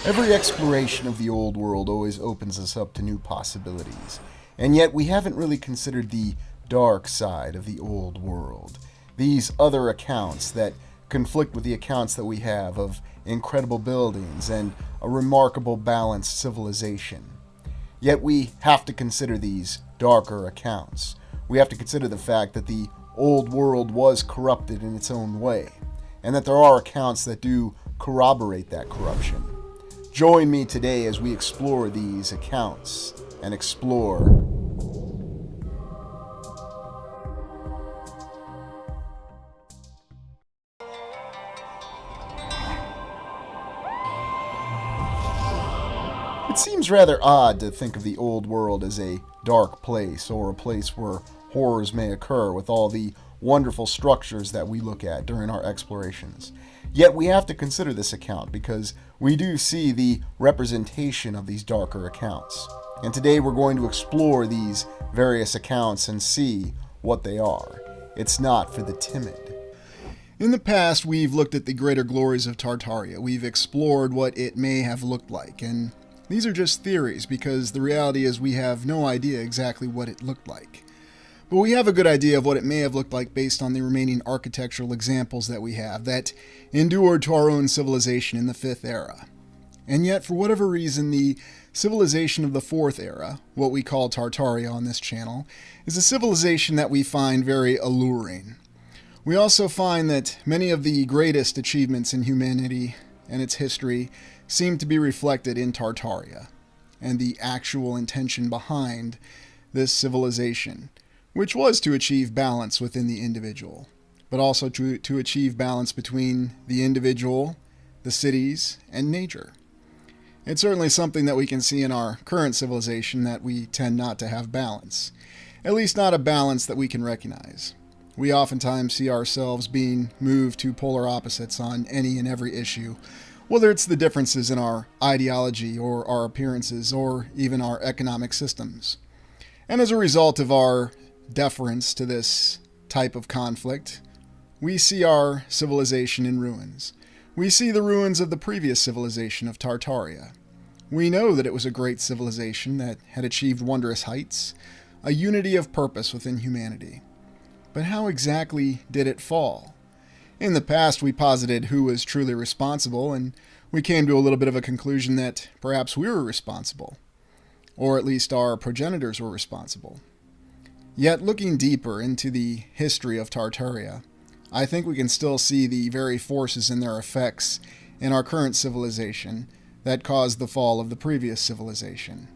Every exploration of the old world always opens us up to new possibilities, and yet we haven't really considered the dark side of the old world. These other accounts that conflict with the accounts that we have of incredible buildings and a remarkable balanced civilization. Yet we have to consider these darker accounts. We have to consider the fact that the old world was corrupted in its own way, and that there are accounts that do corroborate that corruption. Join me today as we explore these accounts and explore. It seems rather odd to think of the old world as a dark place or a place where horrors may occur with all the wonderful structures that we look at during our explorations. Yet we have to consider this account because we do see the representation of these darker accounts. And today we're going to explore these various accounts and see what they are. It's not for the timid. In the past, we've looked at the greater glories of Tartaria. We've explored what it may have looked like, and these are just theories because the reality is we have no idea exactly what it looked like. But we have a good idea of what it may have looked like based on the remaining architectural examples that we have that endured to our own civilization in the 5th era. And yet, for whatever reason, the civilization of the 4th era, what we call Tartaria on this channel, is a civilization that we find very alluring. We also find that many of the greatest achievements in humanity and its history seem to be reflected in Tartaria, and the actual intention behind this civilization, which was to achieve balance within the individual, but also to achieve balance between the individual, the cities, and nature. It's certainly something that we can see in our current civilization that we tend not to have balance, at least not a balance that we can recognize. We oftentimes see ourselves being moved to polar opposites on any and every issue, whether it's the differences in our ideology or our appearances or even our economic systems. And as a result of our deference to this type of conflict, we see our civilization in ruins. We see the ruins of the previous civilization of Tartaria. We know that it was a great civilization that had achieved wondrous heights, a unity of purpose within humanity. But how exactly did it fall? In the past, we posited who was truly responsible, and we came to a little bit of a conclusion that perhaps we were responsible, or at least our progenitors were responsible. Yet, looking deeper into the history of Tartaria, I think we can still see the very forces and their effects in our current civilization that caused the fall of the previous civilization.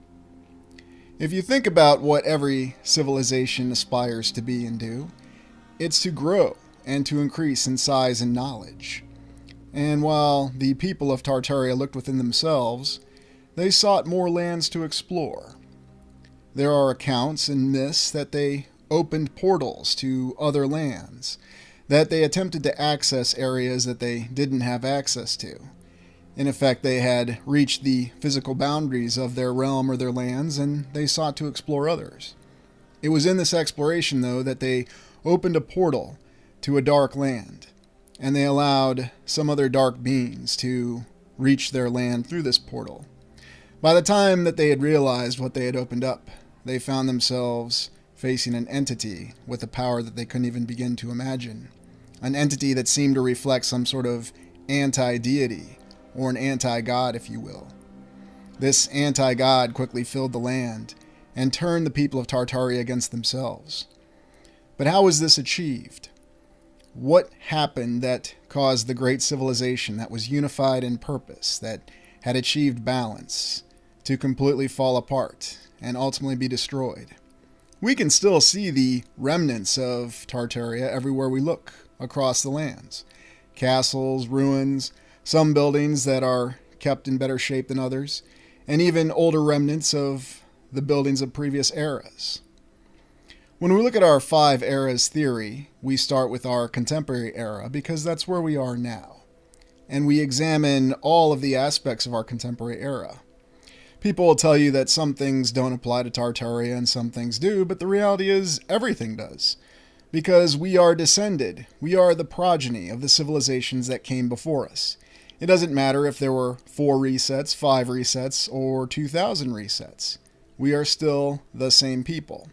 If you think about what every civilization aspires to be and do, it's to grow and to increase in size and knowledge. And while the people of Tartaria looked within themselves, they sought more lands to explore. There are accounts in myths that they opened portals to other lands, that they attempted to access areas that they didn't have access to. In effect, they had reached the physical boundaries of their realm or their lands, and they sought to explore others. It was in this exploration, though, that they opened a portal to a dark land, and they allowed some other dark beings to reach their land through this portal. By the time that they had realized what they had opened up, they found themselves facing an entity with a power that they couldn't even begin to imagine. An entity that seemed to reflect some sort of anti-deity, or an anti-god, if you will. This anti-god quickly filled the land and turned the people of Tartaria against themselves. But how was this achieved? What happened that caused the great civilization that was unified in purpose, that had achieved balance, to completely fall apart and ultimately be destroyed? We can still see the remnants of Tartaria everywhere we look across the lands. Castles, ruins, some buildings that are kept in better shape than others, and even older remnants of the buildings of previous eras. When we look at our 5 eras theory, we start with our contemporary era because that's where we are now. And we examine all of the aspects of our contemporary era. People will tell you that some things don't apply to Tartaria and some things do, but the reality is everything does. Because we are descended, we are the progeny of the civilizations that came before us. It doesn't matter if there were 4 resets, 5 resets, or 2,000 resets. We are still the same people.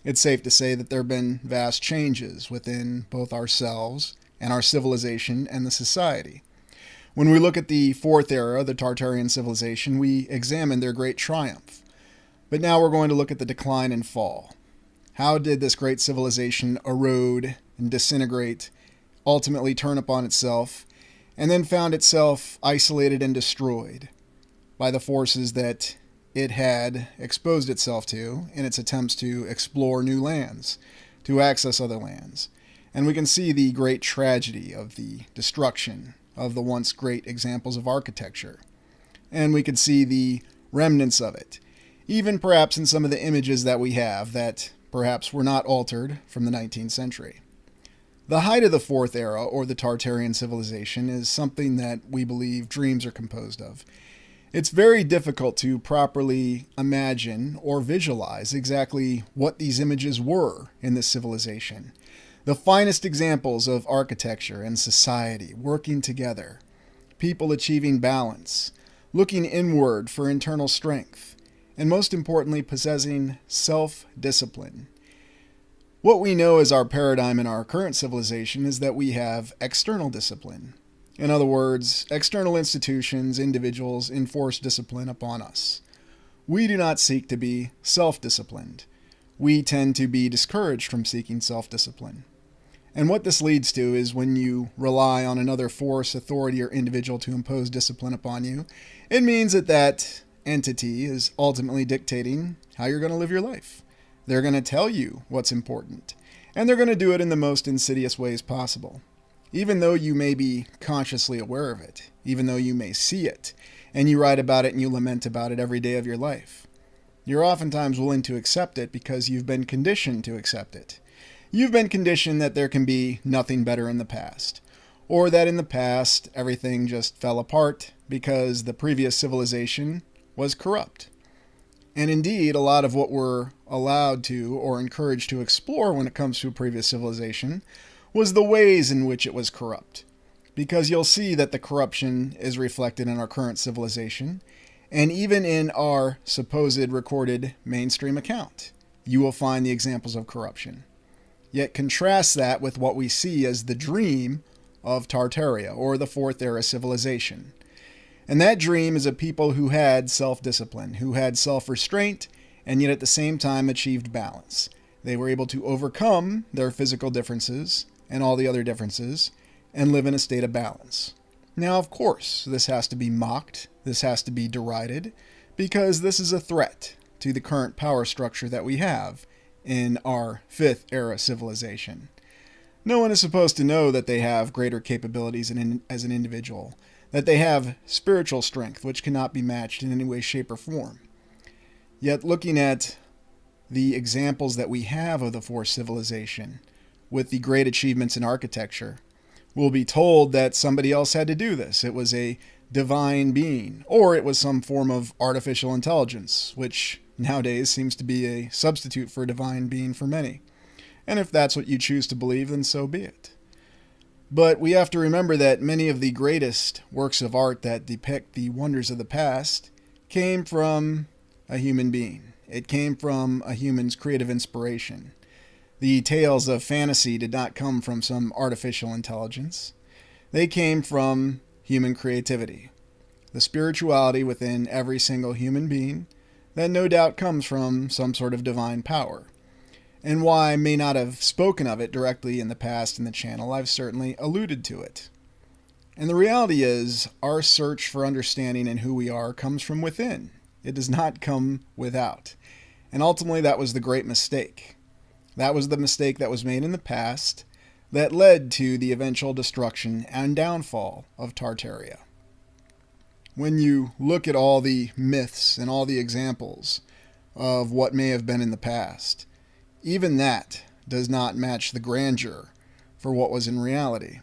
It's safe to say that there have been vast changes within both ourselves and our civilization and the society. When we look at the fourth era, the Tartarian civilization, we examine their great triumph. But now we're going to look at the decline and fall. How did this great civilization erode and disintegrate, ultimately turn upon itself, and then found itself isolated and destroyed by the forces that it had exposed itself to in its attempts to explore new lands, to access other lands. And we can see the great tragedy of the destruction of the once great examples of architecture. And we can see the remnants of it, even perhaps in some of the images that we have that perhaps were not altered from the 19th century. The height of the fourth era, or the Tartarian civilization, is something that we believe dreams are composed of. It's very difficult to properly imagine or visualize exactly what these images were in this civilization. The finest examples of architecture and society working together, people achieving balance, looking inward for internal strength, and most importantly, possessing self-discipline. What we know as our paradigm in our current civilization is that we have external discipline. In other words, external institutions, individuals enforce discipline upon us. We do not seek to be self-disciplined. We tend to be discouraged from seeking self-discipline. And what this leads to is when you rely on another force, authority, or individual to impose discipline upon you, it means that that entity is ultimately dictating how you're going to live your life. They're going to tell you what's important, and they're going to do it in the most insidious ways possible. Even though you may be consciously aware of it, even though you may see it, and you write about it and you lament about it every day of your life, you're oftentimes willing to accept it because you've been conditioned to accept it. You've been conditioned that there can be nothing better in the past, or that in the past everything just fell apart because the previous civilization was corrupt. And indeed, a lot of what we're allowed to or encouraged to explore when it comes to a previous civilization was the ways in which it was corrupt. Because you'll see that the corruption is reflected in our current civilization, and even in our supposed recorded mainstream account, you will find the examples of corruption. Yet contrast that with what we see as the dream of Tartaria, or the Fourth Era civilization. And that dream is a people who had self-discipline, who had self-restraint, and yet at the same time achieved balance. They were able to overcome their physical differences and all the other differences and live in a state of balance. Now, of course, this has to be mocked, this has to be derided, because this is a threat to the current power structure that we have in our Fifth Era civilization. No one is supposed to know that they have greater capabilities as an individual, that they have spiritual strength which cannot be matched in any way, shape, or form. Yet looking at the examples that we have of the fourth civilization, with the great achievements in architecture, we'll be told that somebody else had to do this. It was a divine being, or it was some form of artificial intelligence, which nowadays seems to be a substitute for a divine being for many. And if that's what you choose to believe, then so be it. But we have to remember that many of the greatest works of art that depict the wonders of the past came from a human being. It came from a human's creative inspiration. The tales of fantasy did not come from some artificial intelligence. They came from human creativity, the spirituality within every single human being that no doubt comes from some sort of divine power. And while I may not have spoken of it directly in the past in the channel, I've certainly alluded to it. And the reality is, our search for understanding and who we are comes from within. It does not come without. And ultimately, that was the great mistake. That was the mistake that was made in the past that led to the eventual destruction and downfall of Tartaria. When you look at all the myths and all the examples of what may have been in the past, even that does not match the grandeur for what was in reality.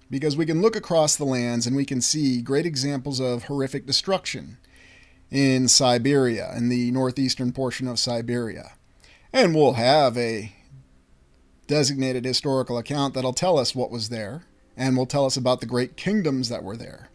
Because we can look across the lands and we can see great examples of horrific destruction in Siberia, in the northeastern portion of Siberia. And we'll have a designated historical account that'll tell us what was there, and will tell us about the great kingdoms that were there.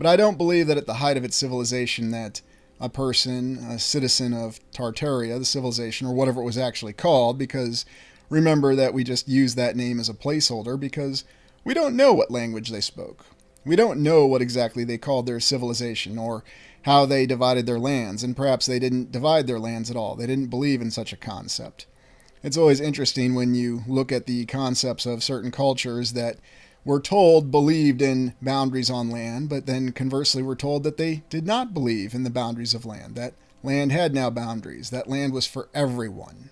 But I don't believe that at the height of its civilization that a person, a citizen of Tartaria, the civilization, or whatever it was actually called, because remember that we just use that name as a placeholder because we don't know what language they spoke. We don't know what exactly they called their civilization or how they divided their lands, and perhaps they didn't divide their lands at all. They didn't believe in such a concept. It's always interesting when you look at the concepts of certain cultures that we're told believed in boundaries on land, but then conversely we're told that they did not believe in the boundaries of land, that land had no boundaries, that land was for everyone.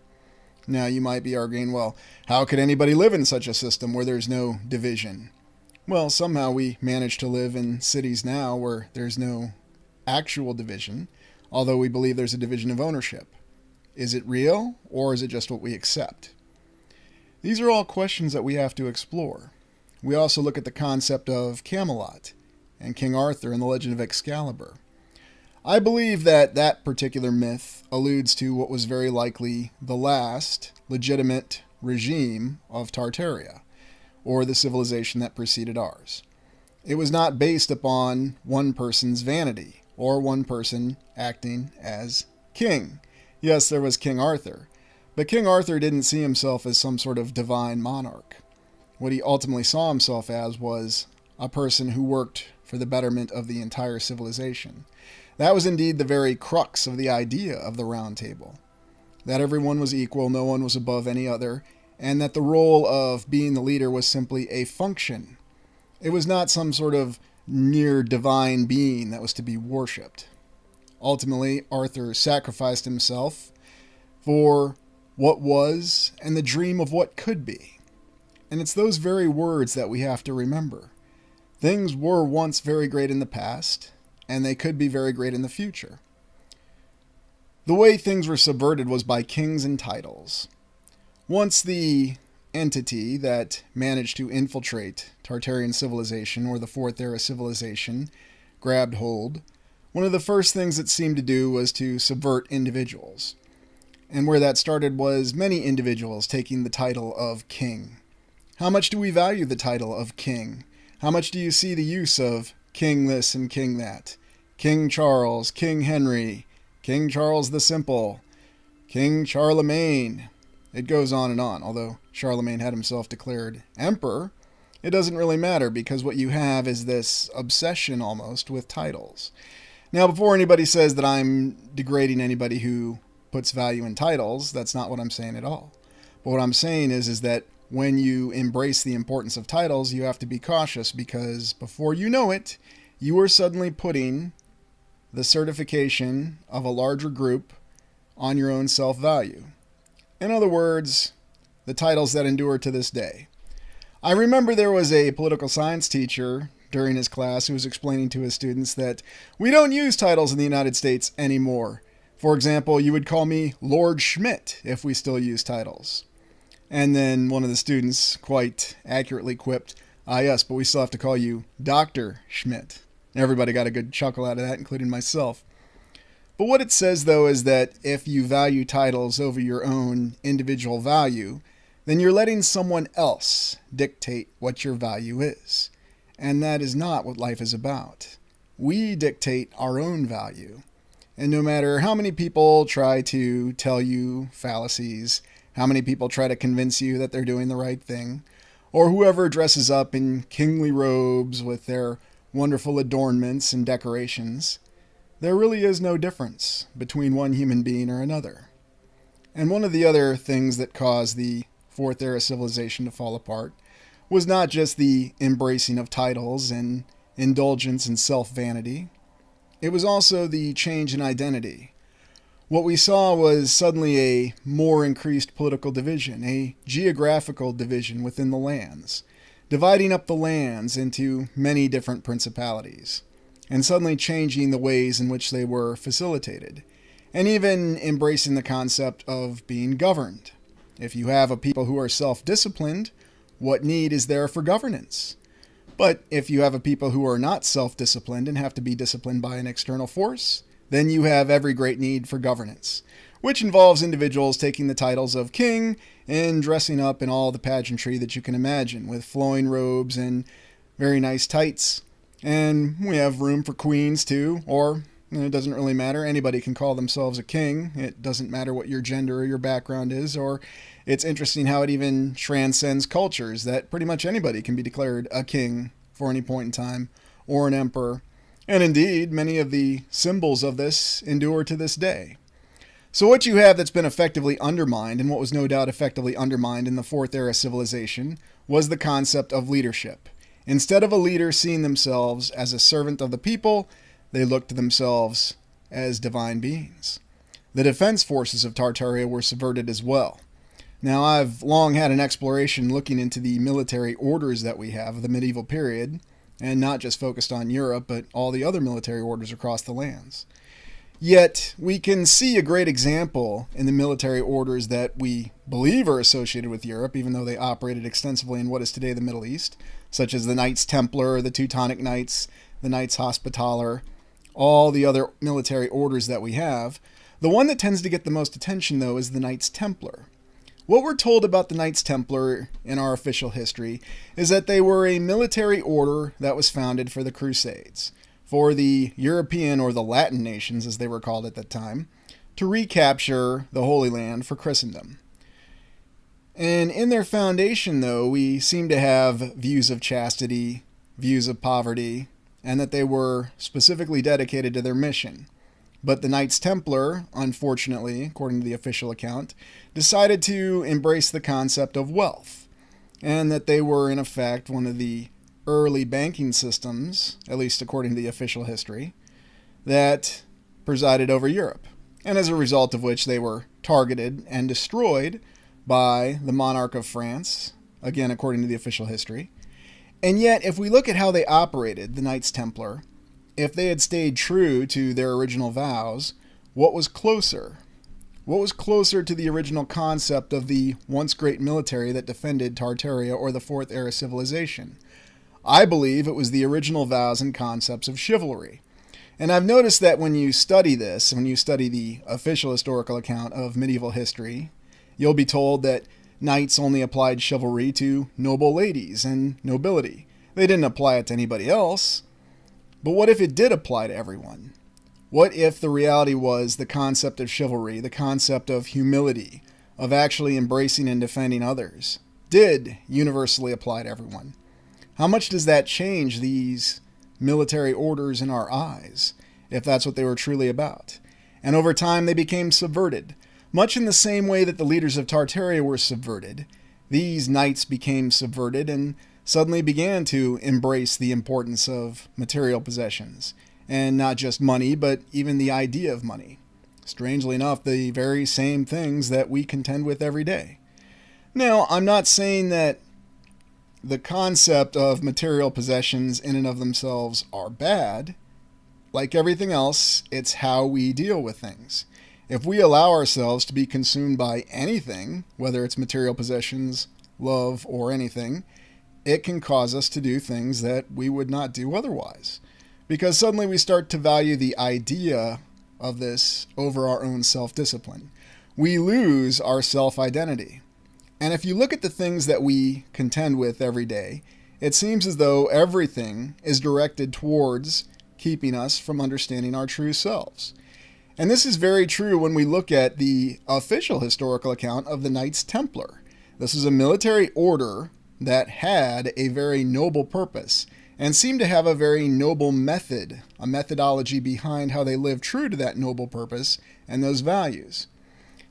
Now you might be arguing, well, how could anybody live in such a system where there's no division? Well, somehow we manage to live in cities now where there's no actual division, although we believe there's a division of ownership. Is it real, or is it just what we accept? These are all questions that we have to explore. We also look at the concept of Camelot and King Arthur and the legend of Excalibur. I believe that that particular myth alludes to what was very likely the last legitimate regime of Tartaria, or the civilization that preceded ours. It was not based upon one person's vanity, or one person acting as king. Yes, there was King Arthur, but King Arthur didn't see himself as some sort of divine monarch. What he ultimately saw himself as was a person who worked for the betterment of the entire civilization. That was indeed the very crux of the idea of the Round Table. That everyone was equal, no one was above any other, and that the role of being the leader was simply a function. It was not some sort of near divine being that was to be worshipped. Ultimately, Arthur sacrificed himself for what was and the dream of what could be. And it's those very words that we have to remember. Things were once very great in the past, and they could be very great in the future. The way things were subverted was by kings and titles. Once the entity that managed to infiltrate Tartarian civilization, or the Fourth Era civilization, grabbed hold, one of the first things it seemed to do was to subvert individuals. And where that started was many individuals taking the title of king. How much do we value the title of king? How much do you see the use of king this and king that? King Charles, King Henry, King Charles the Simple, King Charlemagne. It goes on and on. Although Charlemagne had himself declared emperor, it doesn't really matter because what you have is this obsession almost with titles. Now, before anybody says that I'm degrading anybody who puts value in titles, that's not what I'm saying at all. But what I'm saying is that when you embrace the importance of titles, you have to be cautious because before you know it, you are suddenly putting the certification of a larger group on your own self-value. In other words, the titles that endure to this day. I remember there was a political science teacher during his class who was explaining to his students that we don't use titles in the United States anymore. For example, you would call me Lord Schmidt if we still use titles. And then one of the students quite accurately quipped, yes, but we still have to call you Dr. Schmidt. Everybody got a good chuckle out of that, including myself. But what it says, though, is that if you value titles over your own individual value, then you're letting someone else dictate what your value is. And that is not what life is about. We dictate our own value. And no matter how many people try to tell you fallacies, how many people try to convince you that they're doing the right thing, or whoever dresses up in kingly robes with their wonderful adornments and decorations, there really is no difference between one human being or another. And one of the other things that caused the Fourth Era civilization to fall apart was not just the embracing of titles and indulgence in self-vanity. It was also the change in identity. What we saw was suddenly a more increased political division, a geographical division within the lands, dividing up the lands into many different principalities, and suddenly changing the ways in which they were facilitated, and even embracing the concept of being governed. If you have a people who are self-disciplined, what need is there for governance? But if you have a people who are not self-disciplined and have to be disciplined by an external force, then you have every great need for governance, which involves individuals taking the titles of king and dressing up in all the pageantry that you can imagine, with flowing robes and very nice tights, And we have room for queens too, or it doesn't really matter. Anybody can call themselves a king. It doesn't matter what your gender or your background is, or it's interesting how it even transcends cultures, that pretty much anybody can be declared a king for any point in time, or an emperor. And indeed, many of the symbols of this endure to this day. So what you have that's been effectively undermined, and what was no doubt effectively undermined in the Fourth Era civilization, was the concept of leadership. Instead of a leader seeing themselves as a servant of the people, they looked to themselves as divine beings. The defense forces of Tartaria were subverted as well. Now, I've long had an exploration looking into the military orders that we have of the medieval period, and not just focused on Europe, but all the other military orders across the lands. Yet, we can see a great example in the military orders that we believe are associated with Europe, even though they operated extensively in what is today the Middle East, such as the Knights Templar, the Teutonic Knights, the Knights Hospitaller, all the other military orders that we have. The one that tends to get the most attention, though, is the Knights Templar. What we're told about the Knights Templar in our official history is that they were a military order that was founded for the Crusades, for the European or the Latin nations, as they were called at that time, to recapture the Holy Land for Christendom. And in their foundation, though, we seem to have views of chastity, views of poverty, and that they were specifically dedicated to their mission. But the Knights Templar, unfortunately, according to the official account, decided to embrace the concept of wealth, and that they were, in effect, one of the early banking systems, at least according to the official history, that presided over Europe, and as a result of which they were targeted and destroyed by the monarch of France, again according to the official history. And yet, if we look at how they operated, the Knights Templar, if they had stayed true to their original vows, what was closer? What was closer to the original concept of the once great military that defended Tartaria or the Fourth Era civilization? I believe it was the original vows and concepts of chivalry. And I've noticed that when you study this, when you study the official historical account of medieval history, you'll be told that knights only applied chivalry to noble ladies and nobility. They didn't apply it to anybody else. But what if it did apply to everyone? What if the reality was the concept of chivalry, the concept of humility, of actually embracing and defending others, did universally apply to everyone? How much does that change these military orders in our eyes, if that's what they were truly about? And over time they became subverted. Much in the same way that the leaders of Tartaria were subverted, these knights became subverted and suddenly began to embrace the importance of material possessions, and not just money, but even the idea of money. Strangely enough, the very same things that we contend with every day. Now, I'm not saying that the concept of material possessions in and of themselves are bad. Like everything else, it's how we deal with things. If we allow ourselves to be consumed by anything, whether it's material possessions, love, or anything, it can cause us to do things that we would not do otherwise. Because suddenly we start to value the idea of this over our own self-discipline. We lose our self-identity. And if you look at the things that we contend with every day, it seems as though everything is directed towards keeping us from understanding our true selves. And this is very true when we look at the official historical account of the Knights Templar. This is a military order that had a very noble purpose and seemed to have a very noble method, a methodology behind how they lived true to that noble purpose and those values.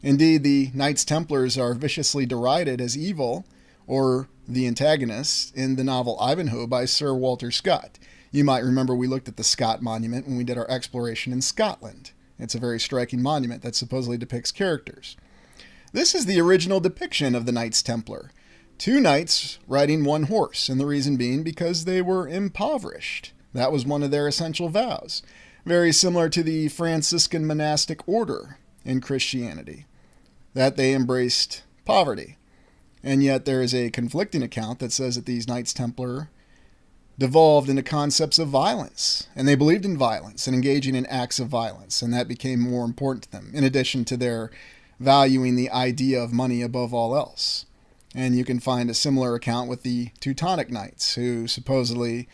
Indeed, the Knights Templars are viciously derided as evil, or the antagonists, in the novel Ivanhoe by Sir Walter Scott. You might remember we looked at the Scott Monument when we did our exploration in Scotland. It's a very striking monument that supposedly depicts characters. This is the original depiction of the Knights Templar. Two knights riding one horse, and the reason being because they were impoverished. That was one of their essential vows. Very similar to the Franciscan monastic order in Christianity, that they embraced poverty. And yet there is a conflicting account that says that these Knights Templar devolved into concepts of violence, and they believed in violence and engaging in acts of violence, and that became more important to them, in addition to their valuing the idea of money above all else. And you can find a similar account with the Teutonic Knights, who supposedly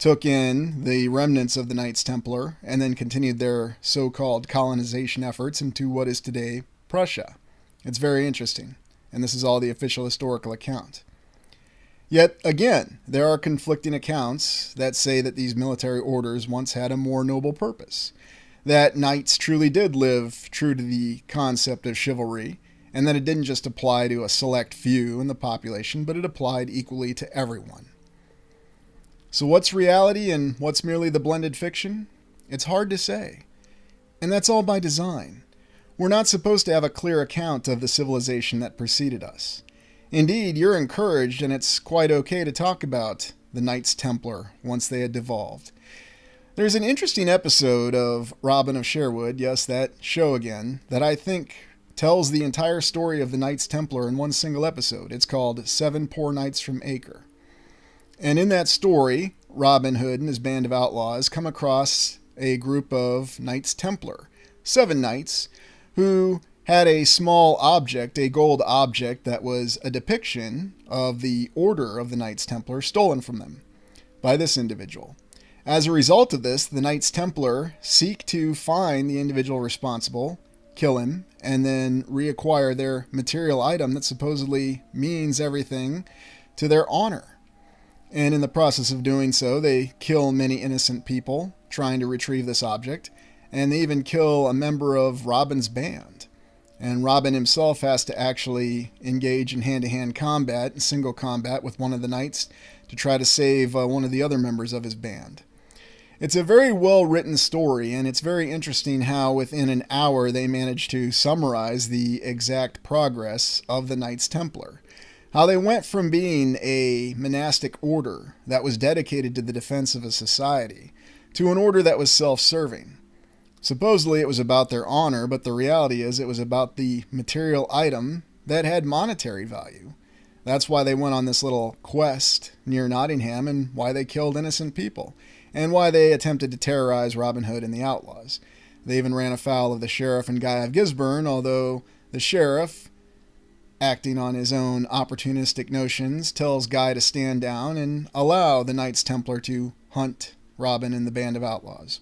took in the remnants of the Knights Templar and then continued their so-called colonization efforts into what is today Prussia. It's very interesting, and this is all the official historical account. Yet, again, there are conflicting accounts that say that these military orders once had a more noble purpose, that knights truly did live true to the concept of chivalry, and that it didn't just apply to a select few in the population, but it applied equally to everyone. So what's reality and what's merely the blended fiction? It's hard to say. And that's all by design. We're not supposed to have a clear account of the civilization that preceded us. Indeed, you're encouraged, and it's quite okay to talk about the Knights Templar once they had devolved. There's an interesting episode of Robin of Sherwood, yes, that show again, that I think tells the entire story of the Knights Templar in one single episode. It's called 7 Poor Knights from Acre. And in that story, Robin Hood and his band of outlaws come across a group of Knights Templar, 7 knights, who had a small object, a gold object that was a depiction of the order of the Knights Templar stolen from them by this individual. As a result of this, the Knights Templar seek to find the individual responsible, kill him, and then reacquire their material item that supposedly means everything to their honor. And in the process of doing so, they kill many innocent people trying to retrieve this object, and they even kill a member of Robin's band. And Robin himself has to actually engage in hand-to-hand combat, in single combat with one of the knights, to try to save one of the other members of his band. It's a very well-written story, and it's very interesting how within an hour they managed to summarize the exact progress of the Knights Templar. How they went from being a monastic order that was dedicated to the defense of a society to an order that was self-serving. Supposedly it was about their honor, but the reality is it was about the material item that had monetary value. That's why they went on this little quest near Nottingham, and why they killed innocent people, and why they attempted to terrorize Robin Hood and the outlaws. They even ran afoul of the sheriff and Guy of Gisborne, although the sheriff, acting on his own opportunistic notions, tells Guy to stand down and allow the Knights Templar to hunt Robin and the band of outlaws.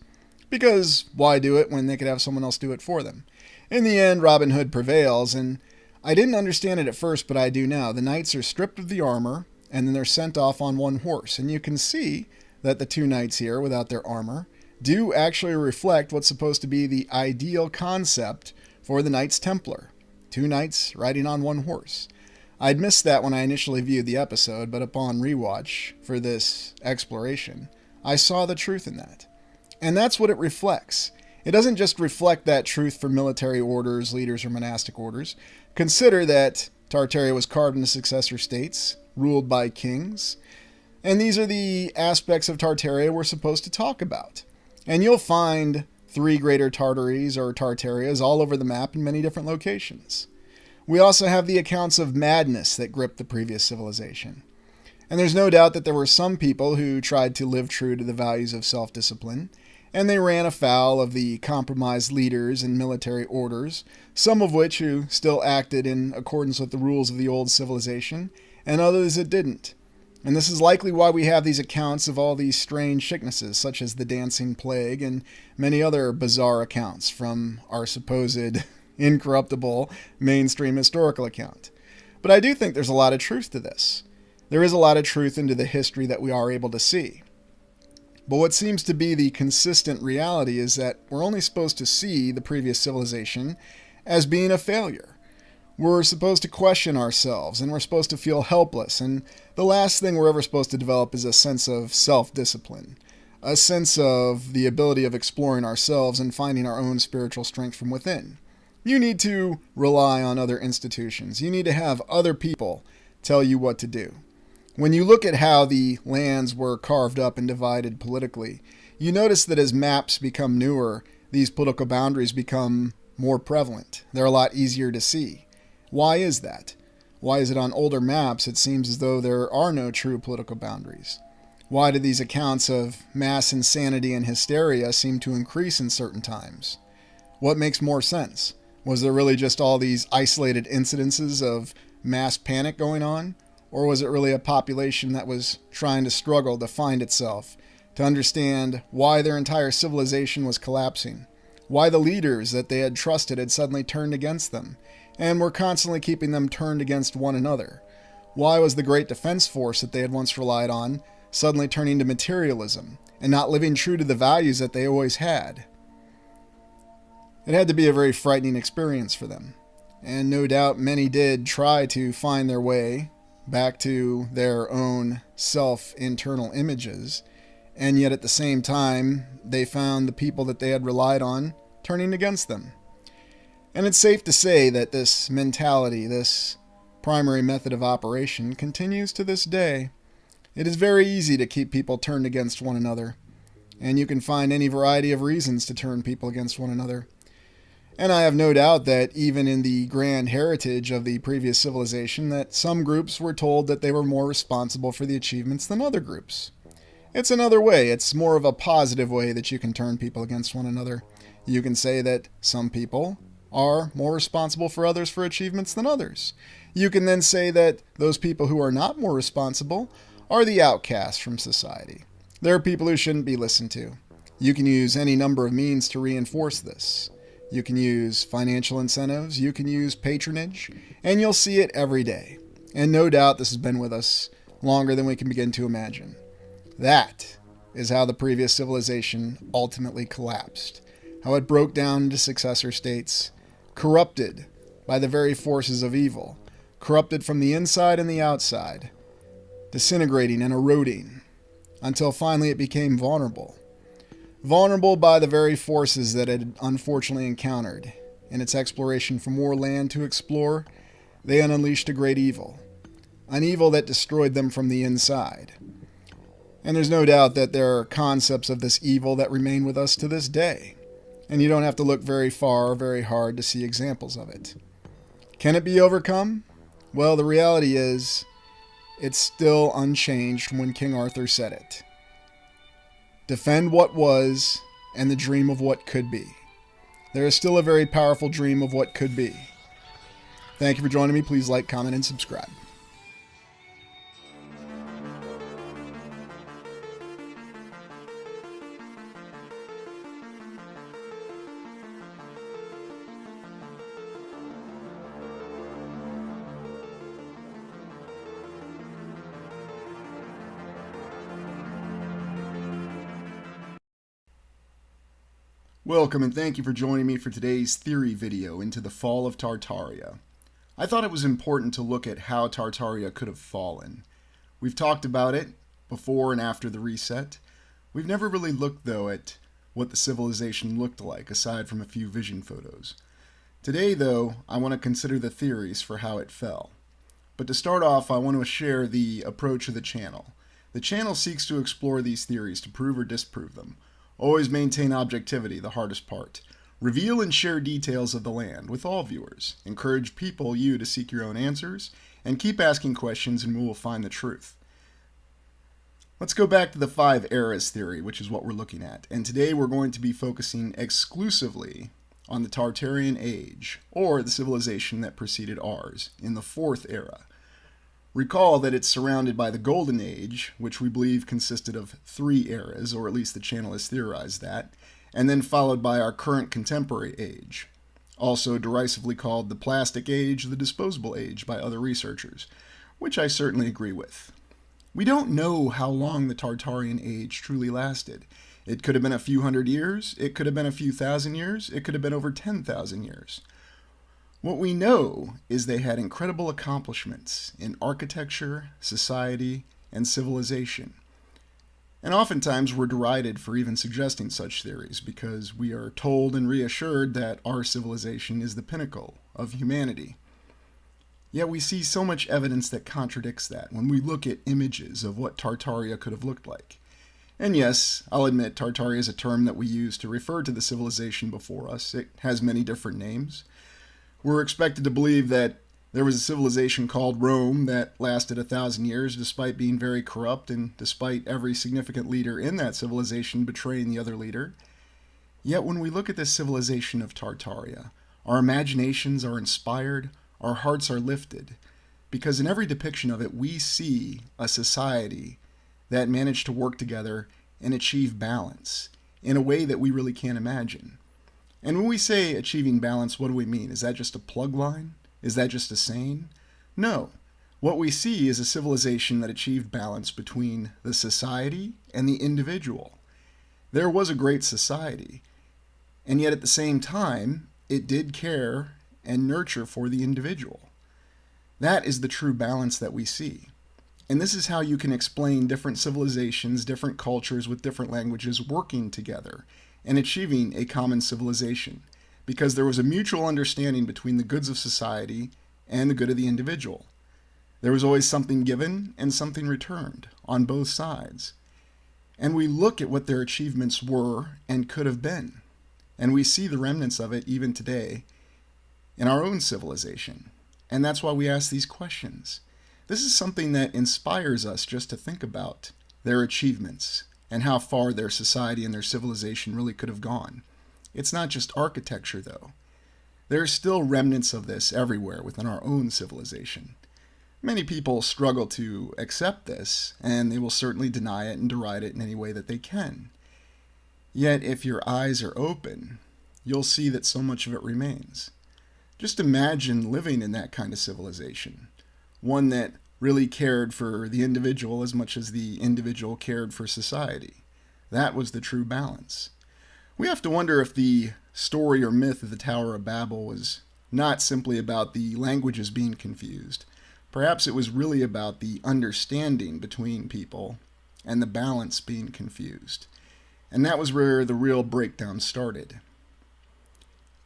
Because why do it when they could have someone else do it for them? In the end, Robin Hood prevails, and I didn't understand it at first, but I do now. The knights are stripped of the armor, and then they're sent off on one horse. And you can see that the 2 knights here, without their armor, do actually reflect what's supposed to be the ideal concept for the Knights Templar. 2 knights riding on one horse. I'd missed that when I initially viewed the episode, but upon rewatch for this exploration, I saw the truth in that. And that's what it reflects. It doesn't just reflect that truth for military orders, leaders, or monastic orders. Consider that Tartaria was carved into successor states, ruled by kings. And these are the aspects of Tartaria we're supposed to talk about. And you'll find 3 greater Tartaries or Tartarias all over the map in many different locations. We also have the accounts of madness that gripped the previous civilization. And there's no doubt that there were some people who tried to live true to the values of self-discipline, and they ran afoul of the compromised leaders and military orders, some of which who still acted in accordance with the rules of the old civilization, and others that didn't. And this is likely why we have these accounts of all these strange sicknesses, such as the dancing plague and many other bizarre accounts from our supposed incorruptible mainstream historical account. But I do think there's a lot of truth to this. There is a lot of truth into the history that we are able to see. But what seems to be the consistent reality is that we're only supposed to see the previous civilization as being a failure. We're supposed to question ourselves, and we're supposed to feel helpless, and the last thing we're ever supposed to develop is a sense of self-discipline, a sense of the ability of exploring ourselves and finding our own spiritual strength from within. You need to rely on other institutions. You need to have other people tell you what to do. When you look at how the lands were carved up and divided politically, you notice that as maps become newer, these political boundaries become more prevalent. They're a lot easier to see. Why is that? Why is it on older maps it seems as though there are no true political boundaries? Why do these accounts of mass insanity and hysteria seem to increase in certain times? What makes more sense? Was there really just all these isolated incidences of mass panic going on? Or was it really a population that was trying to struggle to find itself, to understand why their entire civilization was collapsing, why the leaders that they had trusted had suddenly turned against them, and were constantly keeping them turned against one another. Why was the great defense force that they had once relied on suddenly turning to materialism and not living true to the values that they always had? It had to be a very frightening experience for them, and no doubt many did try to find their way back to their own self-internal images, and yet at the same time, they found the people that they had relied on turning against them. And it's safe to say that this mentality, this primary method of operation, continues to this day. It is very easy to keep people turned against one another, and you can find any variety of reasons to turn people against one another. And I have no doubt that even in the grand heritage of the previous civilization, that some groups were told that they were more responsible for the achievements than other groups. It's another way. It's more of a positive way that you can turn people against one another. You can say that some people are more responsible for others for achievements than others. You can then say that those people who are not more responsible are the outcasts from society. They're people who shouldn't be listened to. You can use any number of means to reinforce this. You can use financial incentives, you can use patronage, and you'll see it every day. And no doubt this has been with us longer than we can begin to imagine. That is how the previous civilization ultimately collapsed. How it broke down into successor states, corrupted by the very forces of evil, corrupted from the inside and the outside, disintegrating and eroding, until finally it became vulnerable. Vulnerable by the very forces that it had unfortunately encountered. In its exploration for more land to explore, they had unleashed a great evil. An evil that destroyed them from the inside. And there's no doubt that there are concepts of this evil that remain with us to this day. And you don't have to look very far or very hard to see examples of it. Can it be overcome? Well, the reality is, it's still unchanged from when King Arthur said it. Defend what was and the dream of what could be. There is still a very powerful dream of what could be. Thank you for joining me. Please like, comment, and subscribe. Welcome and thank you for joining me for today's theory video into the fall of Tartaria. I thought it was important to look at how Tartaria could have fallen. We've talked about it before and after the reset. We've never really looked though at what the civilization looked like aside from a few vision photos. Today though, I want to consider the theories for how it fell. But to start off, I want to share the approach of the channel. The channel seeks to explore these theories to prove or disprove them. Always maintain objectivity, the hardest part. Reveal and share details of the land with all viewers. Encourage you to seek your own answers, and keep asking questions and we will find the truth. Let's go back to the 5 eras theory, which is what we're looking at. And today we're going to be focusing exclusively on the Tartarian Age, or the civilization that preceded ours, in the 4th era. Recall that it's surrounded by the Golden Age, which we believe consisted of 3 eras, or at least the channel has theorized that, and then followed by our current contemporary age, also derisively called the Plastic Age, the Disposable Age by other researchers, which I certainly agree with. We don't know how long the Tartarian Age truly lasted. It could have been a few hundred years, it could have been a few thousand years, it could have been over 10,000 years. What we know is they had incredible accomplishments in architecture, society, and civilization. And oftentimes we're derided for even suggesting such theories because we are told and reassured that our civilization is the pinnacle of humanity. Yet we see so much evidence that contradicts that when we look at images of what Tartaria could have looked like. And yes, I'll admit Tartaria is a term that we use to refer to the civilization before us. It has many different names. We're expected to believe that there was a civilization called Rome that lasted 1,000 years despite being very corrupt and despite every significant leader in that civilization betraying the other leader. Yet when we look at this civilization of Tartaria, our imaginations are inspired, our hearts are lifted, because in every depiction of it we see a society that managed to work together and achieve balance in a way that we really can't imagine. And when we say achieving balance, what do we mean? Is that just a plug line? Is that just a saying? No. What we see is a civilization that achieved balance between the society and the individual. There was a great society, and yet at the same time, it did care and nurture for the individual. That is the true balance that we see. And this is how you can explain different civilizations, different cultures with different languages working together and achieving a common civilization, because there was a mutual understanding between the goods of society and the good of the individual. There was always something given and something returned on both sides. And we look at what their achievements were and could have been. And we see the remnants of it even today in our own civilization. And that's why we ask these questions. This is something that inspires us just to think about their achievements and how far their society and their civilization really could have gone. It's not just architecture, though. There are still remnants of this everywhere within our own civilization. Many people struggle to accept this, and they will certainly deny it and deride it in any way that they can. Yet, if your eyes are open, you'll see that so much of it remains. Just imagine living in that kind of civilization, one that really cared for the individual as much as the individual cared for society. That was the true balance. We have to wonder if the story or myth of the Tower of Babel was not simply about the languages being confused. Perhaps it was really about the understanding between people and the balance being confused. And that was where the real breakdown started.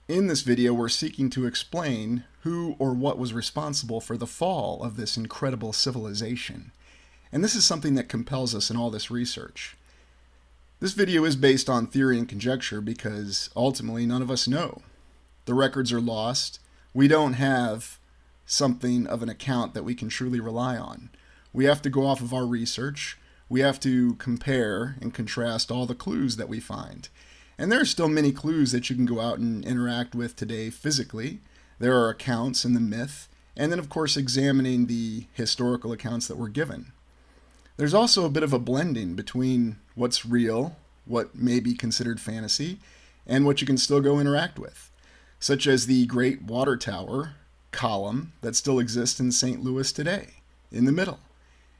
In this video, we're seeking to explain who or what was responsible for the fall of this incredible civilization. And this is something that compels us in all this research. This video is based on theory and conjecture because ultimately none of us know. The records are lost. We don't have something of an account that we can truly rely on. We have to go off of our research. We have to compare and contrast all the clues that we find. And there are still many clues that you can go out and interact with today physically. There are accounts in the myth, and then of course examining the historical accounts that were given. There's also a bit of a blending between what's real, what may be considered fantasy, and what you can still go interact with, such as the Great Water Tower column that still exists in St. Louis today, in the middle.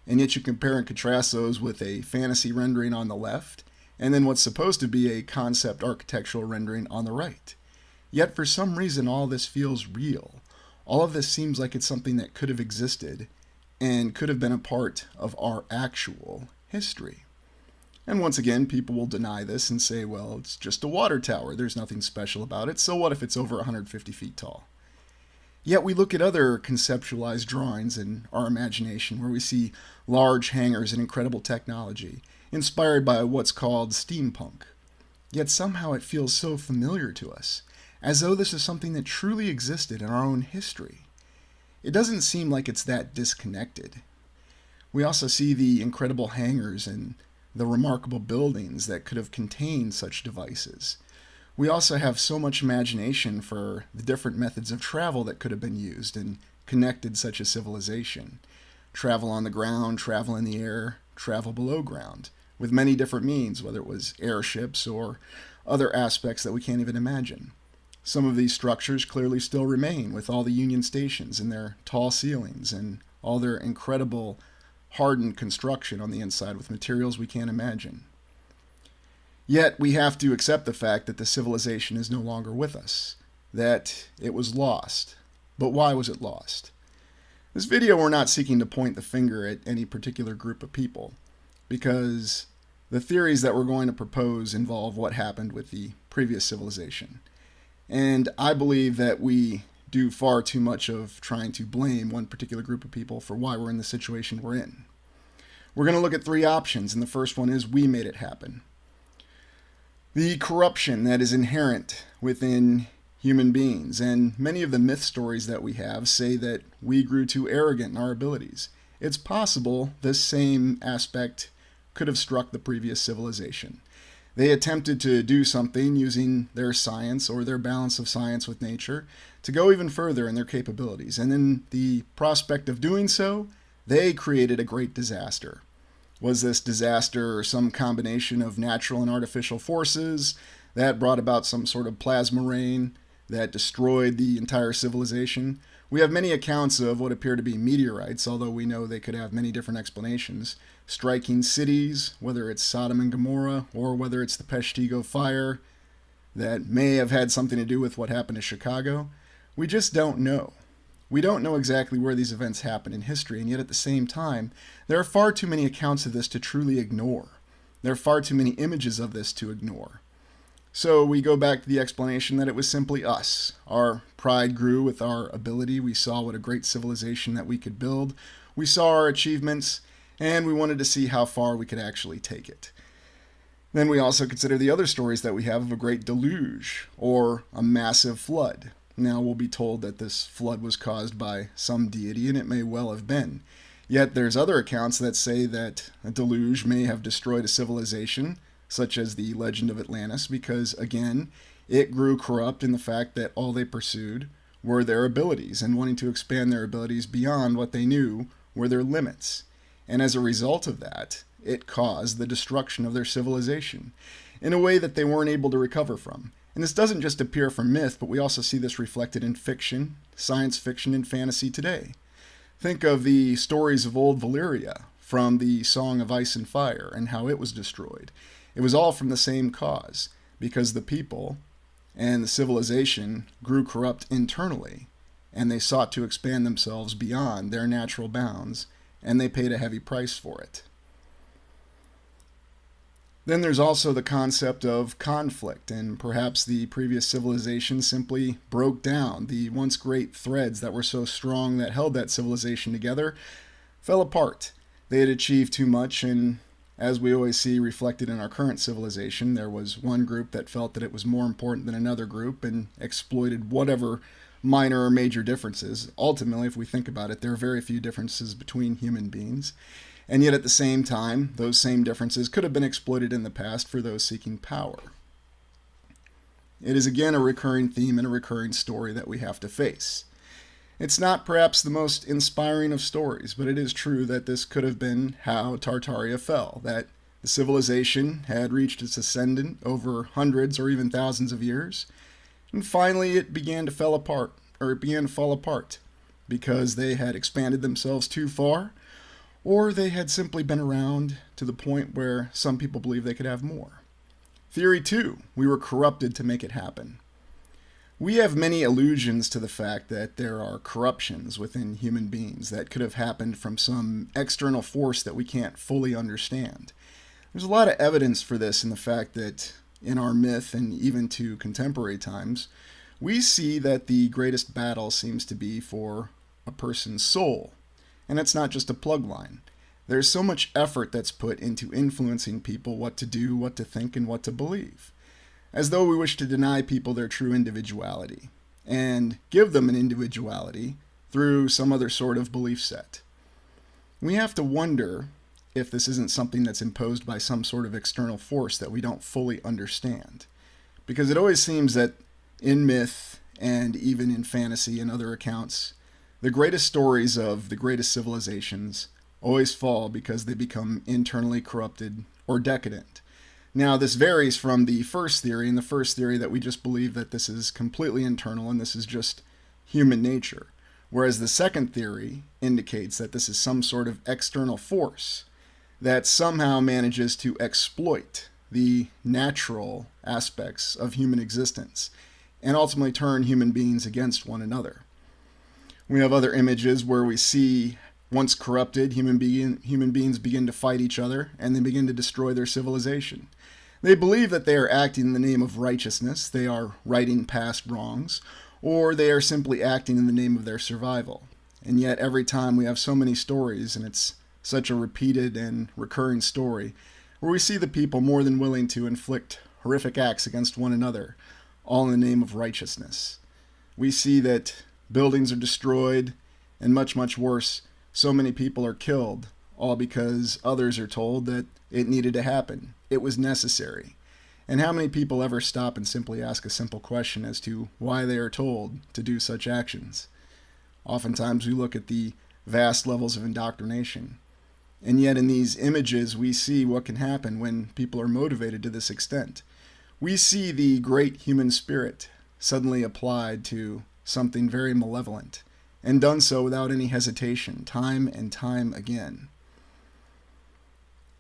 And yet you compare and contrast those with a fantasy rendering on the left, and then what's supposed to be a concept architectural rendering on the right. Yet for some reason all this feels real. All of this seems like it's something that could have existed and could have been a part of our actual history. And once again, people will deny this and say, well, it's just a water tower. There's nothing special about it. So what if it's over 150 feet tall? Yet we look at other conceptualized drawings in our imagination where we see large hangars and incredible technology, inspired by what's called steampunk. Yet somehow it feels so familiar to us, as though this is something that truly existed in our own history. It doesn't seem like it's that disconnected. We also see the incredible hangars and the remarkable buildings that could have contained such devices. We also have so much imagination for the different methods of travel that could have been used and connected such a civilization. Travel on the ground, travel in the air, travel below ground, with many different means, whether it was airships or other aspects that we can't even imagine. Some of these structures clearly still remain, with all the Union stations and their tall ceilings and all their incredible hardened construction on the inside with materials we can't imagine. Yet we have to accept the fact that the civilization is no longer with us, that it was lost. But why was it lost? This video, we're not seeking to point the finger at any particular group of people, because the theories that we're going to propose involve what happened with the previous civilization. And I believe that we do far too much of trying to blame one particular group of people for why we're in the situation we're in. We're going to look at three options, and the first one is we made it happen. The corruption that is inherent within human beings, and many of the myth stories that we have say that we grew too arrogant in our abilities. It's possible this same aspect could have struck the previous civilization. They attempted to do something using their science or their balance of science with nature to go even further in their capabilities. And in the prospect of doing so, they created a great disaster. Was this disaster or some combination of natural and artificial forces that brought about some sort of plasma rain that destroyed the entire civilization? We have many accounts of what appear to be meteorites, although we know they could have many different explanations, striking cities, whether it's Sodom and Gomorrah or whether it's the Peshtigo fire that may have had something to do with what happened to Chicago. We just don't know. We don't know exactly where these events happen in history, and yet at the same time, there are far too many accounts of this to truly ignore. There are far too many images of this to ignore. So we go back to the explanation that it was simply us. Our pride grew with our ability. We saw what a great civilization that we could build. We saw our achievements, and we wanted to see how far we could actually take it. Then we also consider the other stories that we have of a great deluge or a massive flood. Now we'll be told that this flood was caused by some deity, and it may well have been. Yet there's other accounts that say that a deluge may have destroyed a civilization, such as the legend of Atlantis, because, again, it grew corrupt in the fact that all they pursued were their abilities and wanting to expand their abilities beyond what they knew were their limits. And as a result of that, it caused the destruction of their civilization in a way that they weren't able to recover from. And this doesn't just appear from myth, but we also see this reflected in fiction, science fiction, and fantasy today. Think of the stories of old Valyria from the Song of Ice and Fire and how it was destroyed. It was all from the same cause, because the people and the civilization grew corrupt internally, and they sought to expand themselves beyond their natural bounds, and they paid a heavy price for it. Then there's also the concept of conflict, and perhaps the previous civilization simply broke down. The once great threads that were so strong that held that civilization together fell apart. They had achieved too much, and as we always see reflected in our current civilization, there was one group that felt that it was more important than another group and exploited whatever minor or major differences. Ultimately, if we think about it, there are very few differences between human beings. And yet at the same time, those same differences could have been exploited in the past for those seeking power. It is again a recurring theme and a recurring story that we have to face. It's not perhaps the most inspiring of stories, but it is true that this could have been how Tartaria fell, that the civilization had reached its ascendant over hundreds or even thousands of years, and finally it began to fall apart, because they had expanded themselves too far, or they had simply been around to the point where some people believe they could have more. Theory 2, we were corrupted to make it happen. We have many allusions to the fact that there are corruptions within human beings that could have happened from some external force that we can't fully understand. There's a lot of evidence for this in the fact that in our myth and even to contemporary times, we see that the greatest battle seems to be for a person's soul. And it's not just a plug line. There's so much effort that's put into influencing people what to do, what to think, and what to believe, as though we wish to deny people their true individuality and give them an individuality through some other sort of belief set. We have to wonder if this isn't something that's imposed by some sort of external force that we don't fully understand. Because it always seems that in myth and even in fantasy and other accounts, the greatest stories of the greatest civilizations always fall because they become internally corrupted or decadent. Now, this varies from the first theory, and the first theory that we just believe that this is completely internal and this is just human nature. Whereas the second theory indicates that this is some sort of external force that somehow manages to exploit the natural aspects of human existence and ultimately turn human beings against one another. We have other images where we see once corrupted human beings begin to fight each other and they begin to destroy their civilization. They believe that they are acting in the name of righteousness, they are righting past wrongs, or they are simply acting in the name of their survival. And yet every time we have so many stories, and it's such a repeated and recurring story, where we see the people more than willing to inflict horrific acts against one another, all in the name of righteousness. We see that buildings are destroyed, and much, much worse, so many people are killed, all because others are told that it needed to happen. It was necessary. And how many people ever stop and simply ask a simple question as to why they are told to do such actions? Oftentimes we look at the vast levels of indoctrination. And yet in these images, we see what can happen when people are motivated to this extent. We see the great human spirit suddenly applied to something very malevolent, and done so without any hesitation, time and time again.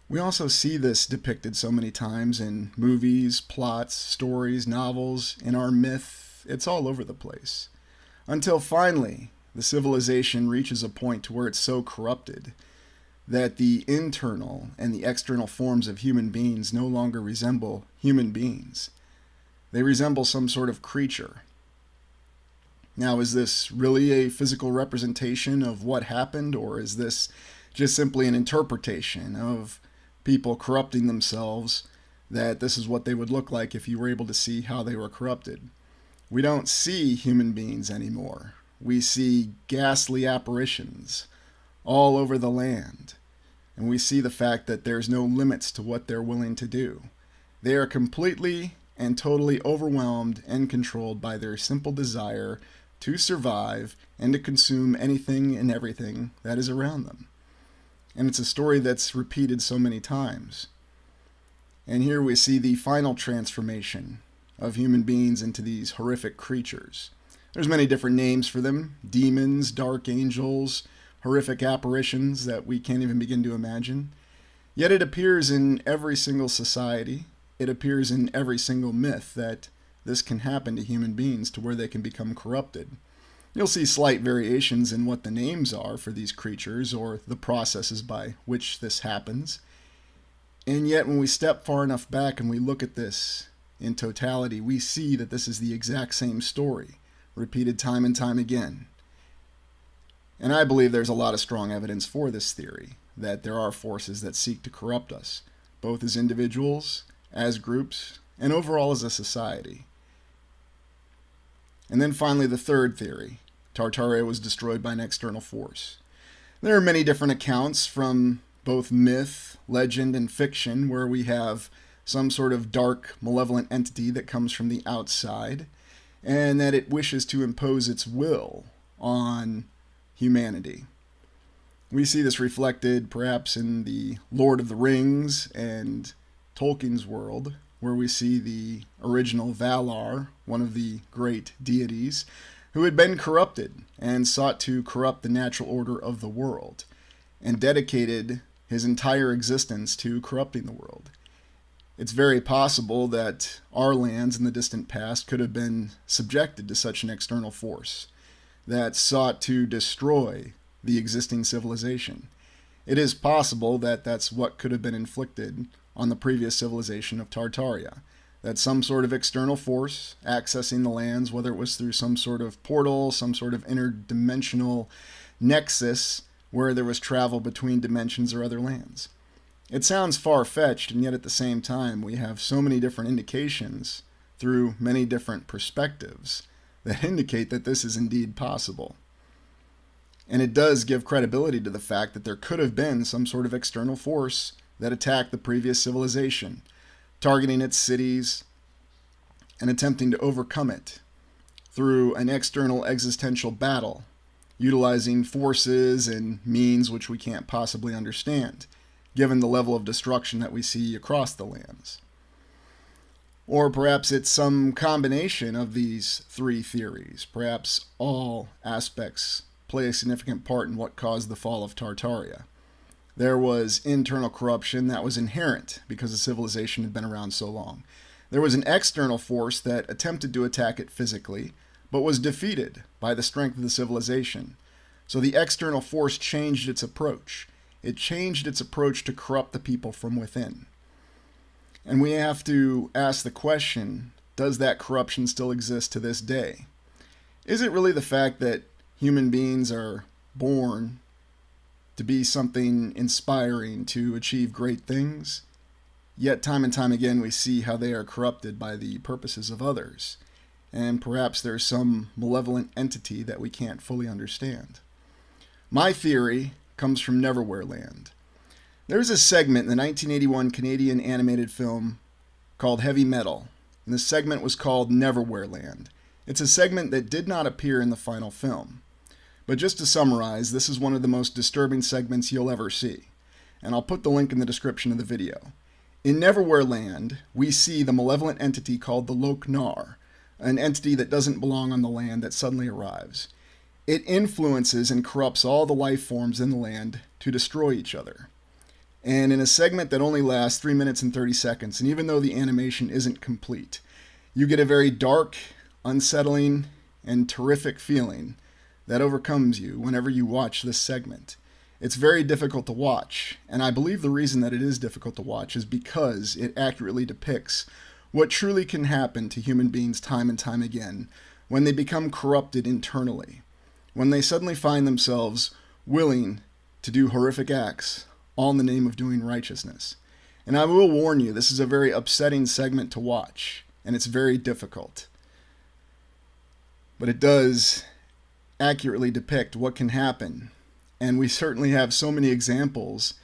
We also see this depicted so many times in movies, plots, stories, novels, in our myth. It's all over the place. Until finally, the civilization reaches a point to where it's so corrupted that the internal and the external forms of human beings no longer resemble human beings. They resemble some sort of creature. Now, is this really a physical representation of what happened, or is this just simply an interpretation of people corrupting themselves, that this is what they would look like if you were able to see how they were corrupted? We don't see human beings anymore. We see ghastly apparitions all over the land. And we see the fact that there's no limits to what they're willing to do. They are completely and totally overwhelmed and controlled by their simple desire to survive and to consume anything and everything that is around them. And it's a story that's repeated so many times. And here we see the final transformation of human beings into these horrific creatures. There's many different names for them: demons, dark angels, horrific apparitions that we can't even begin to imagine. Yet it appears in every single society. It appears in every single myth that this can happen to human beings to where they can become corrupted. You'll see slight variations in what the names are for these creatures or the processes by which this happens. And yet when we step far enough back and we look at this in totality, we see that this is the exact same story, repeated time and time again. And I believe there's a lot of strong evidence for this theory, that there are forces that seek to corrupt us, both as individuals, as groups, and overall as a society. And then finally, the third theory: Tartaria was destroyed by an external force. There are many different accounts from both myth, legend, and fiction where we have some sort of dark, malevolent entity that comes from the outside, and that it wishes to impose its will on humanity. We see this reflected perhaps in the Lord of the Rings and Tolkien's world, where we see the original Valar, one of the great deities, who had been corrupted and sought to corrupt the natural order of the world, and dedicated his entire existence to corrupting the world. It's very possible that our lands in the distant past could have been subjected to such an external force that sought to destroy the existing civilization. It is possible that that's what could have been inflicted on the previous civilization of Tartaria, that some sort of external force accessing the lands, whether it was through some sort of portal, some sort of interdimensional nexus where there was travel between dimensions or other lands. It sounds far-fetched, and yet at the same time we have so many different indications through many different perspectives that indicate that this is indeed possible. And it does give credibility to the fact that there could have been some sort of external force that attacked the previous civilization, targeting its cities and attempting to overcome it through an external existential battle, utilizing forces and means which we can't possibly understand, given the level of destruction that we see across the lands. Or perhaps it's some combination of these three theories. Perhaps all aspects play a significant part in what caused the fall of Tartaria. There was internal corruption that was inherent because the civilization had been around so long. There was an external force that attempted to attack it physically, but was defeated by the strength of the civilization. So the external force changed its approach. It changed its approach to corrupt the people from within. And we have to ask the question, does that corruption still exist to this day? Is it really the fact that human beings are born to be something inspiring, to achieve great things? Yet time and time again we see how they are corrupted by the purposes of others. And perhaps there's some malevolent entity that we can't fully understand. My theory comes from Neverwhere land. There's a segment in the 1981 Canadian animated film called Heavy Metal, and this segment was called Neverwhere land. It's a segment that did not appear in the final film. But just to summarize, this is one of the most disturbing segments you'll ever see. and I'll put the link in the description of the video. In Neverwhere land, we see the malevolent entity called the Loknar, an entity that doesn't belong on the land that suddenly arrives. It influences and corrupts all the life forms in the land to destroy each other. And in a segment that only lasts 3 minutes and 30 seconds, and even though the animation isn't complete, you get a very dark, unsettling, and terrific feeling that overcomes you whenever you watch this segment. It's very difficult to watch, and I believe the reason that it is difficult to watch is because it accurately depicts what truly can happen to human beings time and time again when they become corrupted internally, when they suddenly find themselves willing to do horrific acts, all in the name of doing righteousness. And I will warn you, this is a very upsetting segment to watch, and it's very difficult. But it does accurately depict what can happen. And we certainly have so many examples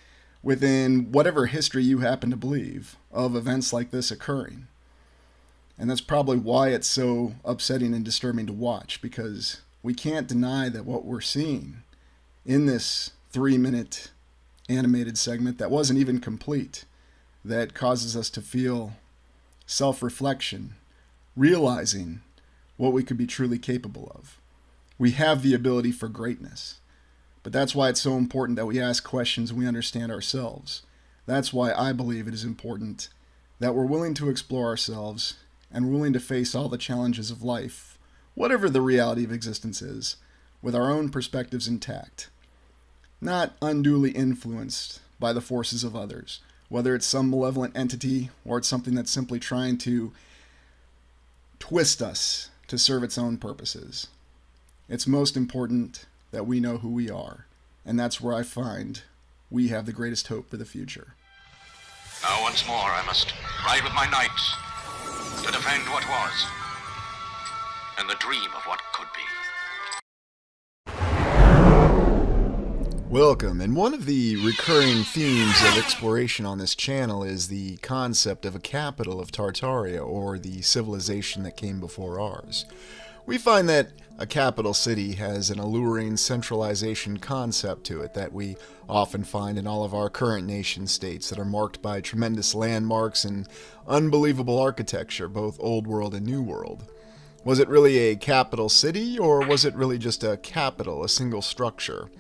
within whatever history you happen to believe of events like this occurring. And that's probably why it's so upsetting and disturbing to watch, because we can't deny that what we're seeing in this 3-minute animated segment that wasn't even complete, that causes us to feel self-reflection, realizing what we could be truly capable of. We have the ability for greatness. But that's why it's so important that we ask questions and we understand ourselves. That's why I believe it is important that we're willing to explore ourselves and willing to face all the challenges of life, whatever the reality of existence is, with our own perspectives intact. Not unduly influenced by the forces of others, whether it's some malevolent entity or it's something that's simply trying to twist us to serve its own purposes. It's most important that we know who we are, and that's where I find we have the greatest hope for the future. Now once more I must ride with my knights to defend what was and the dream of what could be. Welcome, and one of the recurring themes of exploration on this channel is the concept of a capital of Tartaria, or the civilization that came before ours. We find that a capital city has an alluring centralization concept to it that we often find in all of our current nation states that are marked by tremendous landmarks and unbelievable architecture, both Old World and New World. Was it really a capital city, or was it really just a capital, a single structure?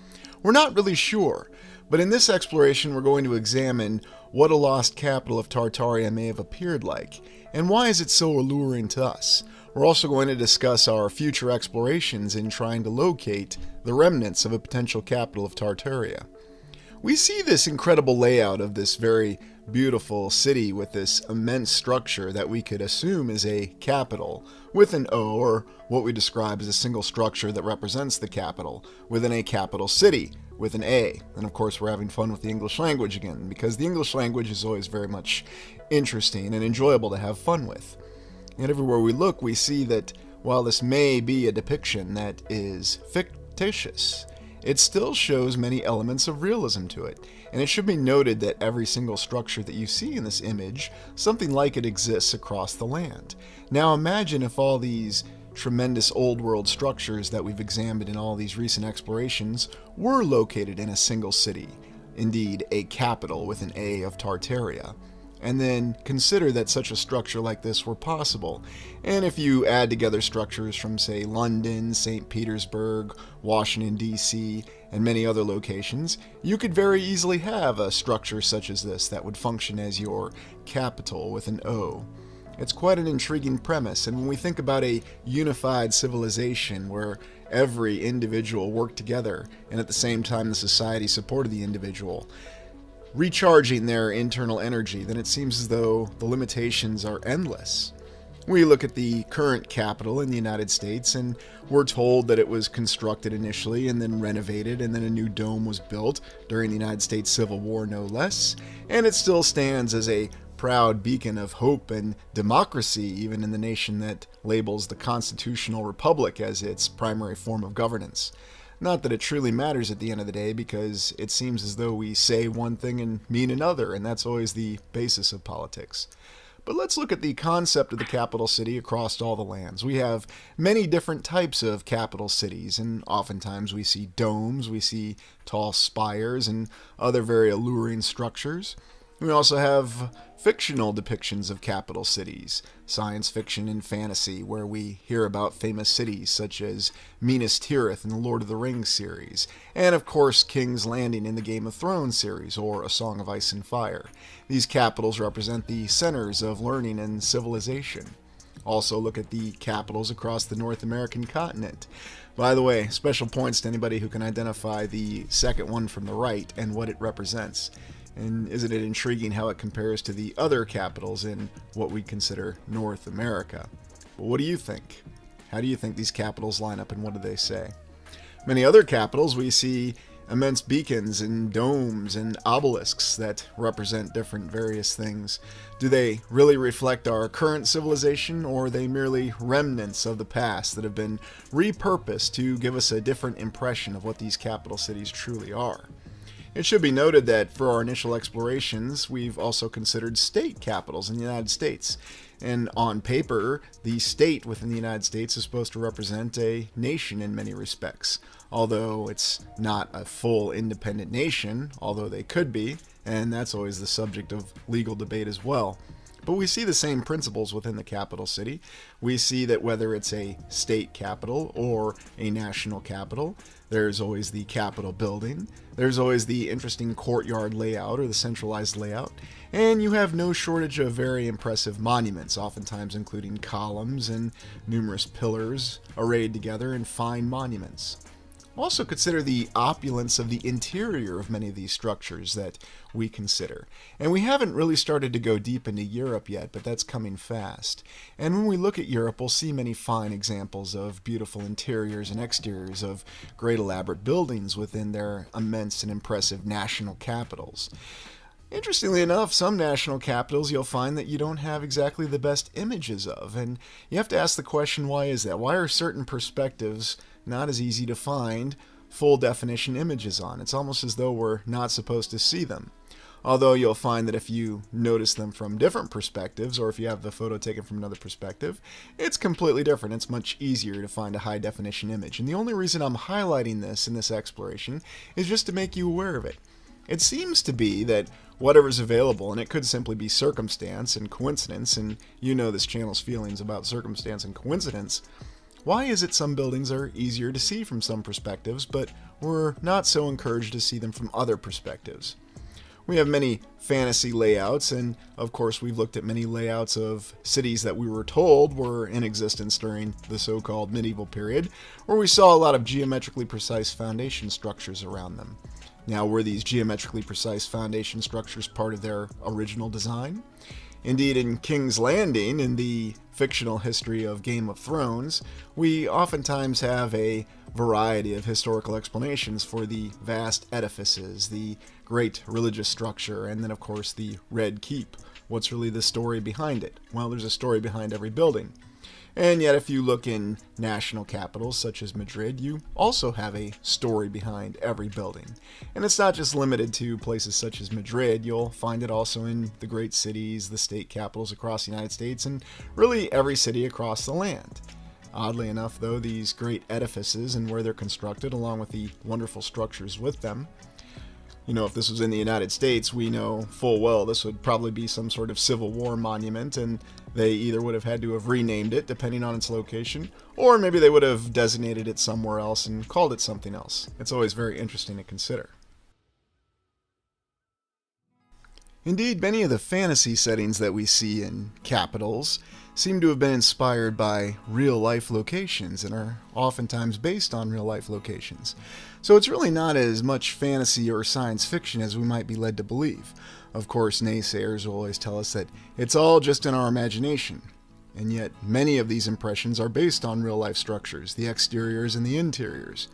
We're not really sure, but in this exploration we're going to examine what a lost capital of Tartaria may have appeared like, and why is it so alluring to us. We're also going to discuss our future explorations in trying to locate the remnants of a potential capital of Tartaria. We see this incredible layout of this very beautiful city with this immense structure that we could assume is a capital, with an O, or what we describe as a single structure that represents the capital, within a capital city, with an A. And of course we're having fun with the English language again, because the English language is always very much interesting and enjoyable to have fun with. And everywhere we look, we see that while this may be a depiction that is fictitious, it still shows many elements of realism to it. And it should be noted that every single structure that you see in this image, something like it exists across the land. Now imagine if all these tremendous old world structures that we've examined in all these recent explorations were located in a single city, indeed a capital with an A of Tartaria. And then consider that such a structure like this were possible. And if you add together structures from, say, London, St. Petersburg, Washington, D.C., and many other locations, you could very easily have a structure such as this that would function as your capital with an O. It's quite an intriguing premise, and when we think about a unified civilization where every individual worked together, and at the same time the society supported the individual, recharging their internal energy, then it seems as though the limitations are endless. We look at the current capital in the United States, and we're told that it was constructed initially and then renovated, and then a new dome was built during the United States Civil War, no less, and it still stands as a proud beacon of hope and democracy, even in the nation that labels the constitutional republic as its primary form of governance. Not that it truly matters at the end of the day, because it seems as though we say one thing and mean another, and that's always the basis of politics. But let's look at the concept of the capital city across all the lands. We have many different types of capital cities, and oftentimes we see domes, we see tall spires, and other very alluring structures. We also have fictional depictions of capital cities, science fiction and fantasy, where we hear about famous cities such as Minas Tirith in the Lord of the Rings series, and of course King's Landing in the Game of Thrones series, or A Song of Ice and Fire. These capitals represent the centers of learning and civilization. Also look at the capitals across the North American continent. By the way, special points to anybody who can identify the second one from the right and what it represents. And isn't it intriguing how it compares to the other capitals in what we consider North America? But what do you think? How do you think these capitals line up, and what do they say? Many other capitals, we see immense beacons and domes and obelisks that represent different various things. Do they really reflect our current civilization, or are they merely remnants of the past that have been repurposed to give us a different impression of what these capital cities truly are? It should be noted that for our initial explorations, we've also considered state capitals in the United States. And on paper, the state within the United States is supposed to represent a nation in many respects. Although it's not a full independent nation, although they could be, and that's always the subject of legal debate as well. But we see the same principles within the capital city. We see that whether it's a state capital or a national capital, there's always the Capitol building, there's always the interesting courtyard layout or the centralized layout, and you have no shortage of very impressive monuments, oftentimes including columns and numerous pillars arrayed together in fine monuments. Also consider the opulence of the interior of many of these structures that we consider. And we haven't really started to go deep into Europe yet, but that's coming fast. And when we look at Europe, we'll see many fine examples of beautiful interiors and exteriors of great elaborate buildings within their immense and impressive national capitals. Interestingly enough, some national capitals you'll find that you don't have exactly the best images of, and you have to ask the question, why is that? Why are certain perspectives not as easy to find full definition images on? It's almost as though we're not supposed to see them. Although you'll find that if you notice them from different perspectives, or if you have the photo taken from another perspective, it's completely different. It's much easier to find a high definition image. And the only reason I'm highlighting this in this exploration is just to make you aware of it. It seems to be that whatever's available, and it could simply be circumstance and coincidence, and you know this channel's feelings about circumstance and coincidence. Why is it some buildings are easier to see from some perspectives, but we're not so encouraged to see them from other perspectives? We have many fantasy layouts, and of course we've looked at many layouts of cities that we were told were in existence during the so-called medieval period, where we saw a lot of geometrically precise foundation structures around them. Now, were these geometrically precise foundation structures part of their original design? Indeed, in King's Landing, in the fictional history of Game of Thrones, we oftentimes have a variety of historical explanations for the vast edifices, the great religious structure, and then of course the Red Keep. What's really the story behind it? Well, there's a story behind every building. And yet if you look in national capitals such as Madrid, you also have a story behind every building. And it's not just limited to places such as Madrid. You'll find it also in the great cities, the state capitals across the United States, and really every city across the land. Oddly enough, though, these great edifices and where they're constructed, along with the wonderful structures with them, you know, if this was in the United States, we know full well this would probably be some sort of Civil War monument, and they either would have had to have renamed it depending on its location, or maybe they would have designated it somewhere else and called it something else. It's always very interesting to consider. Indeed, many of the fantasy settings that we see in capitals seem to have been inspired by real-life locations and are oftentimes based on real-life locations. So it's really not as much fantasy or science fiction as we might be led to believe. Of course, naysayers will always tell us that it's all just in our imagination. And yet, many of these impressions are based on real-life structures, the exteriors and the interiors.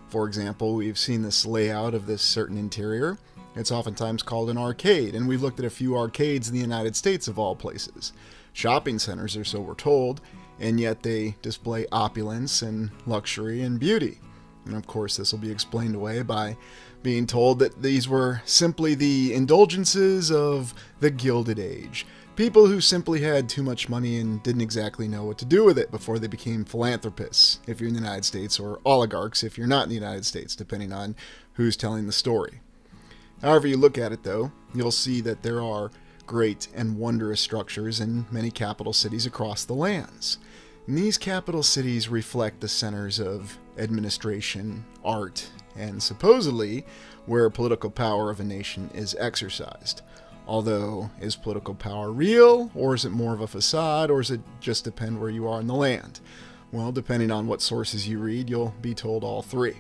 For example, we've seen this layout of this certain interior. It's oftentimes called an arcade, and we've looked at a few arcades in the United States of all places. Shopping centers, or so we're told, and yet they display opulence and luxury and beauty. And of course, this will be explained away by being told that these were simply the indulgences of the Gilded Age. People who simply had too much money and didn't exactly know what to do with it before they became philanthropists, if you're in the United States, or oligarchs if you're not in the United States, depending on who's telling the story. However you look at it, though, you'll see that there are great and wondrous structures in many capital cities across the lands. And these capital cities reflect the centers of administration, art, and supposedly where political power of a nation is exercised. Although, is political power real, or is it more of a facade, or does it just depend where you are in the land? Well, depending on what sources you read, you'll be told all three.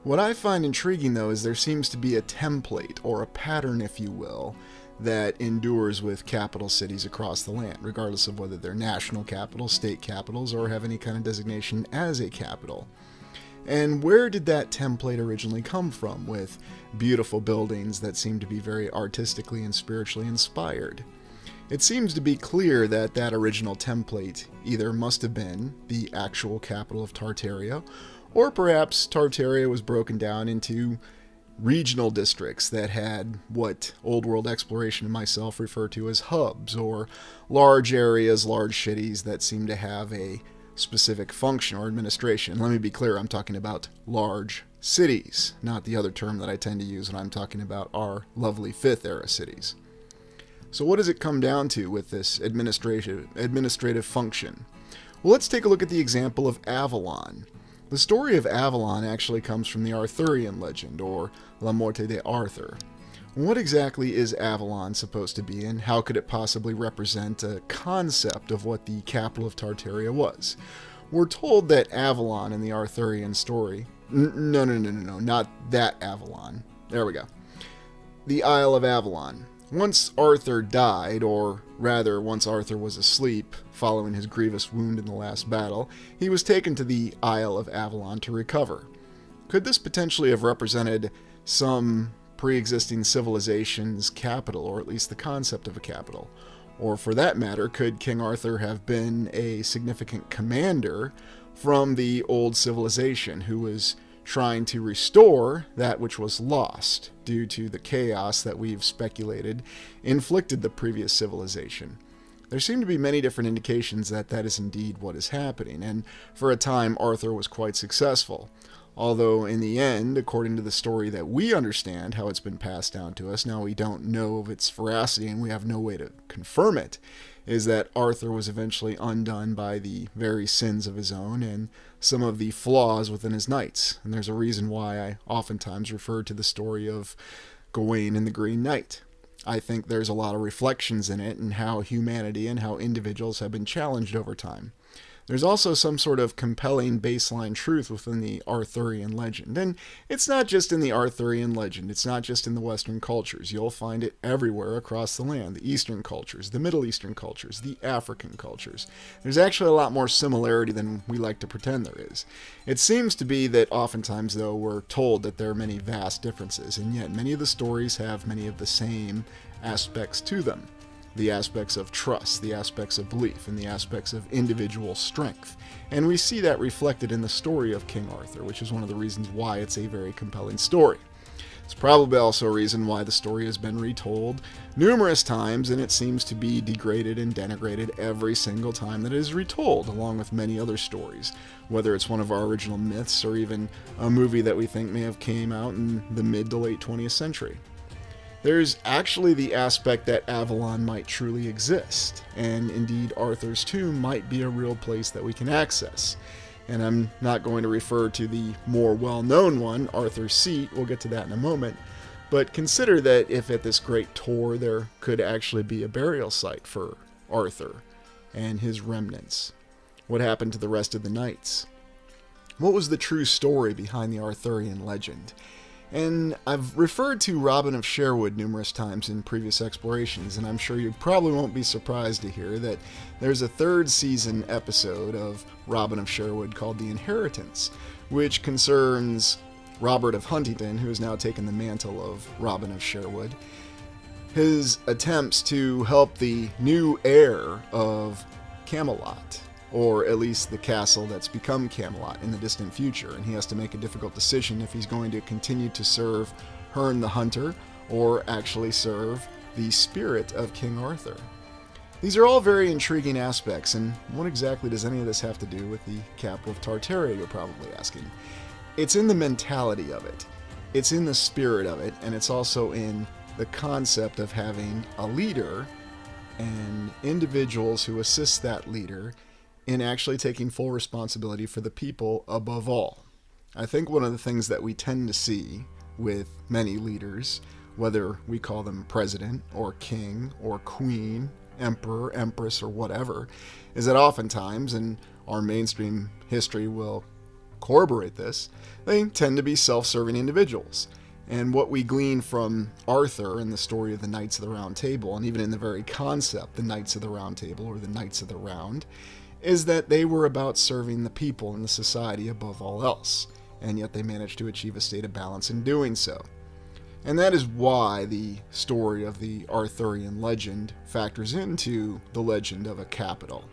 What I find intriguing, though, is there seems to be a template, or a pattern, if you will, that endures with capital cities across the land, regardless of whether they're national capitals, state capitals, or have any kind of designation as a capital. And where did that template originally come from, with beautiful buildings that seem to be very artistically and spiritually inspired? It seems to be clear that that original template either must have been the actual capital of Tartaria, or perhaps Tartaria was broken down into regional districts that had what Old World Exploration and myself refer to as hubs, or large areas, large cities that seem to have a specific function or administration. Let me be clear, I'm talking about large cities, not the other term that I tend to use when I'm talking about our lovely 5th era cities. So what does it come down to with this administrative function? Well, let's take a look at the example of Avalon. The story of Avalon actually comes from the Arthurian legend, or La Morte de Arthur. What exactly is Avalon supposed to be, and how could it possibly represent a concept of what the capital of Tartaria was? We're told that Avalon in the Arthurian story... No, not that Avalon. There we go. The Isle of Avalon. Once Arthur died, or rather, once Arthur was asleep, following his grievous wound in the last battle, he was taken to the Isle of Avalon to recover. Could this potentially have represented some pre-existing civilization's capital, or at least the concept of a capital? Or for that matter, could King Arthur have been a significant commander from the old civilization who was trying to restore that which was lost due to the chaos that we've speculated inflicted the previous civilization? There seem to be many different indications that that is indeed what is happening, and for a time Arthur was quite successful. Although in the end, according to the story that we understand, how it's been passed down to us, now we don't know of its veracity and we have no way to confirm it, is that Arthur was eventually undone by the very sins of his own and some of the flaws within his knights. And there's a reason why I oftentimes refer to the story of Gawain and the Green Knight. I think there's a lot of reflections in it and how humanity and how individuals have been challenged over time. There's also some sort of compelling baseline truth within the Arthurian legend. And it's not just in the Arthurian legend. It's not just in the Western cultures. You'll find it everywhere across the land. The Eastern cultures, the Middle Eastern cultures, the African cultures. There's actually a lot more similarity than we like to pretend there is. It seems to be that oftentimes, though, we're told that there are many vast differences, and yet many of the stories have many of the same aspects to them. The aspects of trust, the aspects of belief, and the aspects of individual strength. And we see that reflected in the story of King Arthur, which is one of the reasons why it's a very compelling story. It's probably also a reason why the story has been retold numerous times, and it seems to be degraded and denigrated every single time that it is retold, along with many other stories, whether it's one of our original myths or even a movie that we think may have came out in the mid to late 20th century. There's actually the aspect that Avalon might truly exist, and indeed Arthur's tomb might be a real place that we can access. And I'm not going to refer to the more well-known one, Arthur's Seat, we'll get to that in a moment, but consider that if at this great tour there could actually be a burial site for Arthur and his remnants. What happened to the rest of the knights? What was the true story behind the Arthurian legend? And I've referred to Robin of Sherwood numerous times in previous explorations, and I'm sure you probably won't be surprised to hear that there's a 3rd season episode of Robin of Sherwood called The Inheritance, which concerns Robert of Huntingdon, who has now taken the mantle of Robin of Sherwood, his attempts to help the new heir of Camelot, or at least the castle that's become Camelot in the distant future, and he has to make a difficult decision if he's going to continue to serve Herne the Hunter, or actually serve the spirit of King Arthur. These are all very intriguing aspects, and what exactly does any of this have to do with the capital of Tartaria, you're probably asking? It's in the mentality of it, it's in the spirit of it, and it's also in the concept of having a leader and individuals who assist that leader in actually taking full responsibility for the people above all. I think one of the things that we tend to see with many leaders, whether we call them president or king or queen, emperor, empress, or whatever, is that oftentimes, and our mainstream history will corroborate this, they tend to be self-serving individuals. And what we glean from Arthur in the story of the Knights of the Round Table, and even in the very concept, the Knights of the Round Table or the Knights of the Round, is that they were about serving the people and the society above all else, and yet they managed to achieve a state of balance in doing so. And that is why the story of the Arthurian legend factors into the legend of a capital.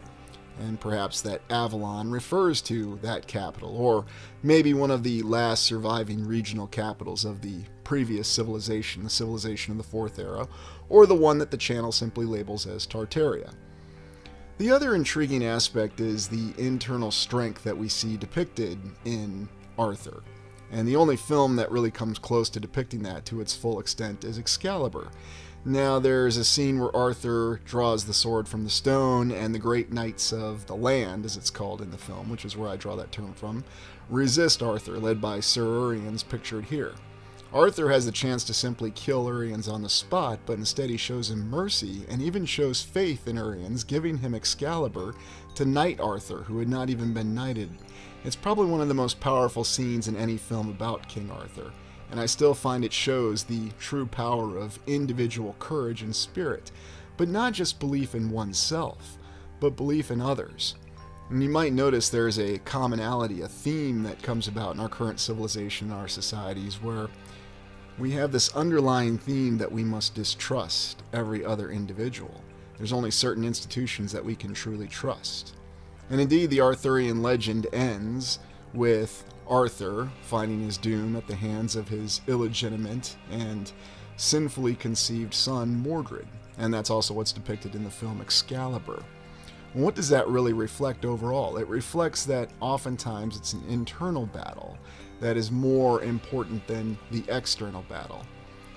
And perhaps that Avalon refers to that capital, or maybe one of the last surviving regional capitals of the previous civilization, the civilization of the Fourth Era, or the one that the channel simply labels as Tartaria. The other intriguing aspect is the internal strength that we see depicted in Arthur. And the only film that really comes close to depicting that to its full extent is Excalibur. Now, there's a scene where Arthur draws the sword from the stone, and the great knights of the land, as it's called in the film, which is where I draw that term from, resist Arthur, led by Sir Uriens, pictured here. Arthur has the chance to simply kill Uriens on the spot, but instead he shows him mercy, and even shows faith in Uriens, giving him Excalibur to knight Arthur, who had not even been knighted. It's probably one of the most powerful scenes in any film about King Arthur, and I still find it shows the true power of individual courage and spirit, but not just belief in oneself, but belief in others. And you might notice there's a commonality, a theme that comes about in our current civilization, in our societies, where we have this underlying theme that we must distrust every other individual. There's only certain institutions that we can truly trust. And indeed, the Arthurian legend ends with Arthur finding his doom at the hands of his illegitimate and sinfully conceived son, Mordred. And that's also what's depicted in the film Excalibur. And what does that really reflect overall? It reflects that oftentimes it's an internal battle that is more important than the external battle.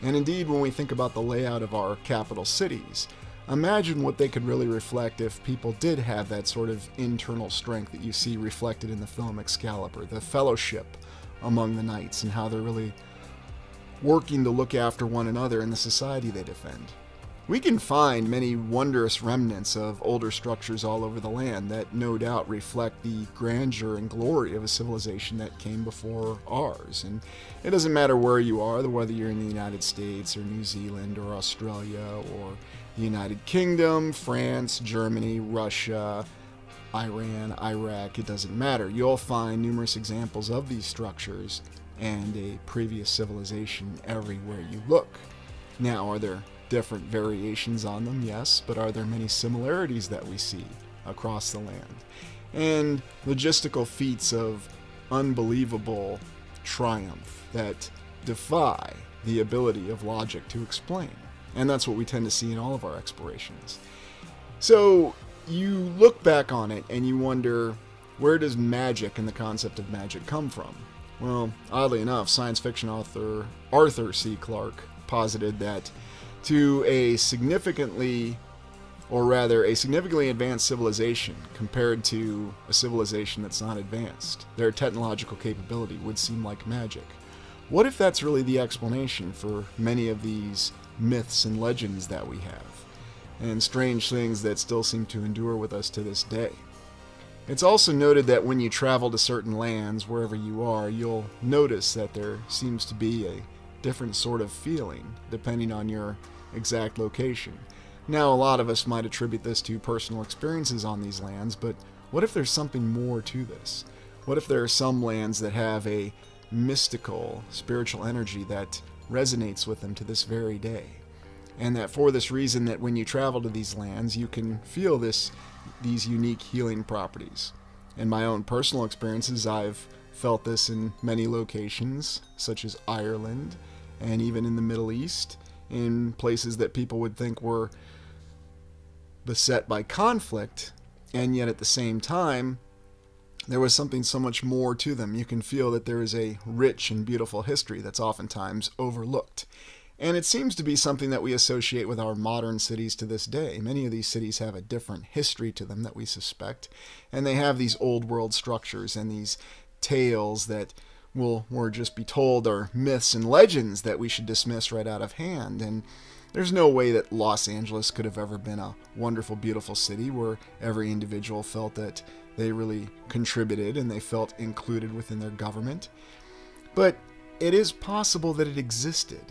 And indeed, when we think about the layout of our capital cities, imagine what they could really reflect if people did have that sort of internal strength that you see reflected in the film Excalibur, the fellowship among the knights and how they're really working to look after one another and the society they defend. We can find many wondrous remnants of older structures all over the land that no doubt reflect the grandeur and glory of a civilization that came before ours. And it doesn't matter where you are, whether you're in the United States or New Zealand or Australia or the United Kingdom, France, Germany, Russia, Iran, Iraq, it doesn't matter. You'll find numerous examples of these structures and a previous civilization everywhere you look. Now, are there different variations on them? Yes, but are there many similarities that we see across the land? And logistical feats of unbelievable triumph that defy the ability of logic to explain. And that's what we tend to see in all of our explorations. So you look back on it and you wonder, where does magic and the concept of magic come from? Well, oddly enough, science fiction author Arthur C. Clarke posited that to a significantly advanced civilization compared to a civilization that's not advanced, their technological capability would seem like magic. What if that's really the explanation for many of these myths and legends that we have, and strange things that still seem to endure with us to this day? It's also noted that when you travel to certain lands, wherever you are, you'll notice that there seems to be a different sort of feeling depending on your exact location. Now, a lot of us might attribute this to personal experiences on these lands, but what if there's something more to this? What if there are some lands that have a mystical, spiritual energy that resonates with them to this very day? And that for this reason, that when you travel to these lands, you can feel these unique healing properties. In my own personal experiences, I've felt this in many locations, such as Ireland, and even in the Middle East, in places that people would think were beset by conflict, and yet at the same time, there was something so much more to them. You can feel that there is a rich and beautiful history that's oftentimes overlooked. And it seems to be something that we associate with our modern cities to this day. Many of these cities have a different history to them that we suspect, and they have these old world structures and these tales that we'll just be told are myths and legends that we should dismiss right out of hand. And there's no way that Los Angeles could have ever been a wonderful, beautiful city where every individual felt that they really contributed and they felt included within their government. But it is possible that it existed.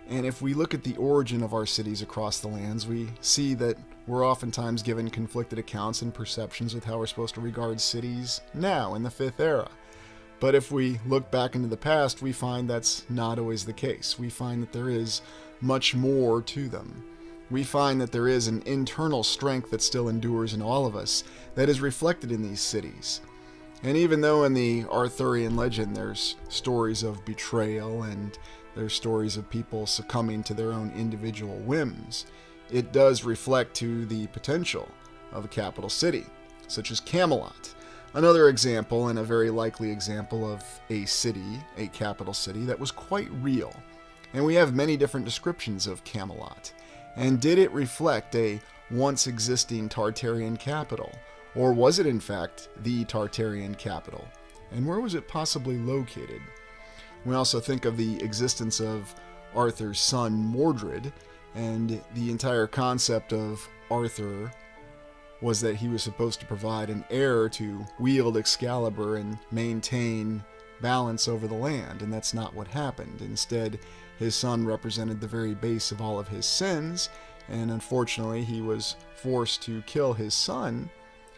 And if we look at the origin of our cities across the lands, we see that we're oftentimes given conflicted accounts and perceptions with how we're supposed to regard cities now in the Fifth Era. But if we look back into the past, we find that's not always the case. We find that there is much more to them. We find that there is an internal strength that still endures in all of us that is reflected in these cities. And even though in the Arthurian legend there's stories of betrayal and there's stories of people succumbing to their own individual whims, it does reflect to the potential of a capital city, such as Camelot. Another example, and a very likely example of a city, a capital city, that was quite real. And we have many different descriptions of Camelot. And did it reflect a once existing Tartarian capital? Or was it in fact the Tartarian capital? And where was it possibly located? We also think of the existence of Arthur's son Mordred, and the entire concept of Arthur was that he was supposed to provide an heir to wield Excalibur and maintain balance over the land, and that's not what happened. Instead, his son represented the very base of all of his sins, and unfortunately he was forced to kill his son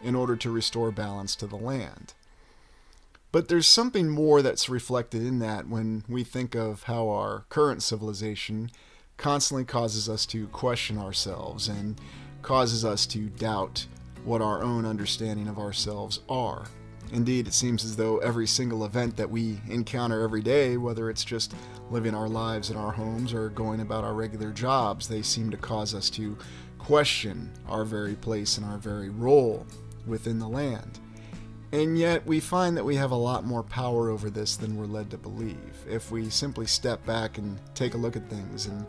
in order to restore balance to the land. But there's something more that's reflected in that when we think of how our current civilization constantly causes us to question ourselves and causes us to doubt what our own understanding of ourselves are. Indeed, it seems as though every single event that we encounter every day, whether it's just living our lives in our homes or going about our regular jobs, they seem to cause us to question our very place and our very role within the land. And yet we find that we have a lot more power over this than we're led to believe. If we simply step back and take a look at things and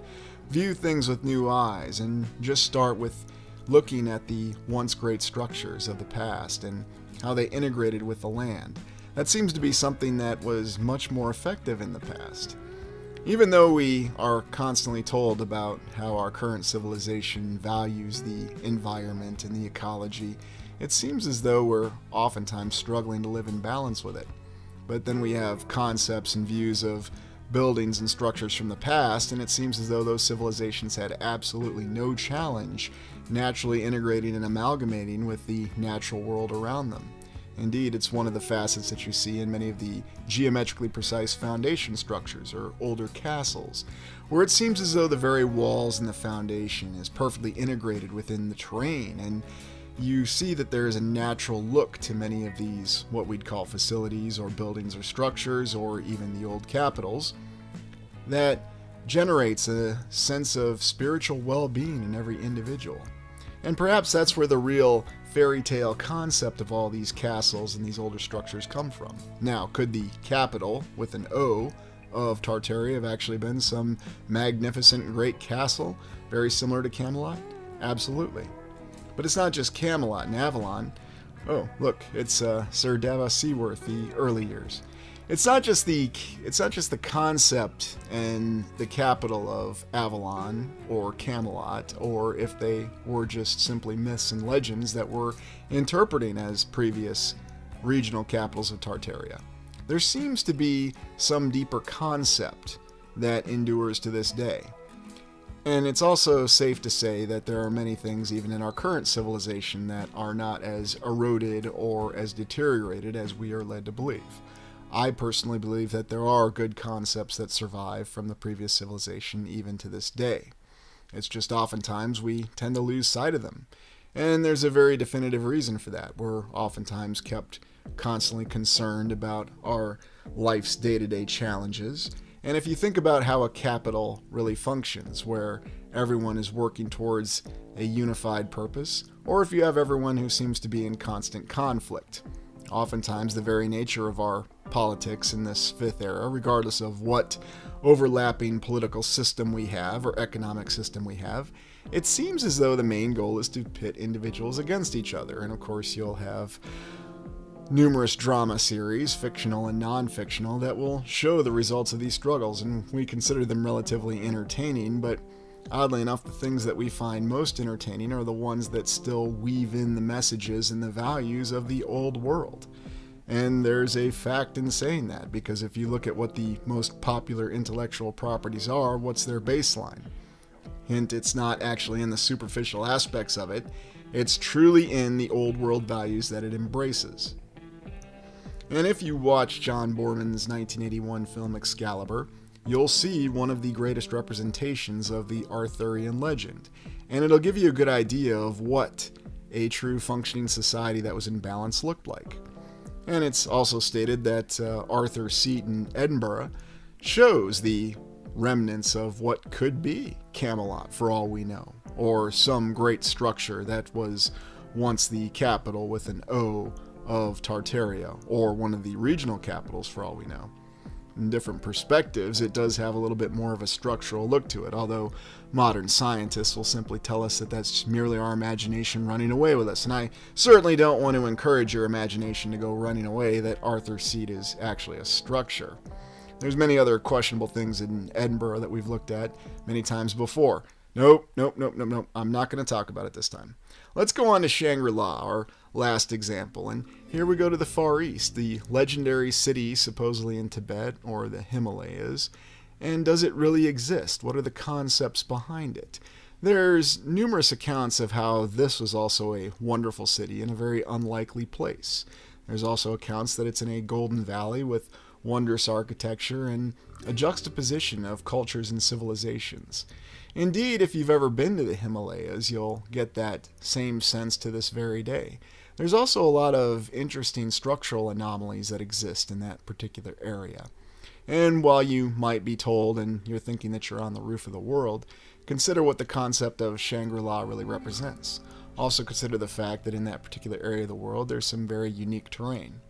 view things with new eyes and just start with looking at the once great structures of the past and how they integrated with the land, that seems to be something that was much more effective in the past. Even though we are constantly told about how our current civilization values the environment and the ecology, it seems as though we're oftentimes struggling to live in balance with it. But then we have concepts and views of buildings and structures from the past, and it seems as though those civilizations had absolutely no challenge naturally integrating and amalgamating with the natural world around them. Indeed, it's one of the facets that you see in many of the geometrically precise foundation structures or older castles, where it seems as though the very walls and the foundation is perfectly integrated within the terrain, and you see that there is a natural look to many of these, what we'd call facilities or buildings or structures, or even the old capitals, that generates a sense of spiritual well-being in every individual. And perhaps that's where the real fairy tale concept of all these castles and these older structures come from. Now, could the capital, with an O, of Tartaria have actually been some magnificent great castle, very similar to Camelot? Absolutely. But it's not just Camelot and Avalon. Oh, look, it's Sir Davos Seaworth, the early years. It's not just the concept and the capital of Avalon or Camelot, or if they were just simply myths and legends that we're interpreting as previous regional capitals of Tartaria. There seems to be some deeper concept that endures to this day. And it's also safe to say that there are many things even in our current civilization that are not as eroded or as deteriorated as we are led to believe. I personally believe that there are good concepts that survive from the previous civilization even to this day. It's just oftentimes we tend to lose sight of them. And there's a very definitive reason for that. We're oftentimes kept constantly concerned about our life's day-to-day challenges. And if you think about how a capital really functions, where everyone is working towards a unified purpose, or if you have everyone who seems to be in constant conflict. Oftentimes, the very nature of our politics in this fifth era, regardless of what overlapping political system we have or economic system we have, it seems as though the main goal is to pit individuals against each other. And of course, you'll have numerous drama series, fictional and non-fictional, that will show the results of these struggles, and we consider them relatively entertaining, but oddly enough, the things that we find most entertaining are the ones that still weave in the messages and the values of the old world. And there's a fact in saying that, because if you look at what the most popular intellectual properties are, what's their baseline? Hint, it's not actually in the superficial aspects of it, it's truly in the old world values that it embraces. And if you watch John Boorman's 1981 film Excalibur, you'll see one of the greatest representations of the Arthurian legend, and it'll give you a good idea of what a true functioning society that was in balance looked like. And it's also stated that Arthur's seat in Edinburgh shows the remnants of what could be Camelot for all we know, or some great structure that was once the capital with an O of Tartaria, or one of the regional capitals for all we know. In different perspectives, it does have a little bit more of a structural look to it, although modern scientists will simply tell us that that's merely our imagination running away with us. And I certainly don't want to encourage your imagination to go running away that Arthur's Seat is actually a structure. There's many other questionable things in Edinburgh that we've looked at many times before. Nope. I'm not going to talk about it this time. Let's go on to Shangri-La, our last example. And here we go to the Far East, the legendary city supposedly in Tibet or the Himalayas. And does it really exist? What are the concepts behind it? There's numerous accounts of how this was also a wonderful city in a very unlikely place. There's also accounts that it's in a golden valley with wondrous architecture and a juxtaposition of cultures and civilizations. Indeed, if you've ever been to the Himalayas, you'll get that same sense to this very day. There's also a lot of interesting structural anomalies that exist in that particular area. And while you might be told and you're thinking that you're on the roof of the world, consider what the concept of Shangri-La really represents. Also consider the fact that in that particular area of the world, there's some very unique terrain.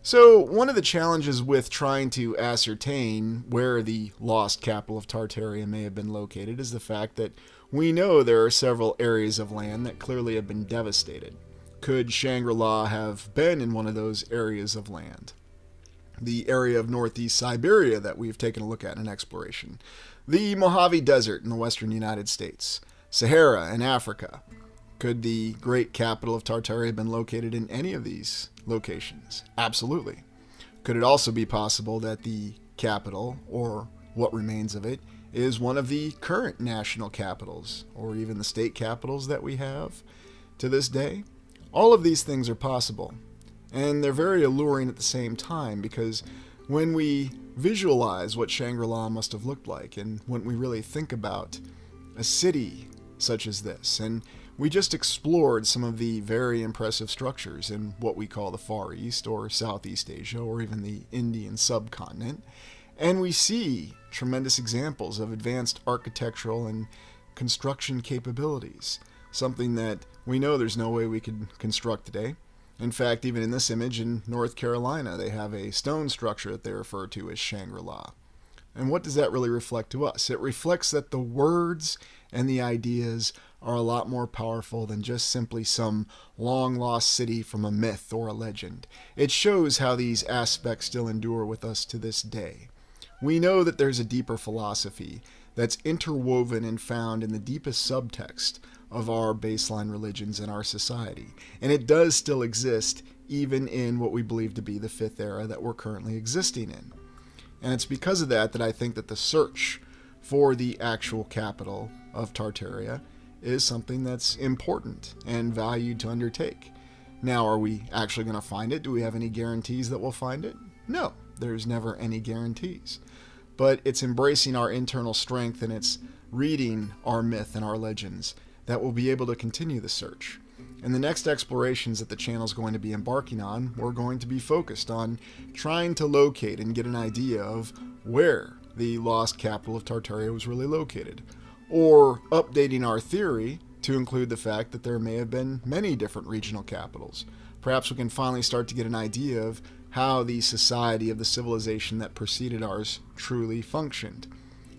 So, one of the challenges with trying to ascertain where the lost capital of Tartaria may have been located is the fact that we know there are several areas of land that clearly have been devastated. Could Shangri-La have been in one of those areas of land? The area of northeast Siberia that we've taken a look at in exploration, the Mojave Desert in the western United States, Sahara in Africa. Could the great capital of Tartaria have been located in any of these locations? Absolutely. Could it also be possible that the capital, or what remains of it, is one of the current national capitals, or even the state capitals that we have to this day? All of these things are possible, and they're very alluring at the same time, because when we visualize what Shangri-La must have looked like, and when we really think about a city such as this, and we just explored some of the very impressive structures in what we call the Far East or Southeast Asia or even the Indian subcontinent, and we see tremendous examples of advanced architectural and construction capabilities, something that we know there's no way we could construct today. In fact, even in this image in North Carolina, they have a stone structure that they refer to as Shangri-La. And what does that really reflect to us? It reflects that the words and the ideas are a lot more powerful than just simply some long-lost city from a myth or a legend. It shows how these aspects still endure with us to this day. We know that there's a deeper philosophy that's interwoven and found in the deepest subtext of our baseline religions in our society. And it does still exist even in what we believe to be the fifth era that we're currently existing in. And it's because of that that I think that the search for the actual capital of Tartaria is something that's important and valued to undertake. Now, are we actually going to find it? Do we have any guarantees that we'll find it? No, there's never any guarantees. But it's embracing our internal strength and it's reading our myth and our legends that will be able to continue the search. In the next explorations that the channel is going to be embarking on, we're going to be focused on trying to locate and get an idea of where the lost capital of Tartaria was really located, or updating our theory to include the fact that there may have been many different regional capitals. Perhaps we can finally start to get an idea of how the society of the civilization that preceded ours truly functioned.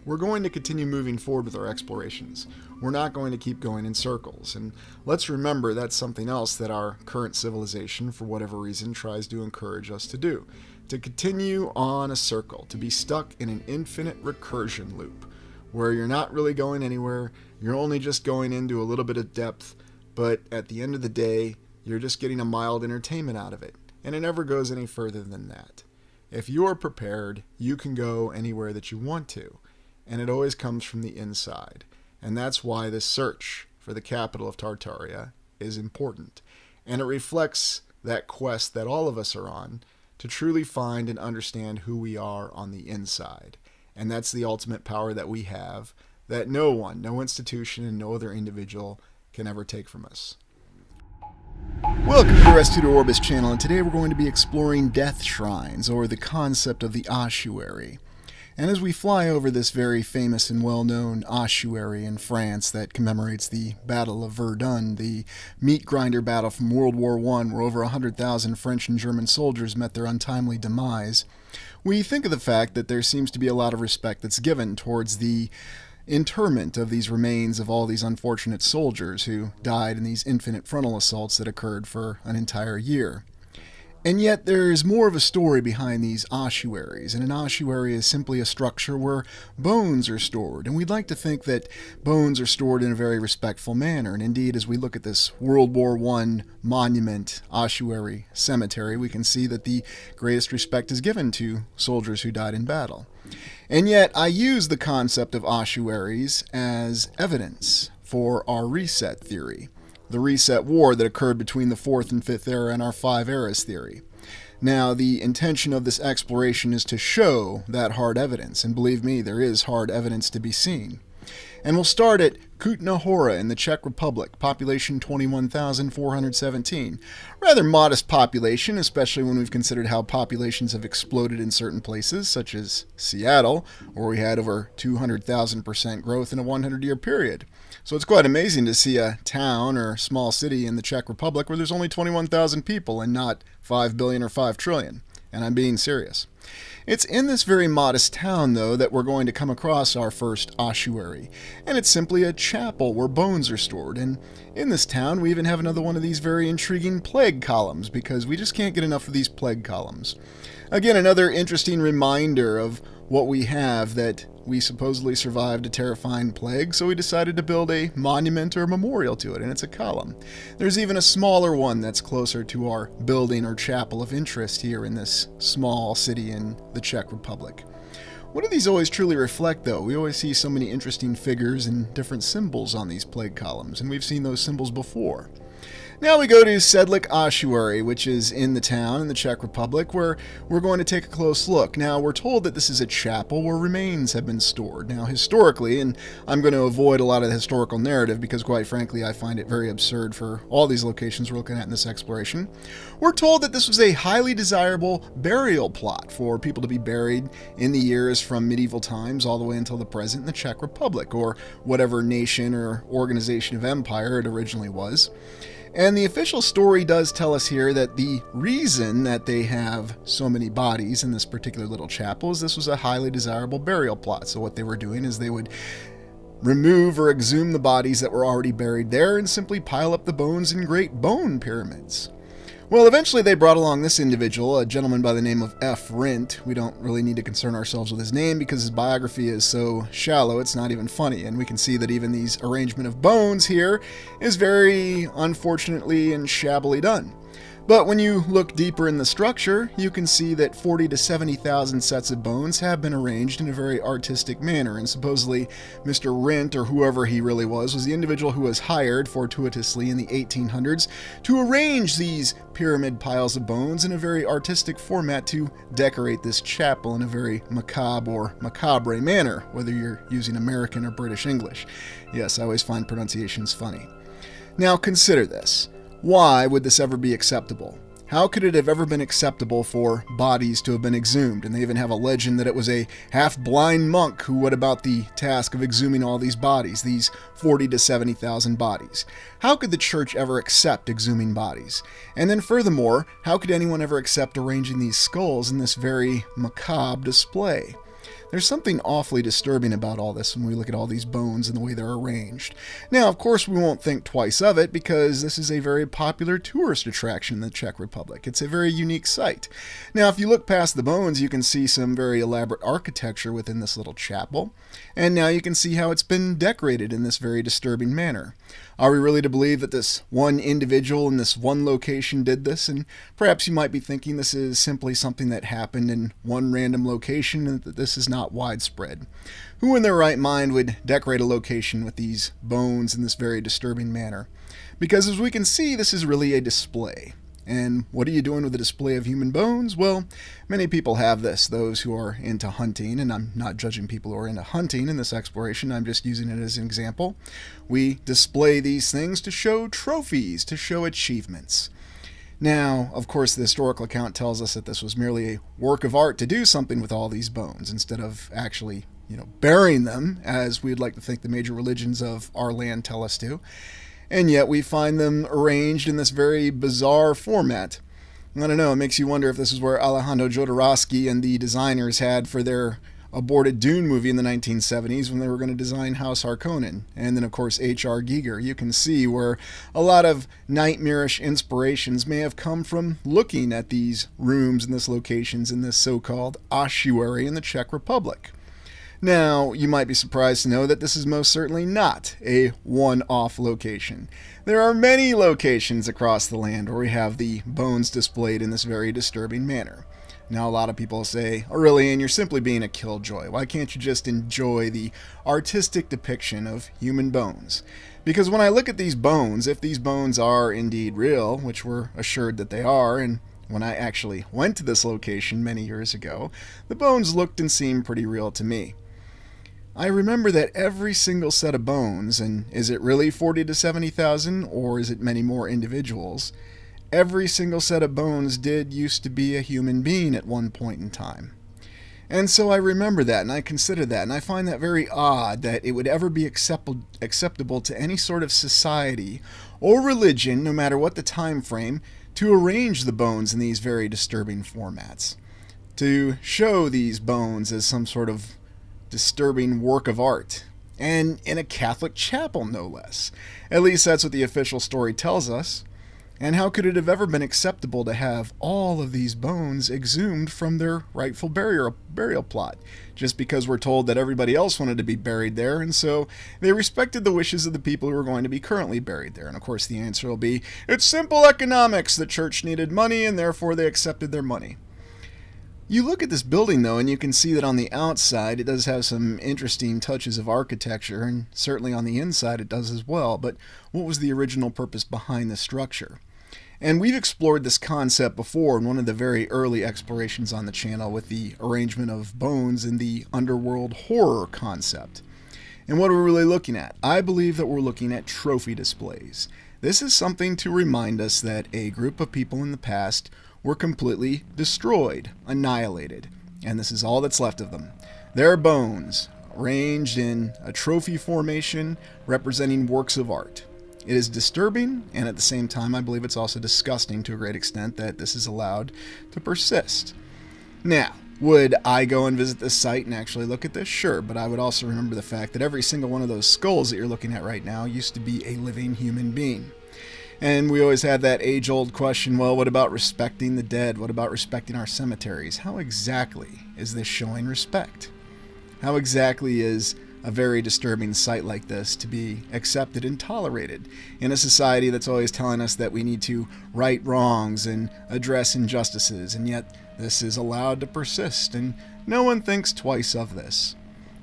We're going to continue moving forward with our explorations. We're not going to keep going in circles. And let's remember that's something else that our current civilization, for whatever reason, tries to encourage us to do. To continue on a circle, to be stuck in an infinite recursion loop, where you're not really going anywhere, you're only just going into a little bit of depth, but at the end of the day, you're just getting a mild entertainment out of it. And it never goes any further than that. If you are prepared, you can go anywhere that you want to. And it always comes from the inside. And that's why this search for the capital of Tartaria is important. And it reflects that quest that all of us are on to truly find and understand who we are on the inside. And that's the ultimate power that we have, that no one, no institution, and no other individual can ever take from us. Welcome to the Restudo Orbis channel, and today we're going to be exploring death shrines, or the concept of the ossuary. And as we fly over this very famous and well-known ossuary in France that commemorates the Battle of Verdun, the meat grinder battle from World War I, where over 100,000 French and German soldiers met their untimely demise, we think of the fact that there seems to be a lot of respect that's given towards the interment of these remains of all these unfortunate soldiers who died in these infinite frontal assaults that occurred for an entire year. And yet there is more of a story behind these ossuaries, and an ossuary is simply a structure where bones are stored, and we'd like to think that bones are stored in a very respectful manner. And indeed, as we look at this World War I monument ossuary cemetery, we can see that the greatest respect is given to soldiers who died in battle. And yet I use the concept of ossuaries as evidence for our reset theory. The reset war that occurred between the 4th and 5th era and our 5 eras theory. Now, the intention of this exploration is to show that hard evidence, and believe me, there is hard evidence to be seen. And we'll start at Kutna Hora in the Czech Republic, population 21,417. Rather modest population, especially when we've considered how populations have exploded in certain places, such as Seattle, where we had over 200,000% growth in a 100-year period. So it's quite amazing to see a town or small city in the Czech Republic where there's only 21,000 people and not 5 billion or 5 trillion. And I'm being serious. It's in this very modest town, though, that we're going to come across our first ossuary. And it's simply a chapel where bones are stored. And in this town, we even have another one of these very intriguing plague columns, because we just can't get enough of these plague columns. Again, another interesting reminder of what we have, that we supposedly survived a terrifying plague, so we decided to build a monument or memorial to it, and it's a column. There's even a smaller one that's closer to our building or chapel of interest here in this small city in the Czech Republic. What do these always truly reflect, though? We always see so many interesting figures and different symbols on these plague columns, and we've seen those symbols before. Now we go to Sedlic Ossuary, which is in the town in the Czech Republic, where we're going to take a close look. Now, we're told that this is a chapel where remains have been stored. Now, historically, and I'm going to avoid a lot of the historical narrative because, quite frankly, I find it very absurd for all these locations we're looking at in this exploration, we're told that this was a highly desirable burial plot for people to be buried in the years from medieval times all the way until the present in the Czech Republic, or whatever nation or organization of empire it originally was. And the official story does tell us here that the reason that they have so many bodies in this particular little chapel is this was a highly desirable burial plot. So what they were doing is they would remove or exhume the bodies that were already buried there and simply pile up the bones in great bone pyramids. Well, eventually they brought along this individual, a gentleman by the name of F. Rindt. We don't really need to concern ourselves with his name because his biography is so shallow it's not even funny, and we can see that even these arrangement of bones here is very unfortunately and shabbily done. But when you look deeper in the structure, you can see that 40 to 70,000 sets of bones have been arranged in a very artistic manner, and supposedly Mr. Rindt, or whoever he really was the individual who was hired fortuitously in the 1800s to arrange these pyramid piles of bones in a very artistic format to decorate this chapel in a very macabre or macabre manner, whether you're using American or British English. Yes, I always find pronunciations funny. Now consider this. Why would this ever be acceptable? How could it have ever been acceptable for bodies to have been exhumed? And they even have a legend that it was a half-blind monk who went about the task of exhuming all these bodies, these 40 to 70,000 bodies. How could the church ever accept exhuming bodies? And then furthermore, how could anyone ever accept arranging these skulls in this very macabre display? There's something awfully disturbing about all this when we look at all these bones and the way they're arranged. Now, of course, we won't think twice of it because this is a very popular tourist attraction in the Czech Republic. It's a very unique site. Now, if you look past the bones, you can see some very elaborate architecture within this little chapel. And now you can see how it's been decorated in this very disturbing manner. Are we really to believe that this one individual in this one location did this? And perhaps you might be thinking this is simply something that happened in one random location and that this is not widespread. Who in their right mind would decorate a location with these bones in this very disturbing manner? Because as we can see, this is really a display. And what are you doing with a display of human bones? Well, many people have this, those who are into hunting, and I'm not judging people who are into hunting in this exploration, I'm just using it as an example. We display these things to show trophies, to show achievements. Now, of course, the historical account tells us that this was merely a work of art to do something with all these bones, instead of actually, burying them, as we'd like to think the major religions of our land tell us to. And yet we find them arranged in this very bizarre format. I don't know, it makes you wonder if this is where Alejandro Jodorowsky and the designers had for their aborted Dune movie in the 1970s when they were going to design House Harkonnen. And then, of course, H.R. Giger. You can see where a lot of nightmarish inspirations may have come from looking at these rooms and these locations in this so-called ossuary in the Czech Republic. Now, you might be surprised to know that this is most certainly not a one-off location. There are many locations across the land where we have the bones displayed in this very disturbing manner. Now, a lot of people say, Aurelian, you're simply being a killjoy. Why can't you just enjoy the artistic depiction of human bones? Because when I look at these bones, if these bones are indeed real, which we're assured that they are, and when I actually went to this location many years ago, the bones looked and seemed pretty real to me. I remember that every single set of bones, and is it really 40 to 70,000, or is it many more individuals? Every single set of bones did used to be a human being at one point in time. And so I remember that, and I consider that, and I find that very odd that it would ever be acceptable to any sort of society or religion, no matter what the time frame, to arrange the bones in these very disturbing formats. To show these bones as some sort of disturbing work of art, and in a Catholic chapel, no less. At least that's what the official story tells us. And how could it have ever been acceptable to have all of these bones exhumed from their rightful burial plot, just because we're told that everybody else wanted to be buried there, and so they respected the wishes of the people who were going to be currently buried there? And of course the answer will be, it's simple economics. The church needed money, and therefore they accepted their money. You look at this building, though, and you can see that on the outside it does have some interesting touches of architecture, and certainly on the inside it does as well, but what was the original purpose behind the structure? And we've explored this concept before in one of the very early explorations on the channel with the arrangement of bones in the underworld horror concept. And what are we really looking at? I believe that we're looking at trophy displays. This is something to remind us that a group of people in the past were completely destroyed, annihilated, and this is all that's left of them. Their bones, arranged in a trophy formation representing works of art. It is disturbing, and at the same time I believe it's also disgusting to a great extent that this is allowed to persist. Now, would I go and visit this site and actually look at this? Sure, but I would also remember the fact that every single one of those skulls that you're looking at right now used to be a living human being. And we always have that age-old question, well, what about respecting the dead? What about respecting our cemeteries? How exactly is this showing respect? How exactly is a very disturbing sight like this to be accepted and tolerated in a society that's always telling us that we need to right wrongs and address injustices, and yet this is allowed to persist, and no one thinks twice of this.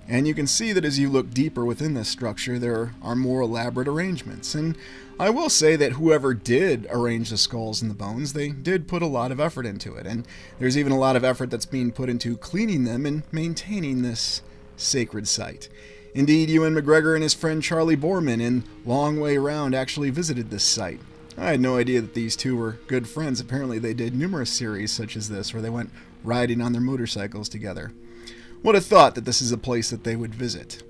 And you can see that as you look deeper within this structure, there are more elaborate arrangements. And I will say that whoever did arrange the skulls and the bones, they did put a lot of effort into it. And there's even a lot of effort that's being put into cleaning them and maintaining this sacred site. Indeed, Ewan McGregor and his friend Charlie Borman in Long Way Round actually visited this site. I had no idea that these two were good friends. Apparently they did numerous series such as this where they went riding on their motorcycles together. Would have thought that this is a place that they would visit.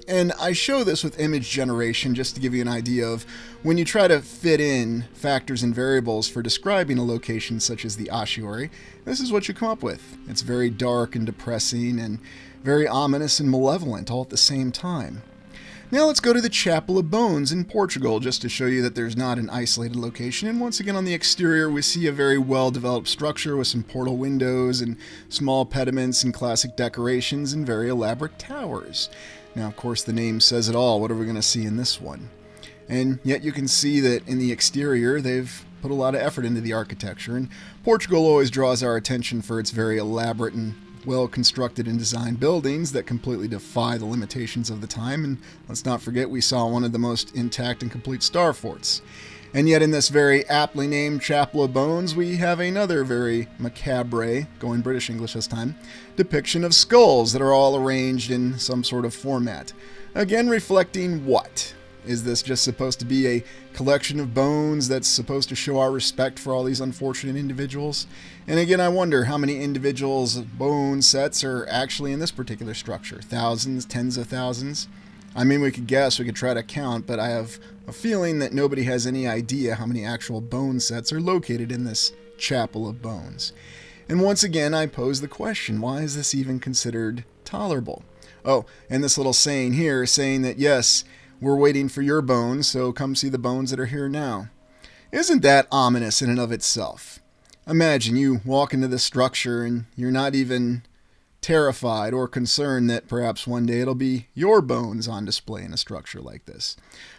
And I show this with image generation just to give you an idea of when you try to fit in factors and variables for describing a location such as the ossuary, this is what you come up with. It's very dark and depressing and very ominous and malevolent all at the same time. Now let's go to the Chapel of Bones in Portugal just to show you that there's not an isolated location. And once again on the exterior we see a very well developed structure with some portal windows and small pediments and classic decorations and very elaborate towers. Now of course the name says it all. What are we going to see in this one? And yet you can see that in the exterior they've put a lot of effort into the architecture. And Portugal always draws our attention for its very elaborate and well-constructed and designed buildings that completely defy the limitations of the time, and let's not forget we saw one of the most intact and complete star forts. And yet in this very aptly named Chapel of Bones, we have another very macabre, going British English this time, depiction of skulls that are all arranged in some sort of format. Again, reflecting what? Is this just supposed to be a collection of bones that's supposed to show our respect for all these unfortunate individuals? And again, I wonder how many individuals' bone sets are actually in this particular structure. Thousands, tens of thousands? I mean, we could guess, we could try to count, but I have a feeling that nobody has any idea how many actual bone sets are located in this Chapel of Bones. And once again, I pose the question, why is this even considered tolerable? Oh, and this little saying here saying that, yes, we're waiting for your bones, so come see the bones that are here now. Isn't that ominous in and of itself? Imagine you walk into this structure and you're not even terrified or concerned that perhaps one day it'll be your bones on display in a structure like this.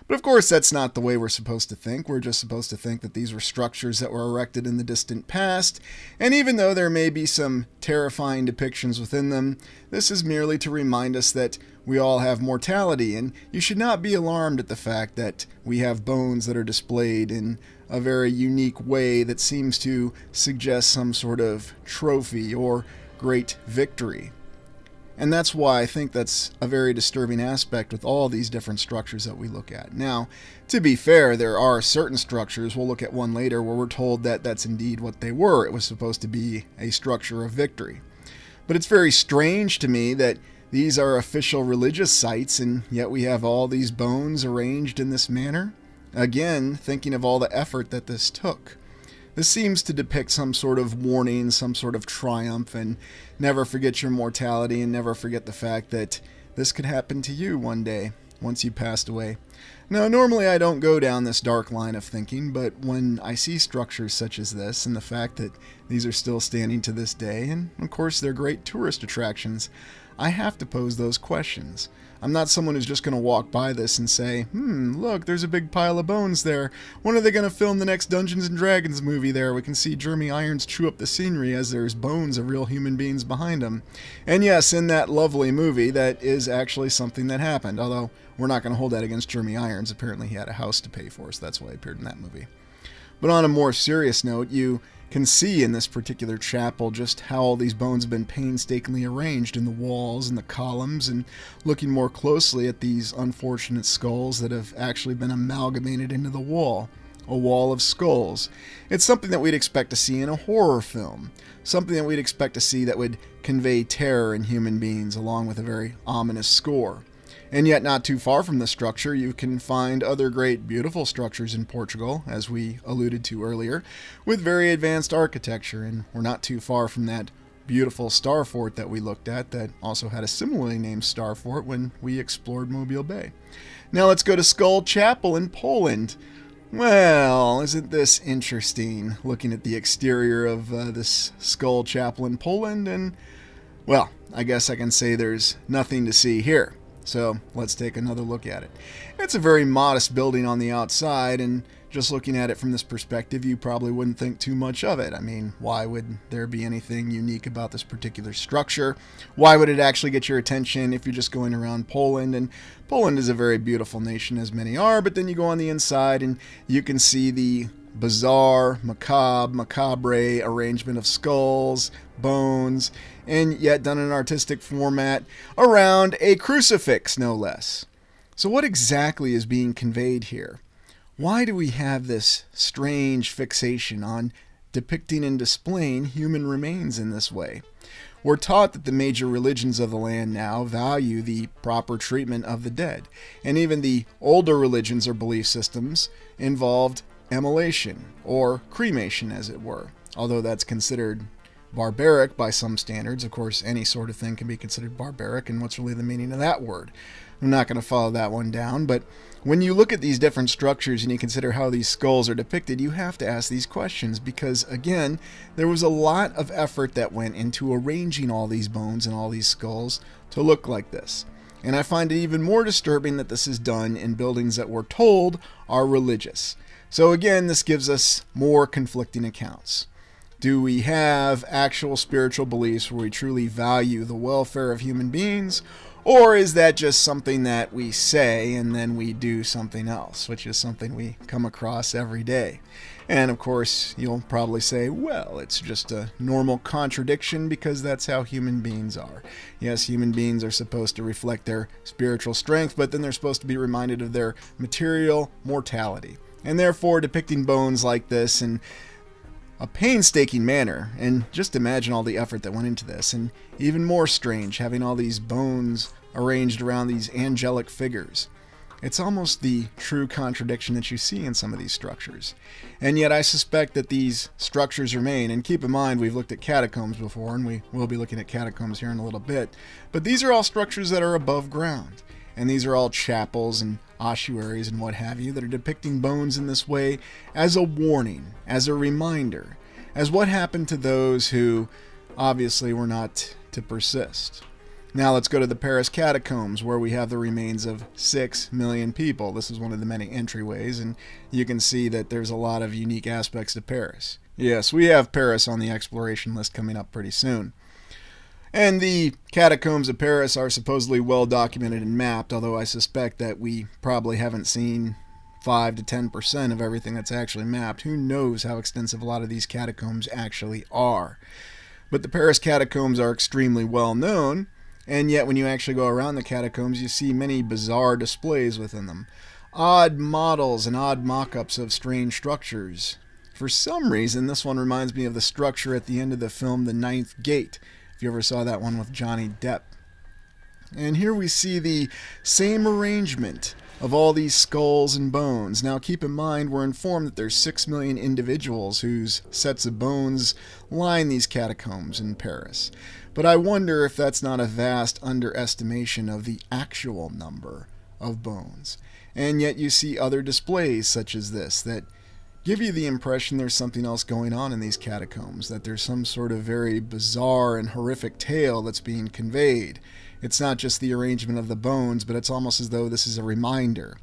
But of course that's not the way we're supposed to think. We're just supposed to think that these were structures that were erected in the distant past, and even though there may be some terrifying depictions within them, this is merely to remind us that we all have mortality, and you should not be alarmed at the fact that we have bones that are displayed in a very unique way that seems to suggest some sort of trophy or great victory. And that's why I think that's a very disturbing aspect with all these different structures that we look at. Now, to be fair, there are certain structures, we'll look at one later, where we're told that that's indeed what they were. It was supposed to be a structure of victory. But it's very strange to me that these are official religious sites, and yet we have all these bones arranged in this manner. Again, thinking of all the effort that this took. This seems to depict some sort of warning, some sort of triumph, and never forget your mortality, and never forget the fact that this could happen to you one day, once you passed away. Now, normally I don't go down this dark line of thinking, but when I see structures such as this, and the fact that these are still standing to this day, and of course they're great tourist attractions, I have to pose those questions. I'm not someone who's just going to walk by this and say, look, there's a big pile of bones there. When are they going to film the next Dungeons & Dragons movie there? We can see Jeremy Irons chew up the scenery as there's bones of real human beings behind him. And yes, in that lovely movie, that is actually something that happened, although we're not going to hold that against Jeremy Irons. Apparently he had a house to pay for, so that's why he appeared in that movie. But on a more serious note, you can see in this particular chapel just how all these bones have been painstakingly arranged in the walls and the columns, and looking more closely at these unfortunate skulls that have actually been amalgamated into the wall. A wall of skulls. It's something that we'd expect to see in a horror film. Something that we'd expect to see that would convey terror in human beings along with a very ominous score. And yet not too far from the structure, you can find other great beautiful structures in Portugal, as we alluded to earlier, with very advanced architecture, and we're not too far from that beautiful star fort that we looked at that also had a similarly named star fort when we explored Mobile Bay. Now let's go to Skull Chapel in Poland. Well, isn't this interesting, looking at the exterior of this Skull Chapel in Poland, and, well, I guess I can say there's nothing to see here. So let's take another look at it. It's a very modest building on the outside, and just looking at it from this perspective, you probably wouldn't think too much of it. I mean, why would there be anything unique about this particular structure? Why would it actually get your attention if you're just going around Poland? And Poland is a very beautiful nation, as many are, but then you go on the inside and you can see the bizarre, macabre arrangement of skulls, bones, and yet done in an artistic format around a crucifix, no less. So what exactly is being conveyed here? Why do we have this strange fixation on depicting and displaying human remains in this way? We're taught that the major religions of the land now value the proper treatment of the dead, and even the older religions or belief systems involved immolation, or cremation as it were, although that's considered barbaric by some standards. Of course, any sort of thing can be considered barbaric, and what's really the meaning of that word? I'm not going to follow that one down, but when you look at these different structures and you consider how these skulls are depicted, you have to ask these questions because, again, there was a lot of effort that went into arranging all these bones and all these skulls to look like this. And I find it even more disturbing that this is done in buildings that we're told are religious. So again, this gives us more conflicting accounts. Do we have actual spiritual beliefs where we truly value the welfare of human beings? Or is that just something that we say and then we do something else, which is something we come across every day? And of course, you'll probably say, well, it's just a normal contradiction because that's how human beings are. Yes, human beings are supposed to reflect their spiritual strength, but then they're supposed to be reminded of their material mortality. And therefore, depicting bones like this in a painstaking manner, and just imagine all the effort that went into this, and even more strange, having all these bones arranged around these angelic figures. It's almost the true contradiction that you see in some of these structures. And yet I suspect that these structures remain, and keep in mind we've looked at catacombs before, and we will be looking at catacombs here in a little bit, but these are all structures that are above ground. And these are all chapels and ossuaries and what have you that are depicting bones in this way as a warning, as a reminder, as what happened to those who obviously were not to persist. Now let's go to the Paris catacombs where we have the remains of 6 million people. This is one of the many entryways, and you can see that there's a lot of unique aspects to Paris. Yes, we have Paris on the exploration list coming up pretty soon. And the catacombs of Paris are supposedly well documented and mapped, although I suspect that we probably haven't seen 5 to 10% of everything that's actually mapped. Who knows how extensive a lot of these catacombs actually are. But the Paris catacombs are extremely well known, and yet when you actually go around the catacombs, you see many bizarre displays within them. Odd models and odd mock-ups of strange structures. For some reason, this one reminds me of the structure at the end of the film The Ninth Gate, if you ever saw that one with Johnny Depp. And here we see the same arrangement of all these skulls and bones. Now keep in mind, we're informed that there's 6 million individuals whose sets of bones line these catacombs in Paris. But I wonder if that's not a vast underestimation of the actual number of bones. And yet you see other displays such as this that give you the impression there's something else going on in these catacombs, that there's some sort of very bizarre and horrific tale that's being conveyed. It's not just the arrangement of the bones, but it's almost as though this is a reminder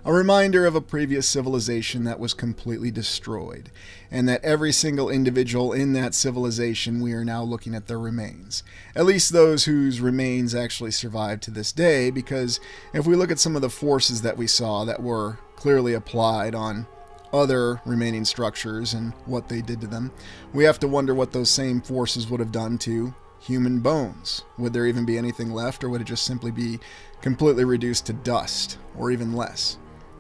of a previous civilization that was completely destroyed, and that every single individual in that civilization, we are now looking at their remains. At least those whose remains actually survive to this day, because if we look at some of the forces that we saw that were clearly applied on other remaining structures and what they did to them, we have to wonder what those same forces would have done to human bones. Would there even be anything left, or would it just simply be completely reduced to dust, or even less?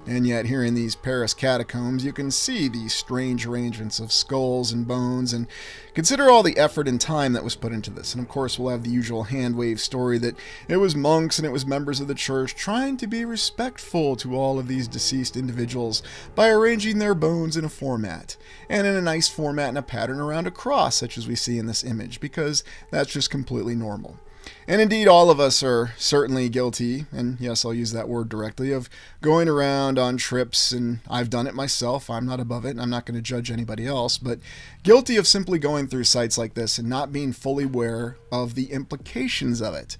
And yet here in these Paris catacombs, you can see these strange arrangements of skulls and bones, and consider all the effort and time that was put into this. And of course, we'll have the usual hand-wave story that it was monks and it was members of the church trying to be respectful to all of these deceased individuals by arranging their bones in a format, and in a nice format and a pattern around a cross, such as we see in this image, because that's just completely normal. And indeed, all of us are certainly guilty, and yes, I'll use that word directly, of going around on trips, and I've done it myself. I'm not above it, and I'm not going to judge anybody else, but guilty of simply going through sites like this and not being fully aware of the implications of it.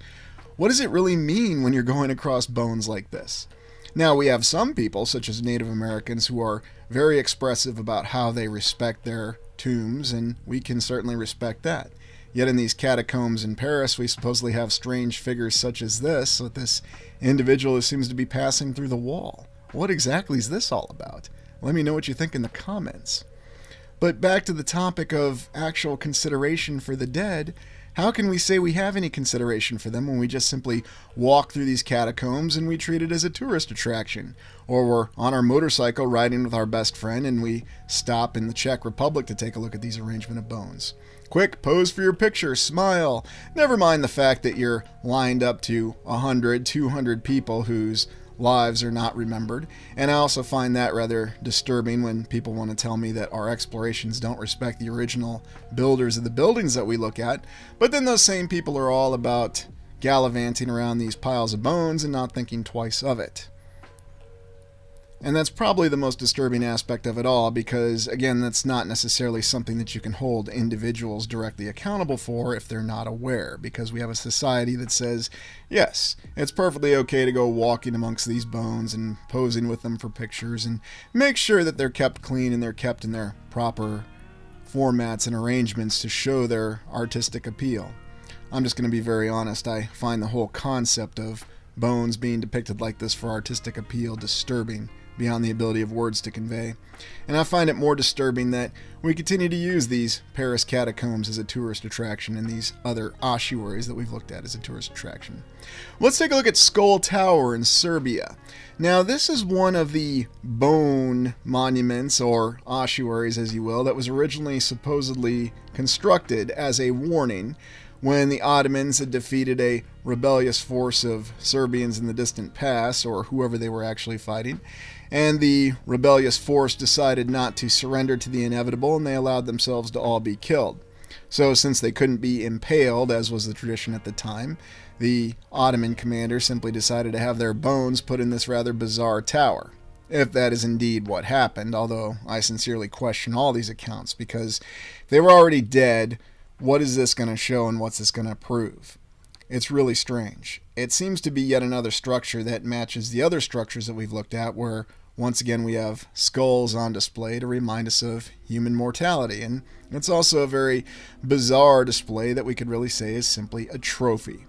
What does it really mean when you're going across bones like this? Now, we have some people, such as Native Americans, who are very expressive about how they respect their tombs, and we can certainly respect that. Yet in these catacombs in Paris, we supposedly have strange figures such as this, with this individual who seems to be passing through the wall. What exactly is this all about? Let me know what you think in the comments. But back to the topic of actual consideration for the dead, How can we say we have any consideration for them when we just simply walk through these catacombs and we treat it as a tourist attraction? Or we're on our motorcycle riding with our best friend and we stop in the Czech Republic to take a look at these arrangement of bones. Quick, pose for your picture, smile. Never mind the fact that you're lined up to 100, 200 people whose lives are not remembered. And I also find that rather disturbing when people want to tell me that our explorations don't respect the original builders of the buildings that we look at. But then those same people are all about gallivanting around these piles of bones and not thinking twice of it. And that's probably the most disturbing aspect of it all because, again, that's not necessarily something that you can hold individuals directly accountable for if they're not aware, because we have a society that says, yes, it's perfectly okay to go walking amongst these bones and posing with them for pictures and make sure that they're kept clean and they're kept in their proper formats and arrangements to show their artistic appeal. I'm just going to be very honest. I find the whole concept of bones being depicted like this for artistic appeal disturbing beyond the ability of words to convey. And I find it more disturbing that we continue to use these Paris catacombs as a tourist attraction and these other ossuaries that we've looked at as a tourist attraction. Let's take a look at Skull Tower in Serbia. Now, this is one of the bone monuments, or ossuaries as you will, that was originally supposedly constructed as a warning when the Ottomans had defeated a rebellious force of Serbians in the distant past, or whoever they were actually fighting, and the rebellious force decided not to surrender to the inevitable, and they allowed themselves to all be killed. So since they couldn't be impaled, as was the tradition at the time, the Ottoman commander simply decided to have their bones put in this rather bizarre tower. If that is indeed what happened, although I sincerely question all these accounts, because if they were already dead, what is this going to show and what's this going to prove? It's really strange. It seems to be yet another structure that matches the other structures that we've looked at, where once again we have skulls on display to remind us of human mortality. And it's also a very bizarre display that we could really say is simply a trophy.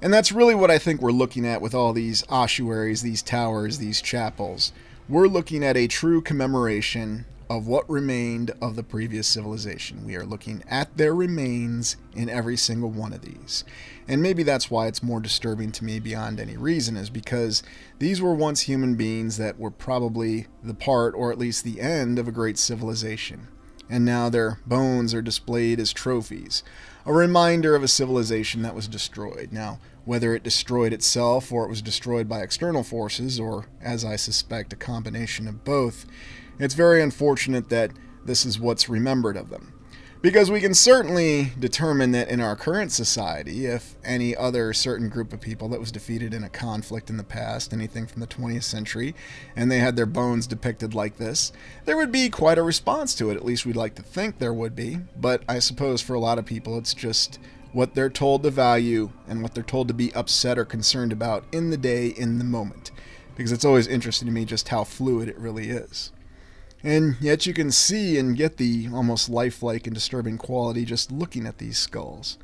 And that's really what I think we're looking at with all these ossuaries, these towers, these chapels. We're looking at a true commemoration of what remained of the previous civilization. We are looking at their remains in every single one of these. And maybe that's why it's more disturbing to me beyond any reason, is because these were once human beings that were probably the part, or at least the end, of a great civilization. And now their bones are displayed as trophies, a reminder of a civilization that was destroyed. Now, whether it destroyed itself or it was destroyed by external forces, or, as I suspect, a combination of both, it's very unfortunate that this is what's remembered of them. Because we can certainly determine that in our current society, if any other certain group of people that was defeated in a conflict in the past, anything from the 20th century, and they had their bones depicted like this, there would be quite a response to it. At least we'd like to think there would be. But I suppose for a lot of people, it's just what they're told to value and what they're told to be upset or concerned about in the day, in the moment. Because it's always interesting to me just how fluid it really is. And yet you can see and get the almost lifelike and disturbing quality just looking at these skulls.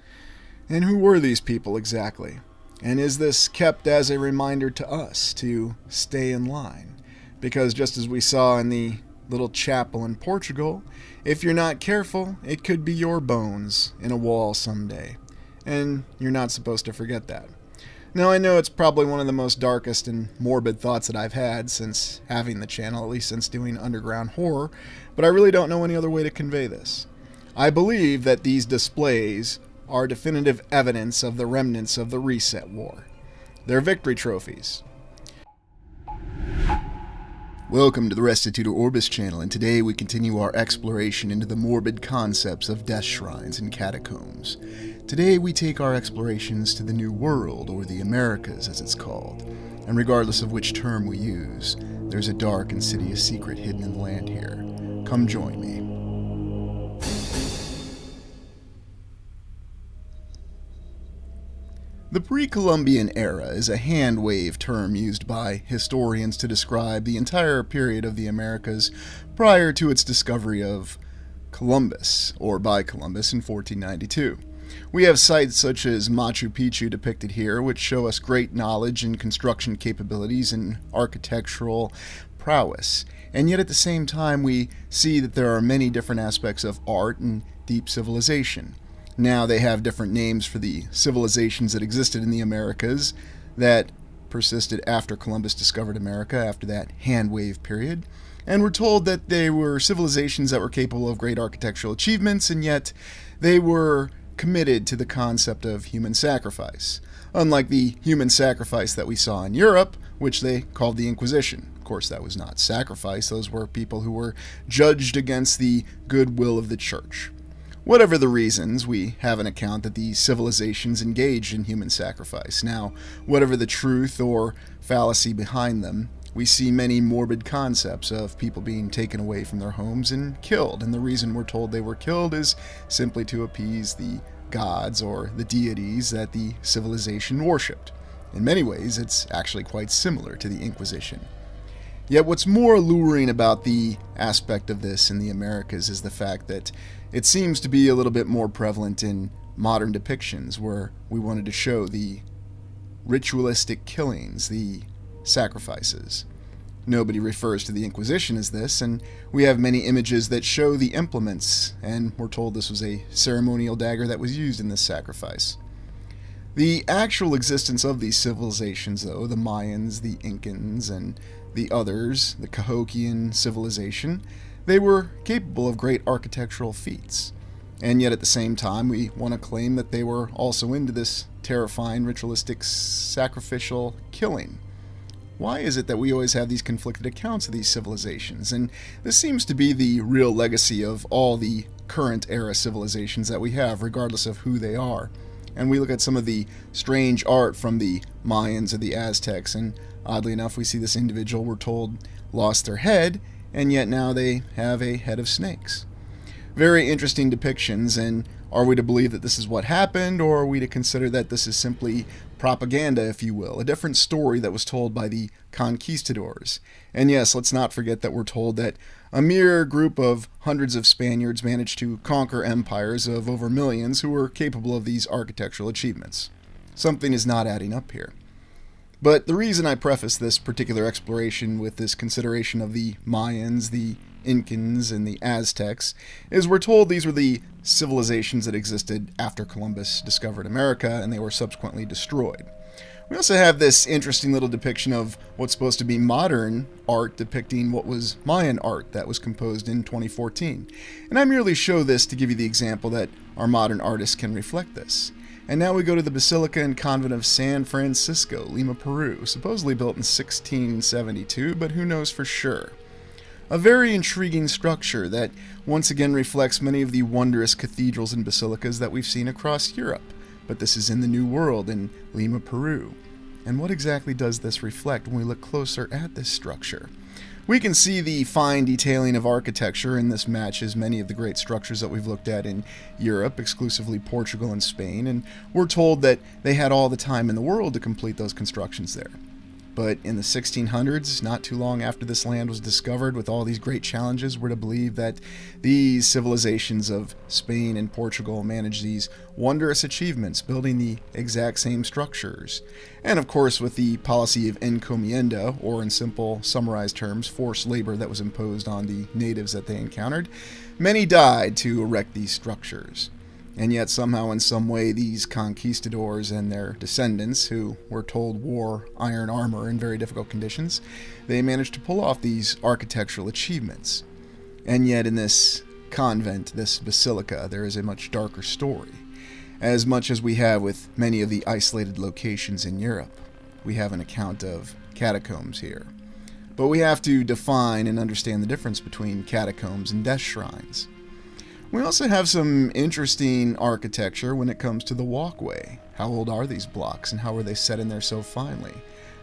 And who were these people exactly? And is this kept as a reminder to us to stay in line? Because just as we saw in the little chapel in Portugal, if you're not careful, it could be your bones in a wall someday. And you're not supposed to forget that. Now, I know it's probably one of the most darkest and morbid thoughts that I've had since having the channel, at least since doing underground horror, but I really don't know any other way to convey this. I believe that these displays are definitive evidence of the remnants of the Reset War. They're victory trophies. Welcome to the Restitutor Orbis channel, and today we continue our exploration into the morbid concepts of death shrines and catacombs. Today we take our explorations to the New World, or the Americas as it's called, and regardless of which term we use, there's a dark, insidious secret hidden in the land here. Come join me. The pre-Columbian era is a hand-wave term used by historians to describe the entire period of the Americas prior to its discovery of Columbus, or by Columbus, in 1492. We have sites such as Machu Picchu depicted here, which show us great knowledge and construction capabilities and architectural prowess. And yet at the same time we see that there are many different aspects of art and deep civilization. Now they have different names for the civilizations that existed in the Americas that persisted after Columbus discovered America, after that hand wave period. And we're told that they were civilizations that were capable of great architectural achievements, and yet they were committed to the concept of human sacrifice. Unlike the human sacrifice that we saw in Europe, which they called the Inquisition. Of course, that was not sacrifice. Those were people who were judged against the goodwill of the church. Whatever the reasons, we have an account that these civilizations engaged in human sacrifice. Now, whatever the truth or fallacy behind them, we see many morbid concepts of people being taken away from their homes and killed, and the reason we're told they were killed is simply to appease the gods or the deities that the civilization worshipped. In many ways, it's actually quite similar to the Inquisition. Yet what's more alluring about the aspect of this in the Americas is the fact that it seems to be a little bit more prevalent in modern depictions, where we wanted to show the ritualistic killings, the sacrifices. Nobody refers to the Inquisition as this, and we have many images that show the implements, and we're told this was a ceremonial dagger that was used in this sacrifice. The actual existence of these civilizations, though, the Mayans, the Incans, and the others, the Cahokian civilization, they were capable of great architectural feats. And yet at the same time, we want to claim that they were also into this terrifying ritualistic sacrificial killing. Why is it that we always have these conflicted accounts of these civilizations? And this seems to be the real legacy of all the current era civilizations that we have, regardless of who they are. And we look at some of the strange art from the Mayans or the Aztecs, and oddly enough, we see this individual, we're told, lost their head, and yet now they have a head of snakes. Very interesting depictions, and are we to believe that this is what happened, or are we to consider that this is simply propaganda, if you will, a different story that was told by the conquistadors? And yes, let's not forget that we're told that a mere group of hundreds of Spaniards managed to conquer empires of over millions who were capable of these architectural achievements. Something is not adding up here. But the reason I preface this particular exploration with this consideration of the Mayans, the Incans, and the Aztecs is we're told these were the civilizations that existed after Columbus discovered America, and they were subsequently destroyed. We also have this interesting little depiction of what's supposed to be modern art depicting what was Mayan art that was composed in 2014. And I merely show this to give you the example that our modern artists can reflect this. And now we go to the Basilica and Convent of San Francisco, Lima, Peru, supposedly built in 1672, but who knows for sure. A very intriguing structure that once again reflects many of the wondrous cathedrals and basilicas that we've seen across Europe, but this is in the New World in Lima, Peru. And what exactly does this reflect when we look closer at this structure? We can see the fine detailing of architecture, and this matches many of the great structures that we've looked at in Europe, exclusively Portugal and Spain, and we're told that they had all the time in the world to complete those constructions there. But in the 1600s, not too long after this land was discovered with all these great challenges, we're to believe that these civilizations of Spain and Portugal managed these wondrous achievements, building the exact same structures. And of course, with the policy of encomienda, or in simple summarized terms, forced labor that was imposed on the natives that they encountered, many died to erect these structures. And yet somehow in some way these conquistadors and their descendants, who were told wore iron armor in very difficult conditions, they managed to pull off these architectural achievements. And yet in this convent, this basilica, there is a much darker story. As much as we have with many of the isolated locations in Europe, we have an account of catacombs here. But we have to define and understand the difference between catacombs and death shrines. We also have some interesting architecture when it comes to the walkway. How old are these blocks, and how were they set in there so finely?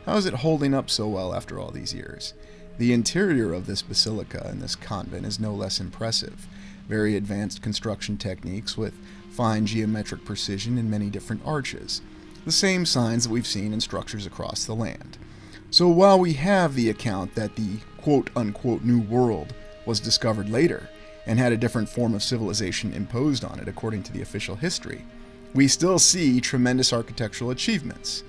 How is it holding up so well after all these years? The interior of this basilica and this convent is no less impressive. Very advanced construction techniques with fine geometric precision and many different arches. The same signs that we've seen in structures across the land. So while we have the account that the quote-unquote New World was discovered later, and had a different form of civilization imposed on it according to the official history, we still see tremendous architectural achievements.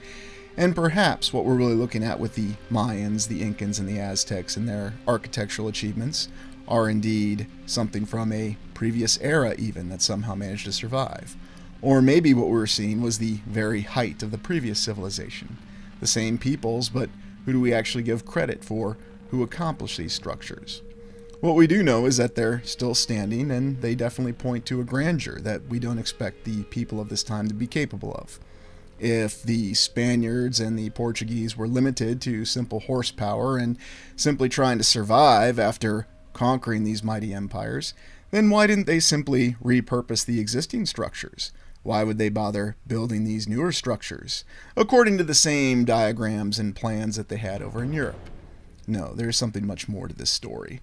And perhaps what we're really looking at with the Mayans, the Incans, and the Aztecs and their architectural achievements are indeed something from a previous era even that somehow managed to survive. Or maybe what we were seeing was the very height of the previous civilization. The same peoples, but who do we actually give credit for who accomplished these structures? What we do know is that they're still standing, and they definitely point to a grandeur that we don't expect the people of this time to be capable of. If the Spaniards and the Portuguese were limited to simple horsepower and simply trying to survive after conquering these mighty empires, then why didn't they simply repurpose the existing structures? Why would they bother building these newer structures, according to the same diagrams and plans that they had over in Europe? No, there's something much more to this story.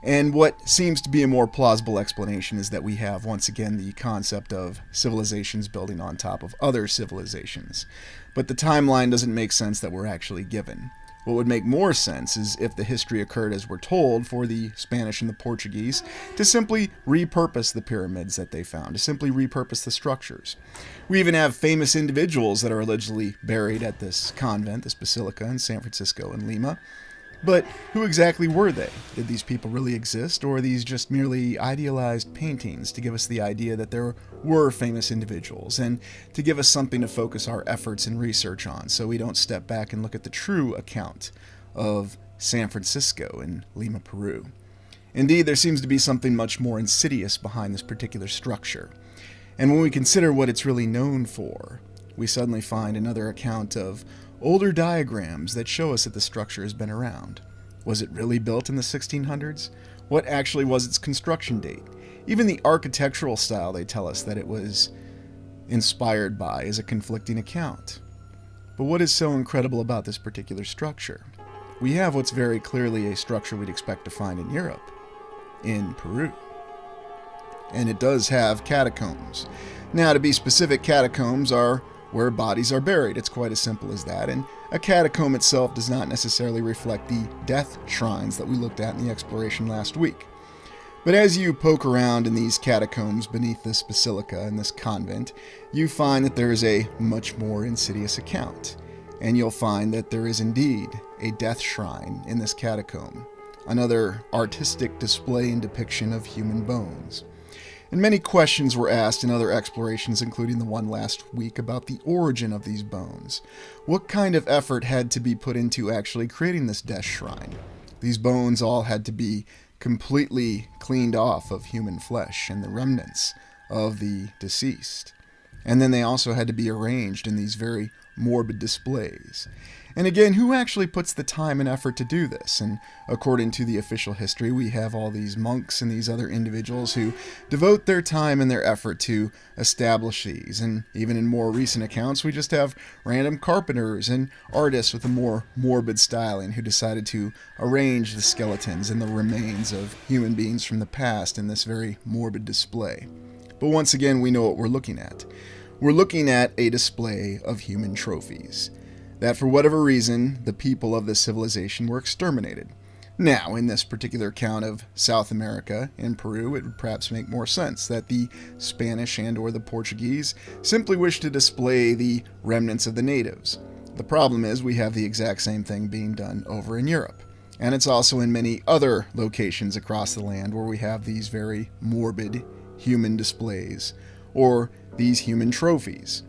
And what seems to be a more plausible explanation is that we have, once again, the concept of civilizations building on top of other civilizations. But the timeline doesn't make sense that we're actually given. What would make more sense is if the history occurred as we're told for the Spanish and the Portuguese to simply repurpose the pyramids that they found, to simply repurpose the structures. We even have famous individuals that are allegedly buried at this convent, this basilica in San Francisco and Lima. But who exactly were they? Did these people really exist, or are these just merely idealized paintings to give us the idea that there were famous individuals, and to give us something to focus our efforts and research on, so we don't step back and look at the true account of San Francisco and Lima, Peru? Indeed, there seems to be something much more insidious behind this particular structure. And when we consider what it's really known for, we suddenly find another account of older diagrams that show us that the structure has been around. Was it really built in the 1600s? What actually was its construction date? Even the architectural style they tell us that it was inspired by is a conflicting account. But what is so incredible about this particular structure? We have what's very clearly a structure we'd expect to find in Europe, in Peru. And it does have catacombs. Now, to be specific, catacombs are where bodies are buried. It's quite as simple as that, and a catacomb itself does not necessarily reflect the death shrines that we looked at in the exploration last week. But as you poke around in these catacombs beneath this basilica and this convent, you find that there is a much more insidious account, and you'll find that there is indeed a death shrine in this catacomb, another artistic display and depiction of human bones. And many questions were asked in other explorations, including the one last week, about the origin of these bones. What kind of effort had to be put into actually creating this death shrine? These bones all had to be completely cleaned off of human flesh and the remnants of the deceased. And then they also had to be arranged in these very morbid displays. And again, who actually puts the time and effort to do this? And according to the official history, we have all these monks and these other individuals who devote their time and their effort to establish these. And even in more recent accounts, we just have random carpenters and artists with a more morbid styling who decided to arrange the skeletons and the remains of human beings from the past in this very morbid display. But once again, we know what we're looking at. We're looking at a display of human trophies that for whatever reason, the people of this civilization were exterminated. Now, in this particular account of South America and Peru, it would perhaps make more sense that the Spanish and or the Portuguese simply wish to display the remnants of the natives. The problem is we have the exact same thing being done over in Europe. And it's also in many other locations across the land where we have these very morbid human displays, or these human trophies.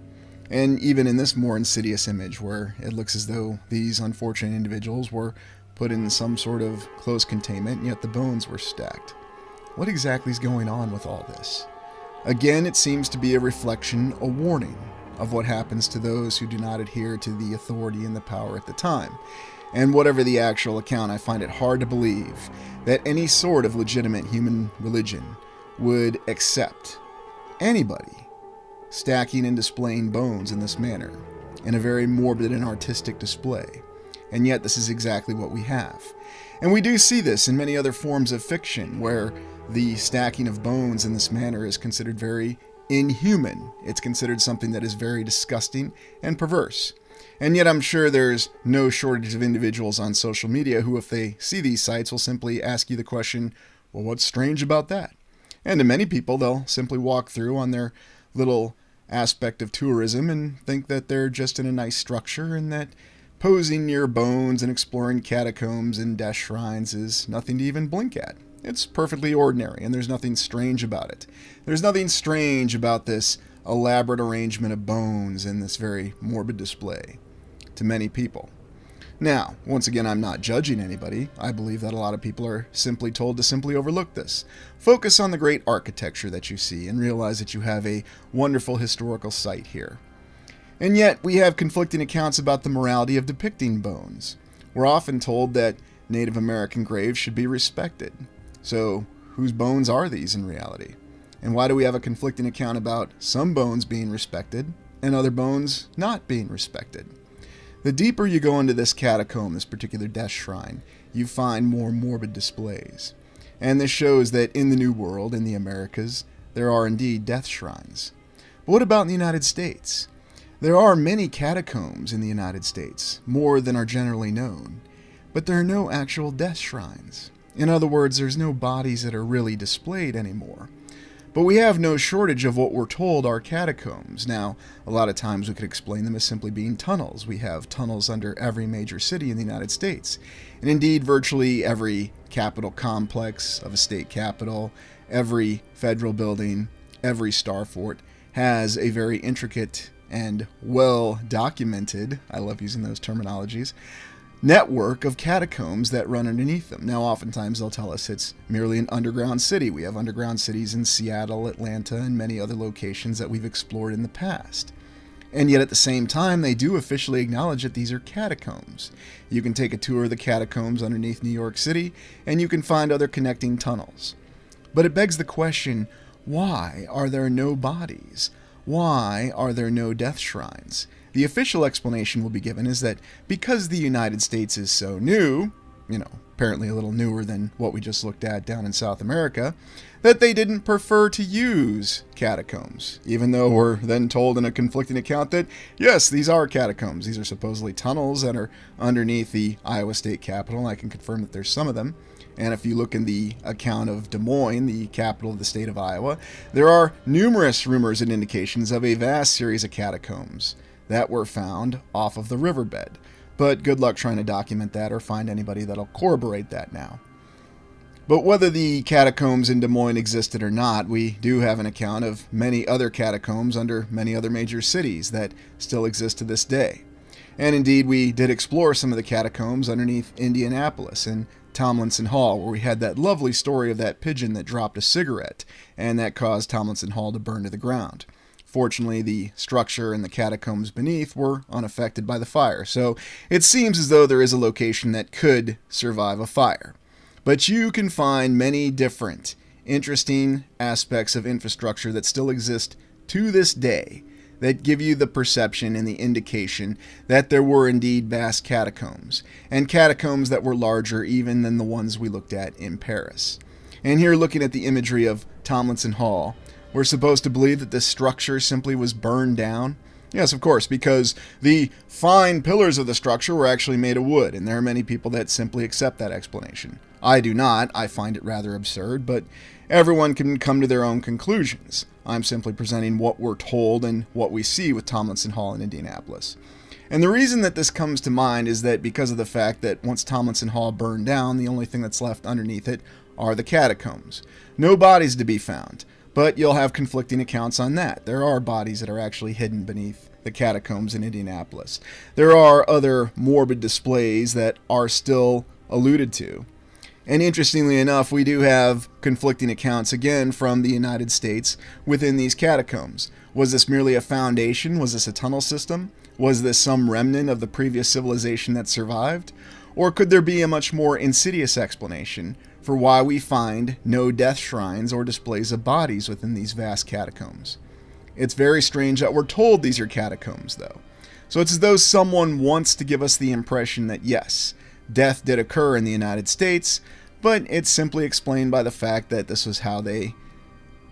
And even in this more insidious image where it looks as though these unfortunate individuals were put in some sort of close containment, and yet the bones were stacked. What exactly is going on with all this? Again, it seems to be a reflection, a warning of what happens to those who do not adhere to the authority and the power at the time. And whatever the actual account, I find it hard to believe that any sort of legitimate human religion would accept anybody stacking and displaying bones in this manner, in a very morbid and artistic display. And yet this is exactly what we have. And we do see this in many other forms of fiction, where the stacking of bones in this manner is considered very inhuman. It's considered something that is very disgusting and perverse. And yet I'm sure there's no shortage of individuals on social media who, if they see these sites, will simply ask you the question, well, what's strange about that? And to many people, they'll simply walk through on their little aspect of tourism and think that they're just in a nice structure, and that posing near bones and exploring catacombs and death shrines is nothing to even blink at. It's perfectly ordinary, and there's nothing strange about it. There's nothing strange about this elaborate arrangement of bones in this very morbid display to many people. Now, once again, I'm not judging anybody. I believe that a lot of people are simply told to simply overlook this. Focus on the great architecture that you see and realize that you have a wonderful historical site here. And yet, we have conflicting accounts about the morality of depicting bones. We're often told that Native American graves should be respected. So, whose bones are these in reality? And why do we have a conflicting account about some bones being respected and other bones not being respected? The deeper you go into this catacomb, this particular death shrine, you find more morbid displays. And this shows that in the New World, in the Americas, there are indeed death shrines. But what about in the United States? There are many catacombs in the United States, more than are generally known, but there are no actual death shrines. In other words, there's no bodies that are really displayed anymore. But we have no shortage of what we're told are catacombs. Now, a lot of times we could explain them as simply being tunnels. We have tunnels under every major city in the United States. And indeed, virtually every capital complex of a state capital, every federal building, every star fort has a very intricate and well-documented, I love using those terminologies, network of catacombs that run underneath them. Now, oftentimes they'll tell us it's merely an underground city. We have underground cities in Seattle, Atlanta, and many other locations that we've explored in the past. And yet at the same time, they do officially acknowledge that these are catacombs. You can take a tour of the catacombs underneath New York City, and you can find other connecting tunnels. But it begs the question, why are there no bodies? Why are there no death shrines? The official explanation will be given is that because the United States is so new, apparently a little newer than what we just looked at down in South America, that they didn't prefer to use catacombs, even though we're then told in a conflicting account that, yes, these are catacombs. These are supposedly tunnels that are underneath the Iowa State Capitol. I can confirm that there's some of them. And if you look in the account of Des Moines, the capital of the state of Iowa, there are numerous rumors and indications of a vast series of catacombs that were found off of the riverbed. But good luck trying to document that or find anybody that'll corroborate that now. But whether the catacombs in Des Moines existed or not, we do have an account of many other catacombs under many other major cities that still exist to this day. And indeed, we did explore some of the catacombs underneath Indianapolis and Tomlinson Hall, where we had that lovely story of that pigeon that dropped a cigarette, and that caused Tomlinson Hall to burn to the ground. Fortunately, the structure and the catacombs beneath were unaffected by the fire, so it seems as though there is a location that could survive a fire. But you can find many different, interesting aspects of infrastructure that still exist to this day that give you the perception and the indication that there were indeed vast catacombs, and catacombs that were larger even than the ones we looked at in Paris. And here, looking at the imagery of Tomlinson Hall, we're supposed to believe that this structure simply was burned down. Yes, of course, because the fine pillars of the structure were actually made of wood, and there are many people that simply accept that explanation. I do not. I find it rather absurd, but everyone can come to their own conclusions. I'm simply presenting what we're told and what we see with Tomlinson Hall in Indianapolis. And the reason that this comes to mind is that because of the fact that once Tomlinson Hall burned down, the only thing that's left underneath it are the catacombs. No bodies to be found. But you'll have conflicting accounts on that. There are bodies that are actually hidden beneath the catacombs in Indianapolis. There are other morbid displays that are still alluded to. And interestingly enough, we do have conflicting accounts again from the United States within these catacombs. Was this merely a foundation? Was this a tunnel system? Was this some remnant of the previous civilization that survived? Or could there be a much more insidious explanation for why we find no death shrines or displays of bodies within these vast catacombs? It's very strange that we're told these are catacombs, though. So it's as though someone wants to give us the impression that, yes, death did occur in the United States, but it's simply explained by the fact that this was how they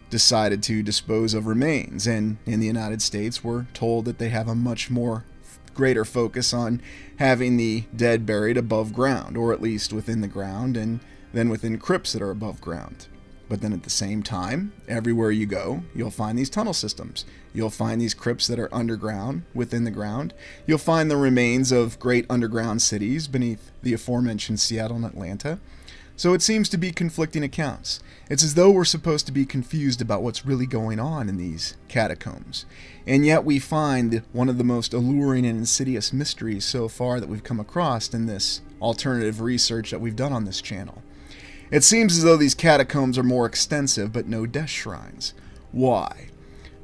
decided to dispose of remains. And in the United States, we're told that they have a much more greater focus on having the dead buried above ground, or at least within the ground, and then within crypts that are above ground. But then at the same time, everywhere you go, you'll find these tunnel systems. You'll find these crypts that are underground, within the ground. You'll find the remains of great underground cities beneath the aforementioned Seattle and Atlanta. So it seems to be conflicting accounts. It's as though we're supposed to be confused about what's really going on in these catacombs. And yet we find one of the most alluring and insidious mysteries so far that we've come across in this alternative research that we've done on this channel. It seems as though these catacombs are more extensive, but no death shrines. Why?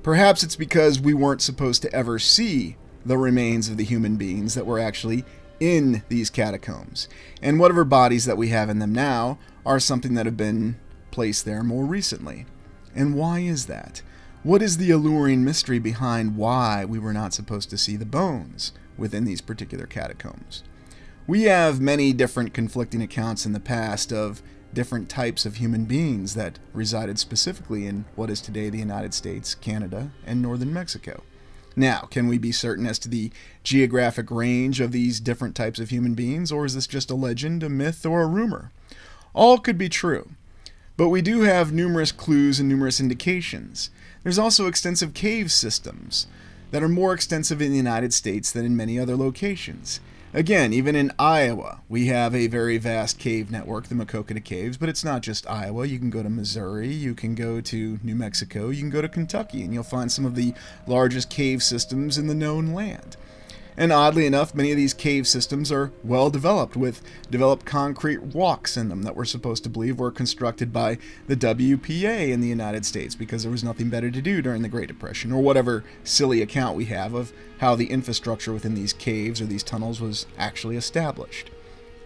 Perhaps it's because we weren't supposed to ever see the remains of the human beings that were actually in these catacombs. And whatever bodies that we have in them now are something that have been placed there more recently. And why is that? What is the alluring mystery behind why we were not supposed to see the bones within these particular catacombs? We have many different conflicting accounts in the past of different types of human beings that resided specifically in what is today the United States, Canada, and northern Mexico. Now, can we be certain as to the geographic range of these different types of human beings, or is this just a legend, a myth, or a rumor? All could be true, but we do have numerous clues and numerous indications. There's also extensive cave systems that are more extensive in the United States than in many other locations. Again, even in Iowa, we have a very vast cave network, the Makokata Caves, but it's not just Iowa. You can go to Missouri, you can go to New Mexico, you can go to Kentucky, and you'll find some of the largest cave systems in the known land. And oddly enough, many of these cave systems are well developed, with developed concrete walks in them that we're supposed to believe were constructed by the WPA in the United States because there was nothing better to do during the Great Depression, or whatever silly account we have of how the infrastructure within these caves or these tunnels was actually established.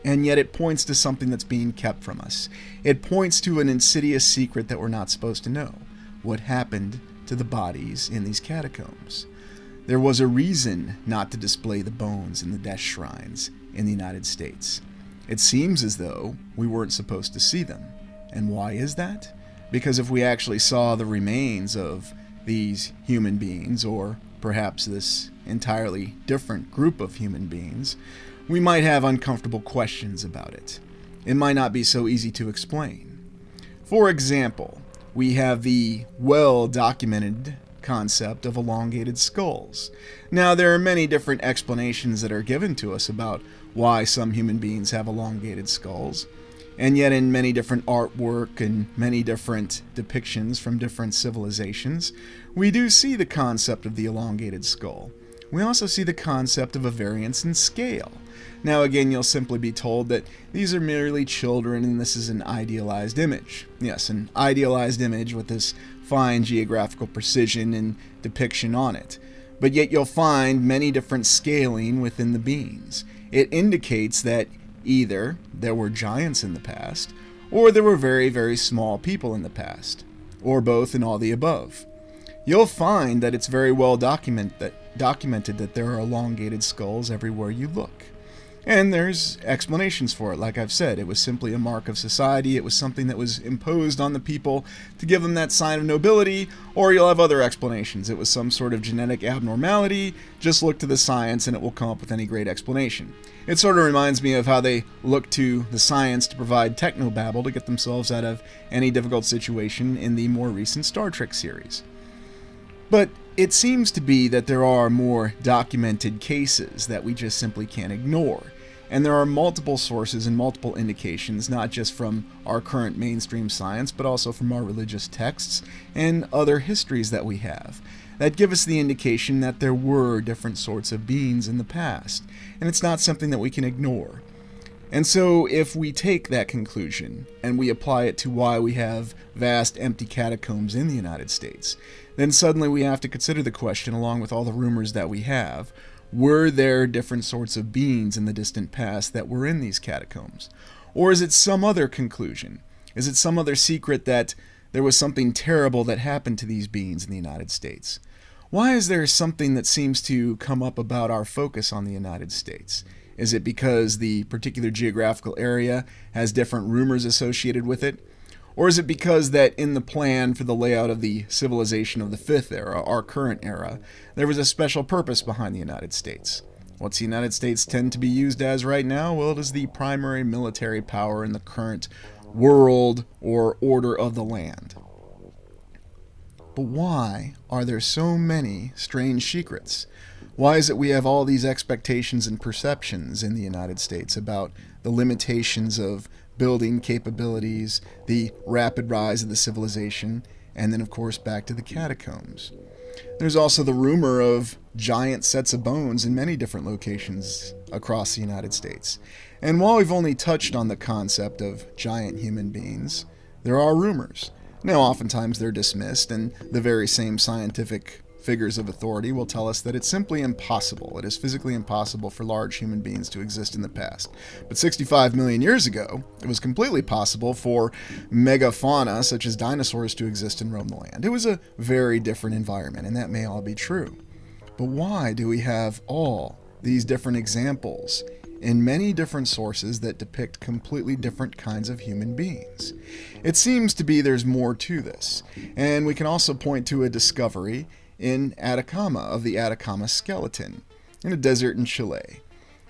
And yet it points to something that's being kept from us. It points to an insidious secret that we're not supposed to know. What happened to the bodies in these catacombs? There was a reason not to display the bones in the death shrines in the United States. It seems as though we weren't supposed to see them. And why is that? Because if we actually saw the remains of these human beings, or perhaps this entirely different group of human beings, we might have uncomfortable questions about it. It might not be so easy to explain. For example, we have the well-documented concept of elongated skulls. Now, there are many different explanations that are given to us about why some human beings have elongated skulls, and yet in many different artwork and many different depictions from different civilizations, we do see the concept of the elongated skull. We also see the concept of a variance in scale. Now again, you'll simply be told that these are merely children and this is an idealized image. Yes, an idealized image with this fine geographical precision and depiction on it. But yet you'll find many different scaling within the beings. It indicates that either there were giants in the past, or there were very, very small people in the past, or both and all the above. You'll find that it's very well documented that there are elongated skulls everywhere you look. And there's explanations for it. Like I've said, it was simply a mark of society. It was something that was imposed on the people to give them that sign of nobility, or you'll have other explanations. It was some sort of genetic abnormality. Just look to the science and it will come up with any great explanation. It sort of reminds me of how they look to the science to provide technobabble to get themselves out of any difficult situation in the more recent Star Trek series. But it seems to be that there are more documented cases that we just simply can't ignore. And there are multiple sources and multiple indications, not just from our current mainstream science, but also from our religious texts and other histories that we have, that give us the indication that there were different sorts of beings in the past. And it's not something that we can ignore. And so if we take that conclusion and we apply it to why we have vast empty catacombs in the United States, then suddenly we have to consider the question, along with all the rumors that we have, were there different sorts of beings in the distant past that were in these catacombs? Or is it some other conclusion? Is it some other secret that there was something terrible that happened to these beings in the United States? Why is there something that seems to come up about our focus on the United States? Is it because the particular geographical area has different rumors associated with it? Or is it because that in the plan for the layout of the civilization of the Fifth Era, our current era, there was a special purpose behind the United States? What's the United States tend to be used as right now? Well, it is the primary military power in the current world or order of the land. But why are there so many strange secrets? Why is it we have all these expectations and perceptions in the United States about the limitations of building capabilities, the rapid rise of the civilization, and then of course back to the catacombs. There's also the rumor of giant sets of bones in many different locations across the United States. And while we've only touched on the concept of giant human beings, there are rumors. Now, oftentimes they're dismissed, and the very same scientific figures of authority will tell us that it's simply impossible. It is physically impossible for large human beings to exist in the past. But 65 million years ago, it was completely possible for megafauna such as dinosaurs to exist and roam the land. It was a very different environment, and that may all be true. But why do we have all these different examples in many different sources that depict completely different kinds of human beings? It seems to be there's more to this, and we can also point to a discovery in Atacama of the Atacama skeleton in a desert in Chile.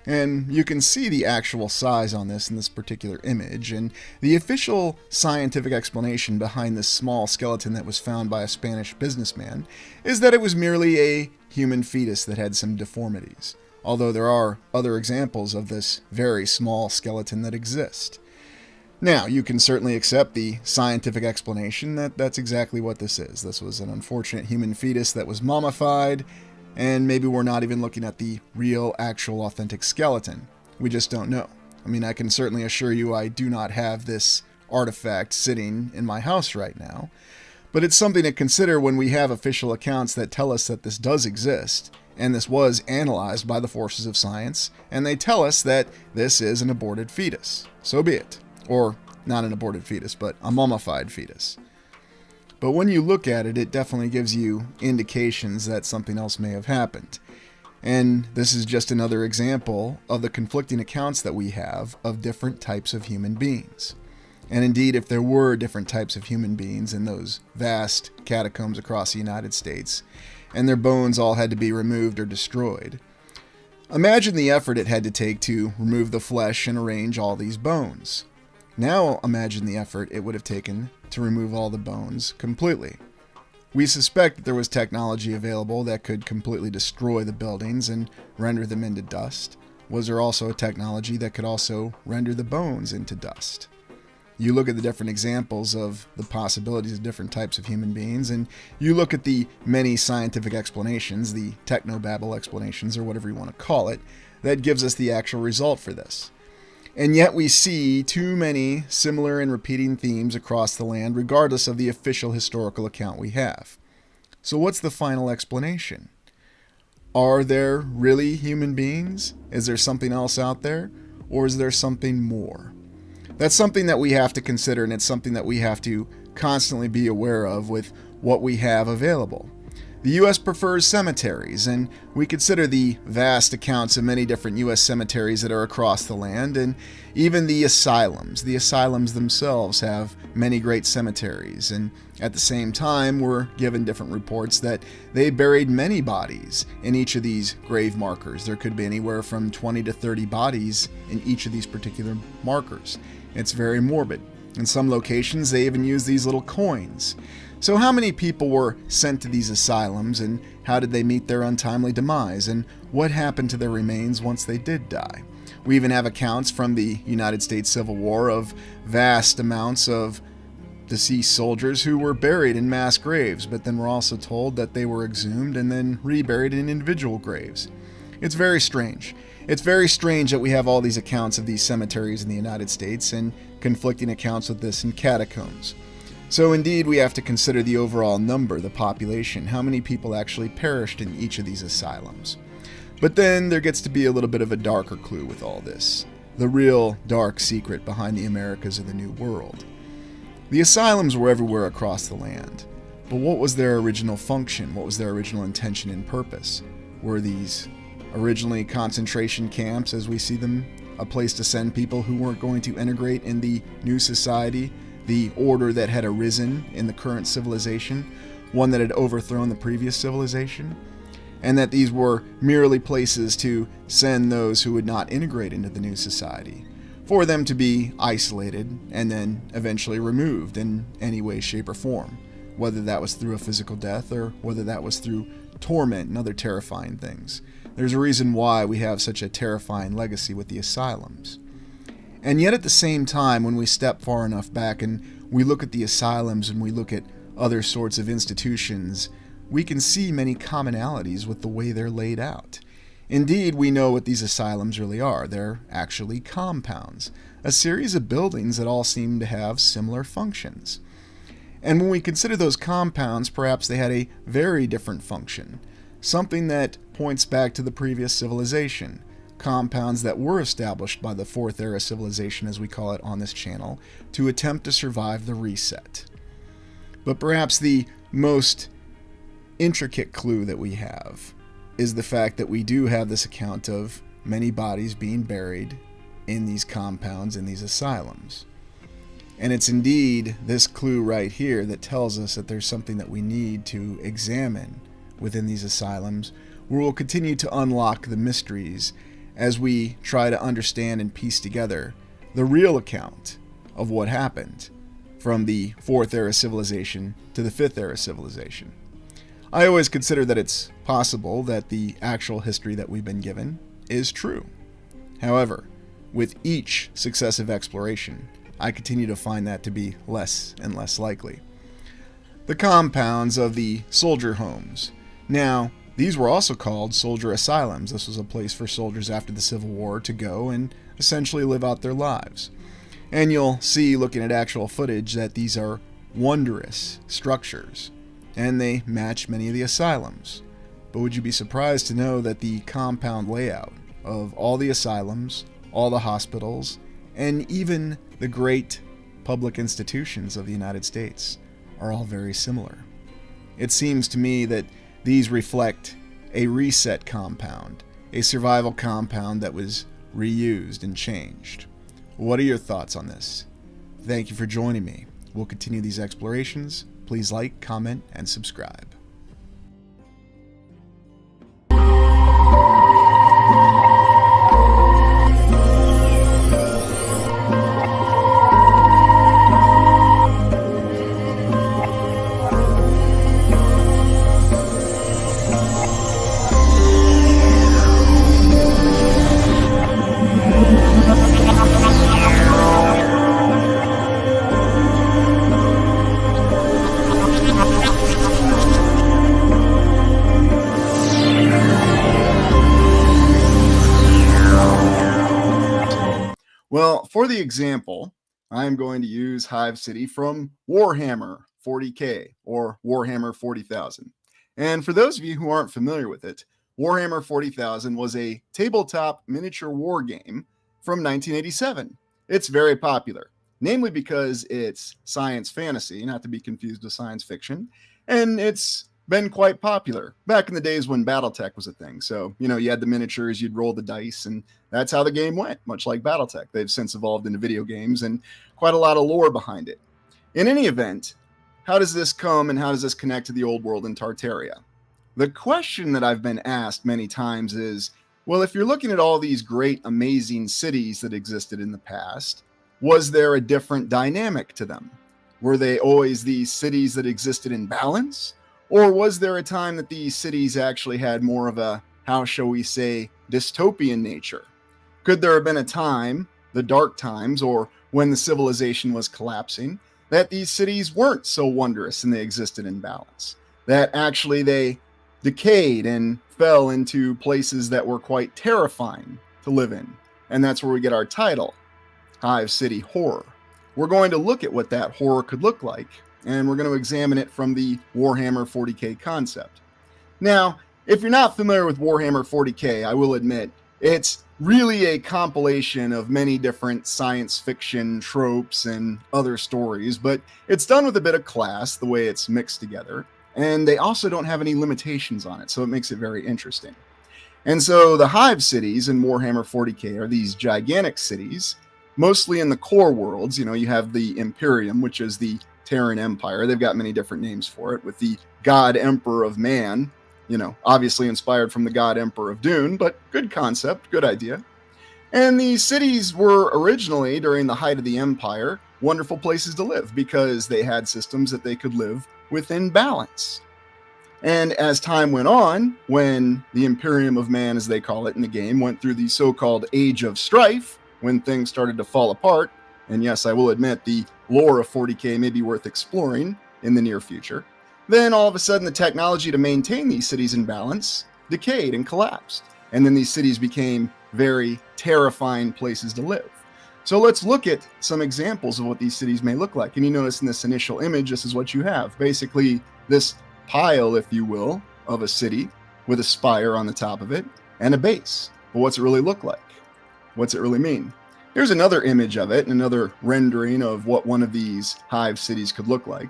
And you can see the actual size on this in this particular image, and the official scientific explanation behind this small skeleton that was found by a Spanish businessman is that it was merely a human fetus that had some deformities, although there are other examples of this very small skeleton that exist. Now, you can certainly accept the scientific explanation that that's exactly what this is. This was an unfortunate human fetus that was mummified, and maybe we're not even looking at the real, actual, authentic skeleton. We just don't know. I mean, I can certainly assure you I do not have this artifact sitting in my house right now, but it's something to consider when we have official accounts that tell us that this does exist, and this was analyzed by the forces of science, and they tell us that this is an aborted fetus. So be it. Or, not an aborted fetus, but a mummified fetus. But when you look at it, it definitely gives you indications that something else may have happened. And this is just another example of the conflicting accounts that we have of different types of human beings. And indeed, if there were different types of human beings in those vast catacombs across the United States, and their bones all had to be removed or destroyed, imagine the effort it had to take to remove the flesh and arrange all these bones. Now imagine the effort it would have taken to remove all the bones completely. We suspect that there was technology available that could completely destroy the buildings and render them into dust. Was there also a technology that could also render the bones into dust? You look at the different examples of the possibilities of different types of human beings, and you look at the many scientific explanations, the technobabble explanations, or whatever you want to call it, that gives us the actual result for this. And yet we see too many similar and repeating themes across the land, regardless of the official historical account we have. So what's the final explanation? Are there really human beings? Is there something else out there? Or is there something more? That's something that we have to consider, and it's something that we have to constantly be aware of with what we have available. The U.S. prefers cemeteries, and we consider the vast accounts of many different U.S. cemeteries that are across the land, and even the asylums. The asylums themselves have many great cemeteries, and at the same time, we're given different reports that they buried many bodies in each of these grave markers. There could be anywhere from 20 to 30 bodies in each of these particular markers. It's very morbid. In some locations, they even use these little coins. So how many people were sent to these asylums, and how did they meet their untimely demise, and what happened to their remains once they did die? We even have accounts from the United States Civil War of vast amounts of deceased soldiers who were buried in mass graves, but then we're also told that they were exhumed and then reburied in individual graves. It's very strange. It's very strange that we have all these accounts of these cemeteries in the United States and conflicting accounts of this in catacombs. So indeed, we have to consider the overall number, the population, how many people actually perished in each of these asylums. But then there gets to be a little bit of a darker clue with all this, the real dark secret behind the Americas of the New World. The asylums were everywhere across the land, but what was their original function? What was their original intention and purpose? Were these originally concentration camps, as we see them, a place to send people who weren't going to integrate in the new society, the order that had arisen in the current civilization, one that had overthrown the previous civilization, and that these were merely places to send those who would not integrate into the new society, for them to be isolated and then eventually removed in any way, shape, or form, whether that was through a physical death or whether that was through torment and other terrifying things. There's a reason why we have such a terrifying legacy with the asylums. And yet at the same time, when we step far enough back and we look at the asylums and we look at other sorts of institutions, we can see many commonalities with the way they're laid out. Indeed, we know what these asylums really are. They're actually compounds, a series of buildings that all seem to have similar functions. And when we consider those compounds, perhaps they had a very different function, something that points back to the previous civilization, compounds that were established by the Fourth Era civilization, as we call it on this channel, to attempt to survive the reset. But perhaps the most intricate clue that we have is the fact that we do have this account of many bodies being buried in these compounds, in these asylums. And it's indeed this clue right here that tells us that there's something that we need to examine within these asylums, where we'll continue to unlock the mysteries as we try to understand and piece together the real account of what happened from the Fourth Era civilization to the Fifth Era civilization. I always consider that it's possible that the actual history that we've been given is true. However, with each successive exploration, I continue to find that to be less and less likely. The compounds of the soldier homes. Now, these were also called soldier asylums. This was a place for soldiers after the Civil War to go and essentially live out their lives. And you'll see, looking at actual footage, that these are wondrous structures, and they match many of the asylums. But would you be surprised to know that the compound layout of all the asylums, all the hospitals, and even the great public institutions of the United States are all very similar? It seems to me that these reflect a reset compound, a survival compound that was reused and changed. What are your thoughts on this? Thank you for joining me. We'll continue these explorations. Please like, comment, and subscribe. Well, for the example, I'm going to use Hive City from Warhammer 40K or Warhammer 40,000. And for those of you who aren't familiar with it, Warhammer 40,000 was a tabletop miniature war game from 1987. It's very popular, namely because it's science fantasy, not to be confused with science fiction, and it's been quite popular back in the days when Battletech was a thing. So, you had the miniatures, you'd roll the dice, and that's how the game went, much like Battletech. They've since evolved into video games and quite a lot of lore behind it. In any event, how does this come and how does this connect to the old world in Tartaria? The question that I've been asked many times is, well, if you're looking at all these great, amazing cities that existed in the past, was there a different dynamic to them? Were they always these cities that existed in balance? Or was there a time that these cities actually had more of a, how shall we say, dystopian nature? Could there have been a time, the dark times, or when the civilization was collapsing, that these cities weren't so wondrous and they existed in balance? That actually they decayed and fell into places that were quite terrifying to live in. And that's where we get our title, Hive City Horror. We're going to look at what that horror could look like, and we're going to examine it from the Warhammer 40K concept. Now, if you're not familiar with Warhammer 40K, I will admit, it's really a compilation of many different science fiction tropes and other stories, but it's done with a bit of class, the way it's mixed together, and they also don't have any limitations on it, so it makes it very interesting. And so the Hive cities in Warhammer 40K are these gigantic cities, mostly in the core worlds. You have the Imperium, which is the Terran Empire. They've got many different names for it, with the God Emperor of Man, obviously inspired from the God Emperor of Dune, but good concept, good idea. And these cities were originally, during the height of the Empire, wonderful places to live because they had systems that they could live within balance. And as time went on, when the Imperium of Man, as they call it in the game, went through the so-called Age of Strife, when things started to fall apart, and yes, I will admit the lore of 40K may be worth exploring in the near future, then all of a sudden the technology to maintain these cities in balance decayed and collapsed. And then these cities became very terrifying places to live. So let's look at some examples of what these cities may look like. And you notice in this initial image, this is what you have. Basically, this pile, if you will, of a city with a spire on the top of it and a base. But what's it really look like? What's it really mean? Here's another image of it, another rendering of what one of these Hive cities could look like.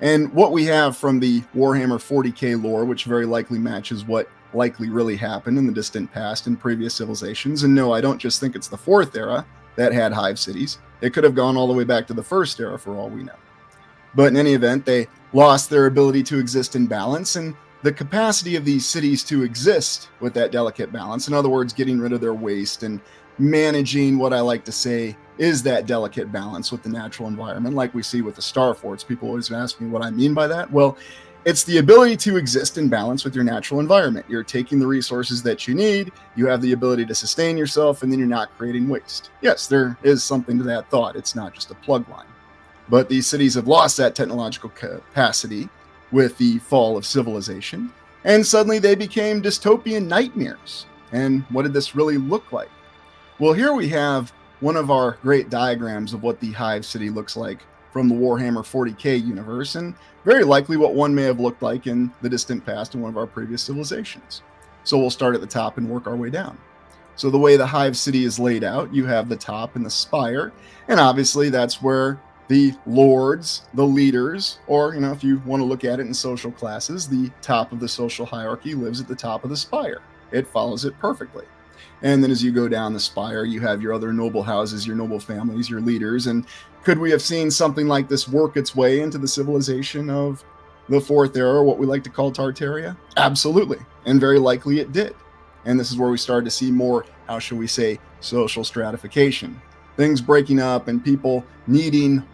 And what we have from the Warhammer 40K lore, which very likely matches what likely really happened in the distant past in previous civilizations. And no, I don't just think it's the 4th era that had Hive cities. It could have gone all the way back to the 1st era for all we know. But in any event, they lost their ability to exist in balance, and the capacity of these cities to exist with that delicate balance, in other words, getting rid of their waste and managing what I like to say is that delicate balance with the natural environment, like we see with the Star Forts. People always ask me what I mean by that. Well, it's the ability to exist in balance with your natural environment. You're taking the resources that you need, you have the ability to sustain yourself, and then you're not creating waste. Yes, there is something to that thought. It's not just a plug line. But these cities have lost that technological capacity with the fall of civilization, and suddenly they became dystopian nightmares. And what did this really look like? Well, here we have one of our great diagrams of what the Hive city looks like from the Warhammer 40K universe, and very likely what one may have looked like in the distant past in one of our previous civilizations. So we'll start at the top and work our way down. So the way the Hive city is laid out, you have the top and the spire, and obviously that's where the lords, the leaders, or, if you want to look at it in social classes, the top of the social hierarchy lives at the top of the spire. It follows it perfectly. And then as you go down the spire, you have your other noble houses, your noble families, your leaders. And could we have seen something like this work its way into the civilization of the 4th era, what we like to call Tartaria? Absolutely. And very likely it did. And this is where we started to see more, how shall we say, social stratification. Things breaking up and people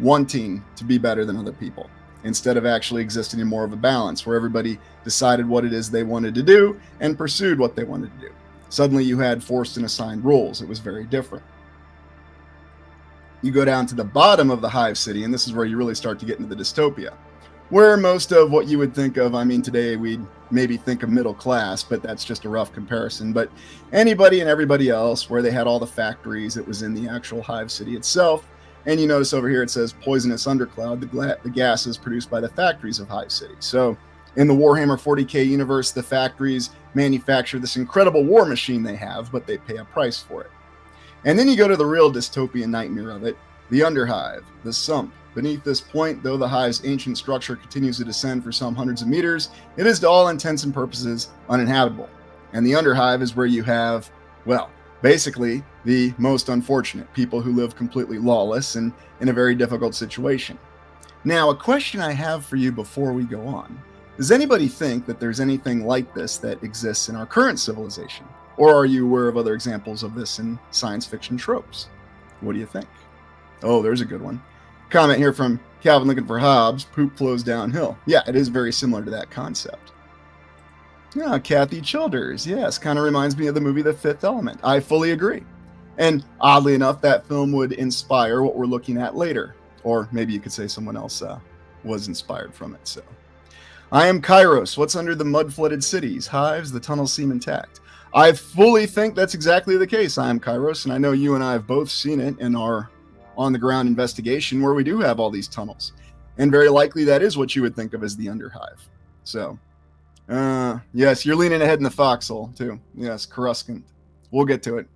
wanting to be better than other people, instead of actually existing in more of a balance where everybody decided what it is they wanted to do and pursued what they wanted to do. Suddenly you had forced and assigned roles. It was very different. You go down to the bottom of the Hive city, and this is where you really start to get into the dystopia, where most of what you would think of, today we'd maybe think of middle class, but that's just a rough comparison. But anybody and everybody else, where they had all the factories, it was in the actual Hive city itself. And you notice over here it says poisonous undercloud, the gases produced by the factories of Hive city. So in the Warhammer 40K universe, the factories manufacture this incredible war machine they have, but they pay a price for it. And then you go to the real dystopian nightmare of it, the Underhive, the sump. Beneath this point, though the Hive's ancient structure continues to descend for some hundreds of meters, it is to all intents and purposes uninhabitable. And the Underhive is where you have, well, basically the most unfortunate people who live completely lawless and in a very difficult situation. Now, a question I have for you before we go on. Does anybody think that there's anything like this that exists in our current civilization? Or are you aware of other examples of this in science fiction tropes? What do you think? Oh, there's a good one. Comment here from Calvin looking for Hobbes, poop flows downhill. Yeah, it is very similar to that concept. Yeah, Kathy Childers. Yes, kind of reminds me of the movie The Fifth Element. I fully agree. And oddly enough, that film would inspire what we're looking at later. Or maybe you could say someone else was inspired from it. So, I am Kairos. What's under the mud-flooded cities? Hives, the tunnels seem intact. I fully think that's exactly the case. I am Kairos, and I know you and I have both seen it in our on-the-ground investigation where we do have all these tunnels. And very likely that is what you would think of as the Underhive. So, yes, you're leaning ahead in the foxhole, too. Yes, Coruscant. We'll get to it.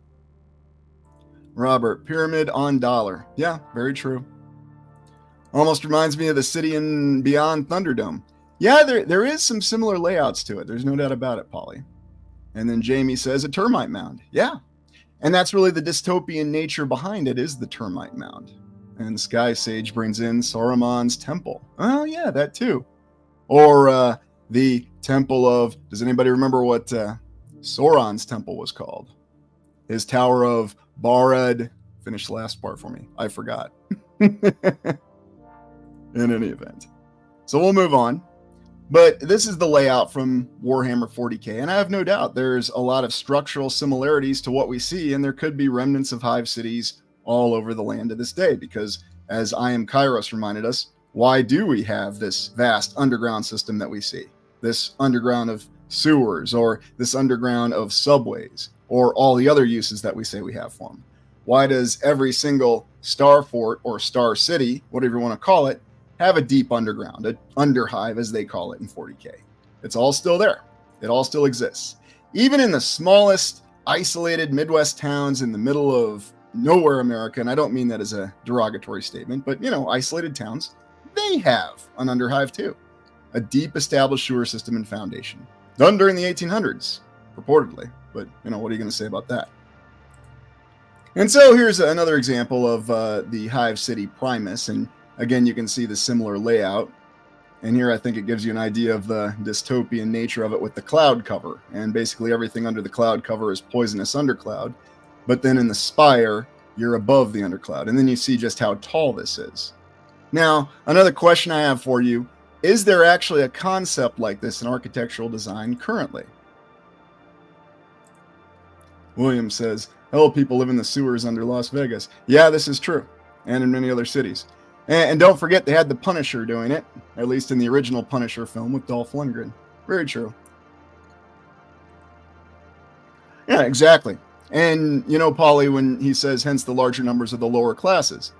Robert, pyramid on dollar. Yeah, very true. Almost reminds me of the city in Beyond Thunderdome. Yeah, there is some similar layouts to it. There's no doubt about it, Polly. And then Jamie says a termite mound. Yeah. And that's really the dystopian nature behind it, is the termite mound. And Sky Sage brings in Saruman's temple. Oh, yeah, that too. Or the temple of... Does anybody remember what Sauron's temple was called? His Tower of Barad... Finish the last part for me. I forgot. In any event. So we'll move on. But this is the layout from Warhammer 40k, and I have no doubt there's a lot of structural similarities to what we see, and there could be remnants of hive cities all over the land to this day, because as I Am Kairos reminded us, why do we have this vast underground system that we see? This underground of sewers, or this underground of subways, or all the other uses that we say we have for them? Why does every single star fort or star city, whatever you want to call it, have a deep underground, an underhive as they call it in 40k? It's all still there. It all still exists. Even in the smallest isolated Midwest towns in the middle of nowhere America, and I don't mean that as a derogatory statement, but isolated towns, they have an underhive too. A deep established sewer system and foundation. Done during the 1800s, purportedly. But, what are you going to say about that? And so here's another example of the Hive City Primus, and again, you can see the similar layout. And here I think it gives you an idea of the dystopian nature of it with the cloud cover. And basically everything under the cloud cover is poisonous undercloud. But then in the spire, you're above the undercloud. And then you see just how tall this is. Now, another question I have for you, is there actually a concept like this in architectural design currently? William says, hello, people live in the sewers under Las Vegas. Yeah, this is true. And in many other cities. And don't forget, they had the Punisher doing it, at least in the original Punisher film with Dolph Lundgren. Very true. Yeah, exactly. And, Polly, when he says, hence the larger numbers of the lower classes,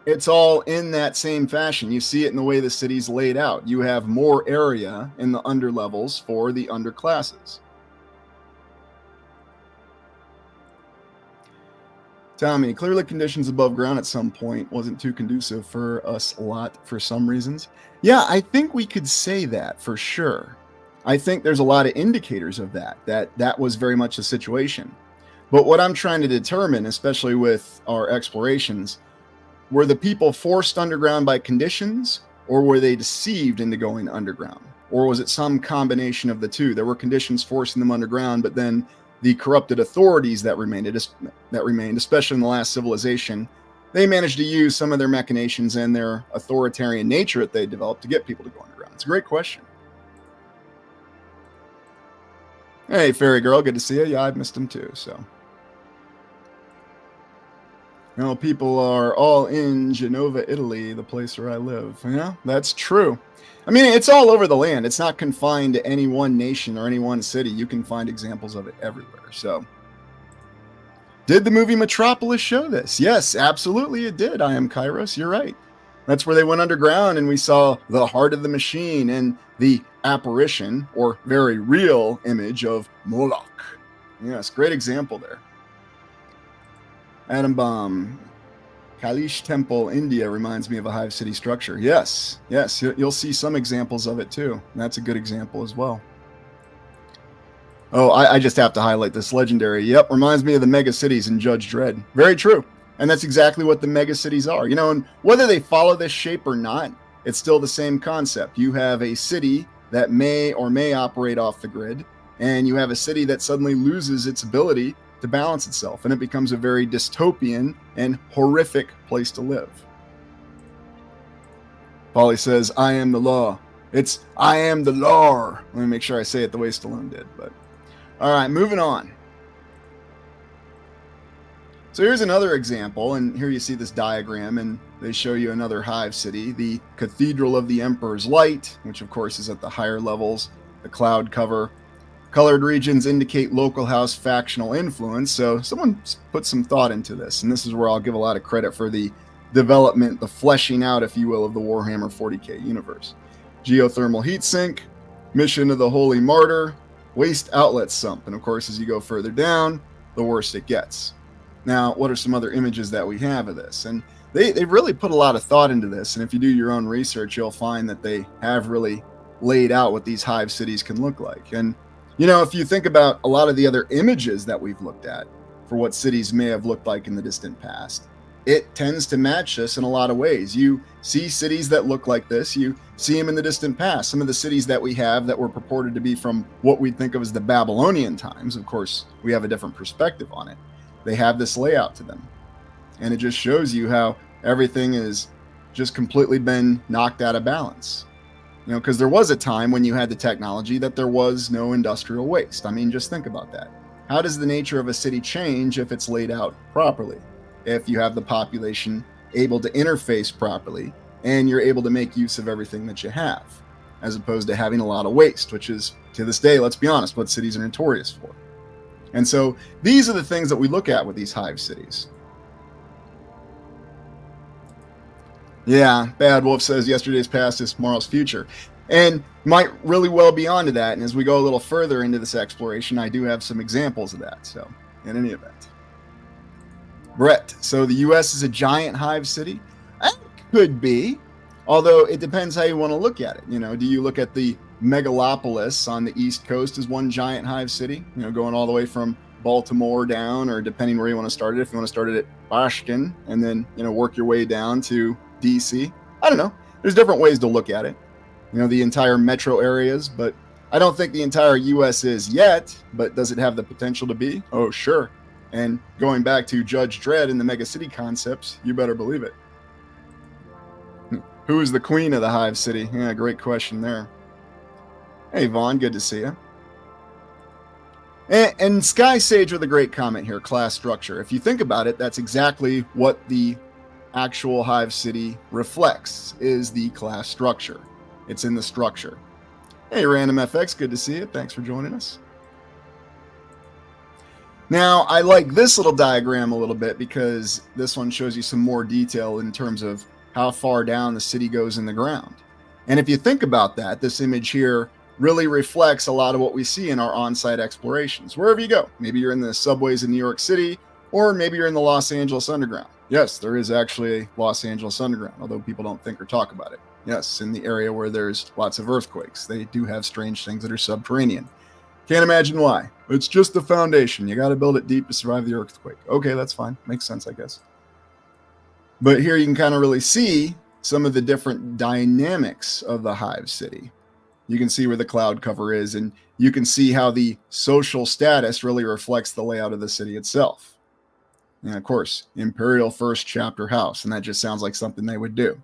it's all in that same fashion. You see it in the way the city's laid out. You have more area in the underlevels for the underclasses. Tommy, clearly conditions above ground at some point wasn't too conducive for us a lot for some reasons. Yeah, I think we could say that for sure. I think there's a lot of indicators of that was very much the situation. But what I'm trying to determine, especially with our explorations, were the people forced underground by conditions, or were they deceived into going underground? Or was it some combination of the two? There were conditions forcing them underground, but then the corrupted authorities that remained, especially in the last civilization, they managed to use some of their machinations and their authoritarian nature that they developed to get people to go underground. It's a great question. Hey, Fairy Girl, good to see you. Yeah, I've missed him too, so. People are all in Genova, Italy, the place where I live. Yeah, that's true. I mean, it's all over the land. It's not confined to any one nation or any one city. You can find examples of it everywhere. So, did the movie Metropolis show this? Yes, absolutely it did. I Am Kairos. You're right. That's where they went underground and we saw the heart of the machine and the apparition, or very real image of Moloch. Yes, great example there. Atom Bomb. Kailash Temple, India reminds me of a Hive City structure. Yes, you'll see some examples of it too. That's a good example as well. Oh, I just have to highlight this legendary. Yep, reminds me of the mega cities in Judge Dredd. Very true. And that's exactly what the mega cities are. And whether they follow this shape or not, it's still the same concept. You have a city that may or may operate off the grid, and you have a city that suddenly loses its ability to balance itself, and it becomes a very dystopian and horrific place to live. Polly says, I am the law. It's I am the law. Let me make sure I say it the way Stallone did. But all right, moving on. So here's another example, and here you see this diagram, and they show you another hive city, the Cathedral of the Emperor's Light, which of course is at the higher levels, the cloud cover. Colored regions indicate local house factional influence, so someone put some thought into this, and this is where I'll give a lot of credit for the development, the fleshing out, if you will, of the Warhammer 40k universe. Geothermal heat sink, mission of the Holy Martyr, waste outlet sump, and of course as you go further down, the worse it gets. Now, what are some other images that we have of this? And they really put a lot of thought into this, and if you do your own research, you'll find that they have really laid out what these hive cities can look like. And if you think about a lot of the other images that we've looked at for what cities may have looked like in the distant past, it tends to match this in a lot of ways. You see cities that look like this, you see them in the distant past. Some of the cities that we have that were purported to be from what we think of as the Babylonian times, of course, we have a different perspective on it. They have this layout to them. And it just shows you how everything has just completely been knocked out of balance. because there was a time when you had the technology that there was no industrial waste. I mean, just think about that. How does the nature of a city change if it's laid out properly? If you have the population able to interface properly and you're able to make use of everything that you have, as opposed to having a lot of waste, which is, to this day, let's be honest, what cities are notorious for. And so these are the things that we look at with these hive cities. Yeah, Bad Wolf says yesterday's past is tomorrow's future. And might really well be onto that. And as we go a little further into this exploration, I do have some examples of that. So, in any event. Brett, so the U.S. is a giant hive city? It could be. Although it depends how you want to look at it. Do you look at the megalopolis on the East Coast as one giant hive city? Going all the way from Baltimore down, or depending where you want to start it. If you want to start it at Boston and then, work your way down to DC. I don't know. There's different ways to look at it. The entire metro areas, but I don't think the entire U.S. is yet. But does it have the potential to be? Oh, sure. And going back to Judge Dredd and the megacity concepts, you better believe it. Who is the queen of the hive city? Yeah, great question there. Hey, Vaughn, good to see you. And Sky Sage with a great comment here, class structure. If you think about it, that's exactly what the actual hive city reflects, is the class structure. It's in the structure. Hey, Random FX, good to see you. Thanks for joining us. Now, I like this little diagram a little bit because this one shows you some more detail in terms of how far down the city goes in the ground. And if you think about that, this image here really reflects a lot of what we see in our on-site explorations. Wherever you go, maybe you're in the subways in New York City, or maybe you're in the Los Angeles Underground. Yes, there is actually a Los Angeles Underground, although people don't think or talk about it. Yes, in the area where there's lots of earthquakes. They do have strange things that are subterranean. Can't imagine why. It's just the foundation. You got to build it deep to survive the earthquake. Okay, that's fine. Makes sense, I guess. But here you can kind of really see some of the different dynamics of the hive city. You can see where the cloud cover is, and you can see how the social status really reflects the layout of the city itself. And of course, Imperial First Chapter House, and that just sounds like something they would do.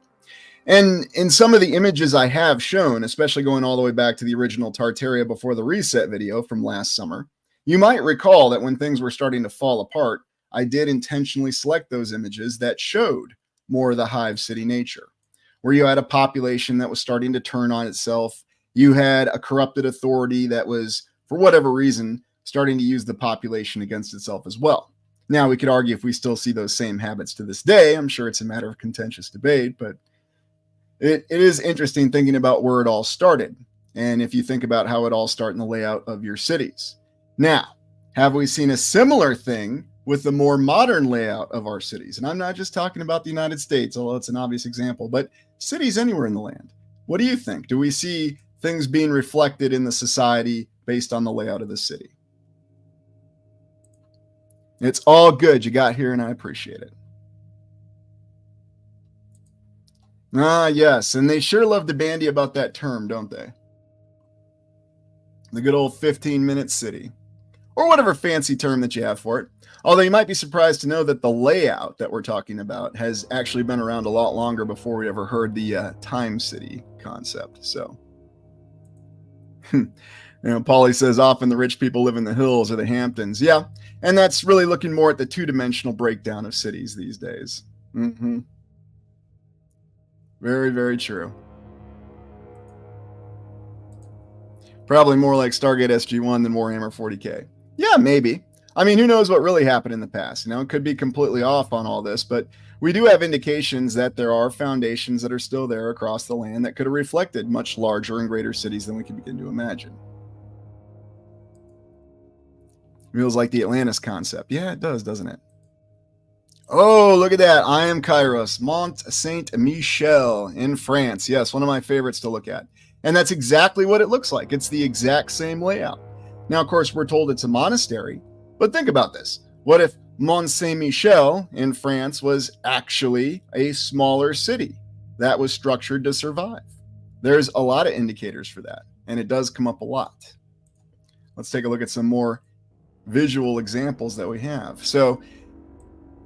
And in some of the images I have shown, especially going all the way back to the original Tartaria Before the Reset video from last summer, you might recall that when things were starting to fall apart, I did intentionally select those images that showed more of the hive city nature, where you had a population that was starting to turn on itself. You had a corrupted authority that was, for whatever reason, starting to use the population against itself as well. Now, we could argue if we still see those same habits to this day. I'm sure it's a matter of contentious debate, but it is interesting thinking about where it all started. And if you think about how it all started in the layout of your cities. Now, have we seen a similar thing with the more modern layout of our cities? And I'm not just talking about the United States, although it's an obvious example, but cities anywhere in the land. What do you think? Do we see things being reflected in the society based on the layout of the city? It's all good. You got here, and I appreciate it. Ah, yes, and they sure love to bandy about that term, don't they? The good old 15-minute city, or whatever fancy term that you have for it. Although you might be surprised to know that the layout that we're talking about has actually been around a lot longer before we ever heard the time city concept. So, Paulie says often the rich people live in the hills or the Hamptons. Yeah, and that's really looking more at the two-dimensional breakdown of cities these days. Very, very true. Probably more like Stargate SG-1 than Warhammer 40K. Yeah, maybe. I mean, who knows what really happened in the past? It could be completely off on all this, but we do have indications that there are foundations that are still there across the land that could have reflected much larger and greater cities than we can begin to imagine. Feels like the Atlantis concept. Yeah, it does, doesn't it? Oh, look at that. I am Kairos, Mont Saint-Michel in France. Yes, one of my favorites to look at. And that's exactly what it looks like. It's the exact same layout. Now, of course, we're told it's a monastery, but think about this. What if Mont Saint-Michel in France was actually a smaller city that was structured to survive? There's a lot of indicators for that, and it does come up a lot. Let's take a look at some more visual examples that we have. So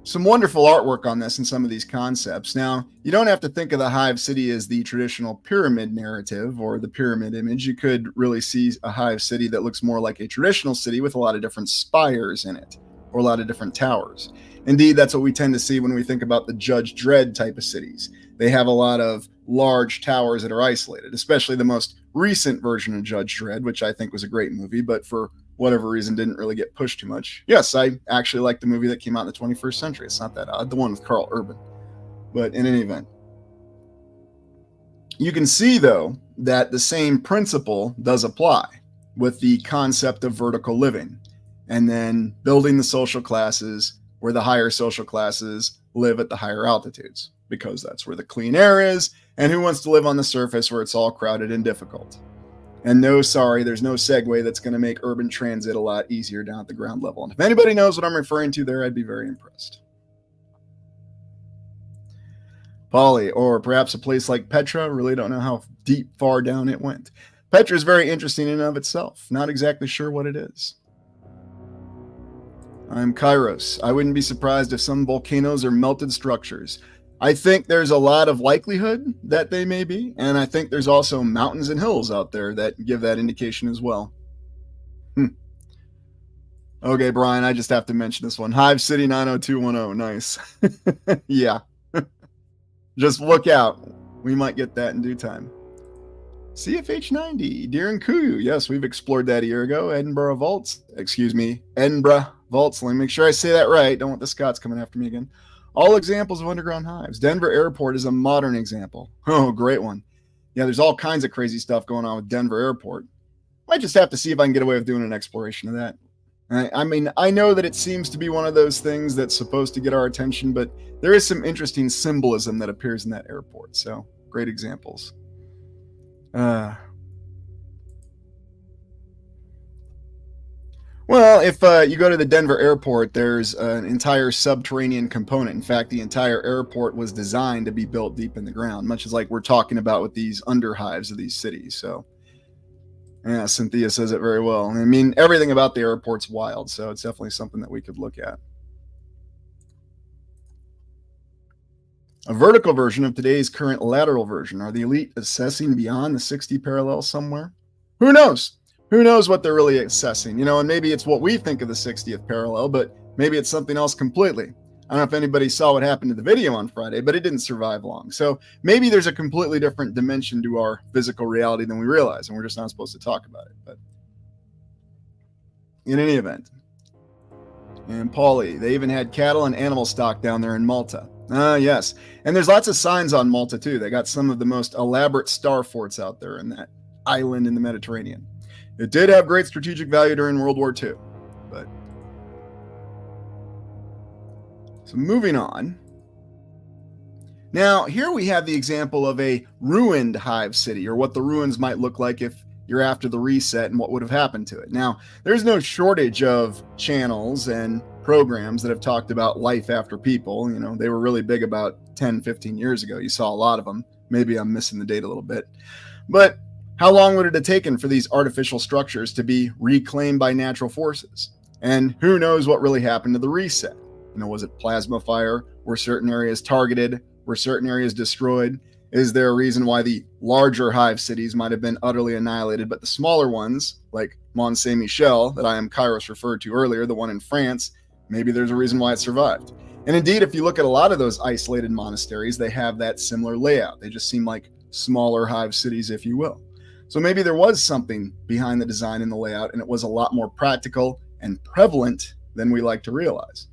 Some wonderful artwork on this and some of these concepts. Now, you don't have to think of the Hive City as the traditional pyramid narrative or the pyramid image. You could really see a Hive City that looks more like a traditional city with a lot of different spires in it, or a lot of different towers. Indeed, that's what we tend to see when we think about the Judge Dredd type of cities. They have a lot of large towers that are isolated, especially the most recent version of Judge Dredd, which I think was a great movie, but for whatever reason didn't really get pushed too much. Yes, I actually like the movie that came out in the 21st century. It's not that odd, the one with Carl Urban. But in any event, you can see, though, that the same principle does apply with the concept of vertical living, and then building the social classes where the higher social classes live at the higher altitudes, because that's where the clean air is, and who wants to live on the surface where it's all crowded and difficult? And no, sorry, there's no segue that's going to make urban transit a lot easier down at the ground level. And if anybody knows what I'm referring to there, I'd be very impressed. Polly, or perhaps a place like Petra, really don't know how deep, far down it went. Petra is very interesting in and of itself. Not exactly sure what it is. I'm Kairos. I wouldn't be surprised if some volcanoes are melted structures. I think there's a lot of likelihood that they may be, and I think there's also mountains and hills out there that give that indication as well. Okay, Brian, I just have to mention this one. Hive City 90210. Nice. Yeah. Just look out. We might get that in due time. CFH90, Deer and Kuyu. Yes, we've explored that a year ago. Edinburgh Vaults. Edinburgh Vaults. Let me make sure I say that right. Don't want the Scots coming after me again. All examples of underground hives. Denver Airport is a modern example. Oh, great one. Yeah, there's all kinds of crazy stuff going on with Denver Airport. Might just have to see if I can get away with doing an exploration of that. I mean, I know that it seems to be one of those things that's supposed to get our attention, but there is some interesting symbolism that appears in that airport. So, great examples. Well, if you go to the Denver airport, there's an entire subterranean component. In fact, the entire airport was designed to be built deep in the ground, much as like we're talking about with these underhives of these cities. So, yeah, Cynthia says it very well. I mean, everything about the airport's wild, so it's definitely something that we could look at. A vertical version of today's current lateral version. Are the elite assessing beyond the 60 parallel somewhere? Who knows? Who knows what they're really assessing? You know, and maybe it's what we think of the 60th parallel, but maybe it's something else completely. I don't know if anybody saw what happened to the video on Friday, but it didn't survive long. So maybe there's a completely different dimension to our physical reality than we realize, and we're just not supposed to talk about it. But in any event, and Paulie, they even had cattle and animal stock down there in Malta. Yes. And there's lots of signs on Malta, too. They got some of the most elaborate star forts out there in that island in the Mediterranean. It did have great strategic value during World War II. But so moving on. Now, here we have the example of a ruined hive city, or what the ruins might look like if you're after the reset and what would have happened to it. Now, there's no shortage of channels and programs that have talked about life after people. You know, they were really big about 10, 15 years ago. You saw a lot of them. Maybe I'm missing the date a little bit. But how long would it have taken for these artificial structures to be reclaimed by natural forces? And who knows what really happened to the reset? You know, was it plasma fire? Were certain areas targeted? Were certain areas destroyed? Is there a reason why the larger hive cities might have been utterly annihilated, but the smaller ones, like Mont Saint-Michel, that I am Kairos referred to earlier, the one in France, maybe there's a reason why it survived. And indeed, if you look at a lot of those isolated monasteries, they have that similar layout. They just seem like smaller hive cities, if you will. So maybe there was something behind the design and the layout, and it was a lot more practical and prevalent than we like to realize.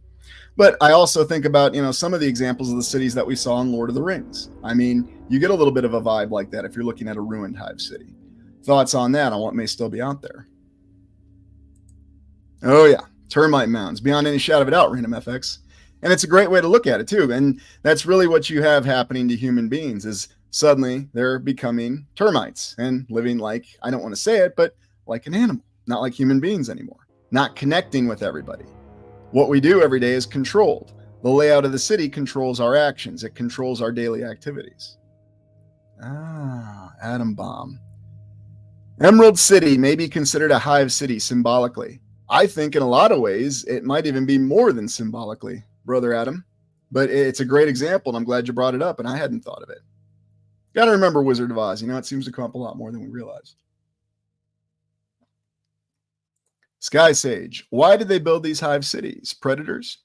But I also think about, you know, some of the examples of the cities that we saw in Lord of the Rings. I mean, you get a little bit of a vibe like that if you're looking at a ruined hive city. Thoughts on that, on what may still be out there? Oh yeah, termite mounds, beyond any shadow of a doubt, Random FX. And it's a great way to look at it too. And that's really what you have happening to human beings is suddenly they're becoming termites and living like, I don't want to say it, but like an animal, not like human beings anymore, not connecting with everybody. What we do every day is controlled. The layout of the city controls our actions. It controls our daily activities. Atom bomb. Emerald City may be considered a hive city symbolically. I think in a lot of ways, it might even be more than symbolically. Brother Adam. But it's a great example, and I'm glad you brought it up, and I hadn't thought of it. Got to remember Wizard of Oz. It seems to come up a lot more than we realize. Sky Sage. Why did they build these hive cities? Predators?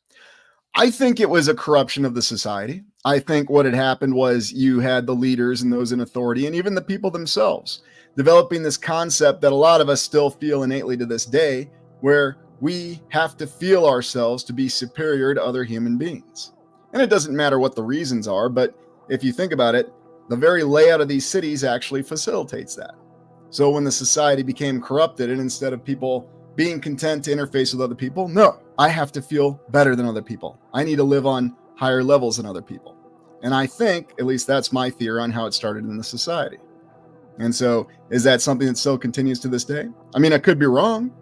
I think it was a corruption of the society. I think what had happened was you had the leaders and those in authority, and even the people themselves, developing this concept that a lot of us still feel innately to this day, where we have to feel ourselves to be superior to other human beings. And it doesn't matter what the reasons are, but if you think about it, the very layout of these cities actually facilitates that. So when the society became corrupted, and instead of people being content to interface with other people, no, I have to feel better than other people. I need to live on higher levels than other people. And I think, at least that's my theory on how it started in the society. And so, is that something that still continues to this day? I mean, I could be wrong.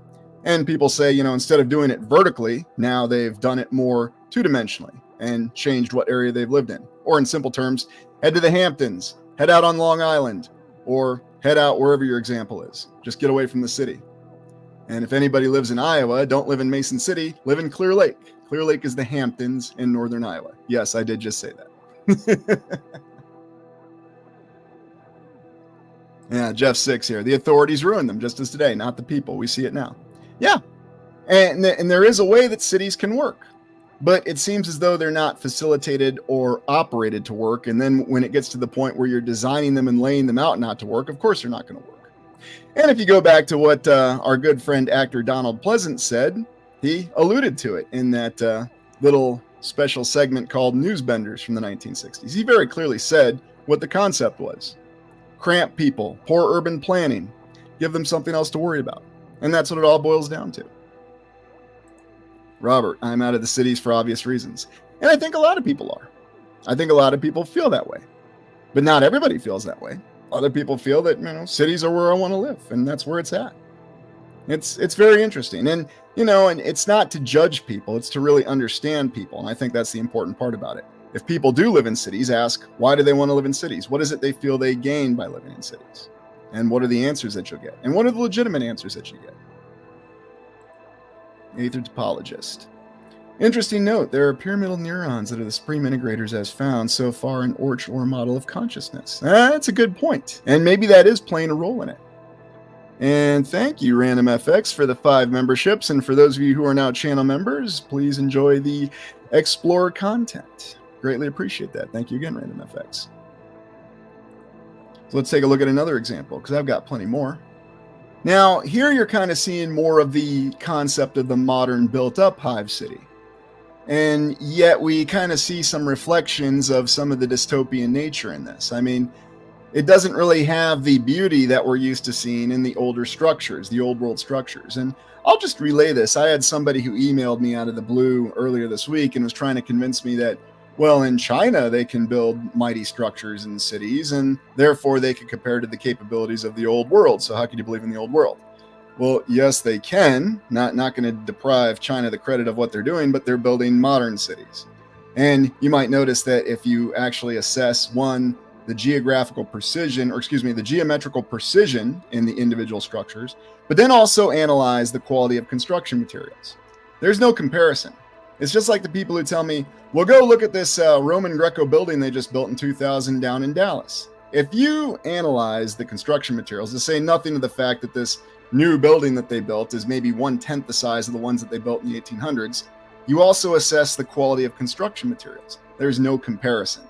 And people say, instead of doing it vertically, now they've done it more two-dimensionally and changed what area they've lived in. Or in simple terms, head to the Hamptons, head out on Long Island, or head out wherever your example is. Just get away from the city. And if anybody lives in Iowa, don't live in Mason City, live in Clear Lake. Clear Lake is the Hamptons in northern Iowa. Yes, I did just say that. Yeah, Jeff 6 here. The authorities ruined them just as today, not the people. We see it now. Yeah, and there is a way that cities can work, but it seems as though they're not facilitated or operated to work. And then when it gets to the point where you're designing them and laying them out not to work, of course they're not going to work. And if you go back to what our good friend actor Donald Pleasant said, he alluded to it in that little special segment called Newsbenders from the 1960s. He very clearly said what the concept was. Cramp people, poor urban planning, give them something else to worry about. And that's what it all boils down to. Robert, I'm out of the cities for obvious reasons. And I think a lot of people are. I think a lot of people feel that way. But not everybody feels that way. Other people feel that, cities are where I want to live, and that's where it's at. It's very interesting. And, and it's not to judge people, it's to really understand people. And I think that's the important part about it. If people do live in cities, ask, why do they want to live in cities? What is it they feel they gain by living in cities? And what are the answers that you'll get? And what are the legitimate answers that you get? Aether topologist. Interesting note, there are pyramidal neurons that are the supreme integrators as found so far in or model of consciousness. That's a good point. And maybe that is playing a role in it. And thank you, RandomFX, for the 5 memberships. And for those of you who are now channel members, please enjoy the Explore content. Greatly appreciate that. Thank you again, RandomFX. So let's take a look at another example, because I've got plenty more. Now, here you're kind of seeing more of the concept of the modern built-up hive city. And yet we kind of see some reflections of some of the dystopian nature in this. I mean, it doesn't really have the beauty that we're used to seeing in the older structures, the old world structures. And I'll just relay this. I had somebody who emailed me out of the blue earlier this week and was trying to convince me that, well, in China, they can build mighty structures in cities, and therefore they can compare to the capabilities of the old world. So how can you believe in the old world? Well, yes, they can. Not going to deprive China the credit of what they're doing, but they're building modern cities. And you might notice that if you actually assess, the geographical precision, the geometrical precision in the individual structures, but then also analyze the quality of construction materials. There's no comparison. It's just like the people who tell me, well, go look at this Roman Greco building they just built in 2000 down in Dallas. If you analyze the construction materials, to say nothing of the fact that this new building that they built is maybe 1/10 the size of the ones that they built in the 1800s, you also assess the quality of construction materials. There's no comparison.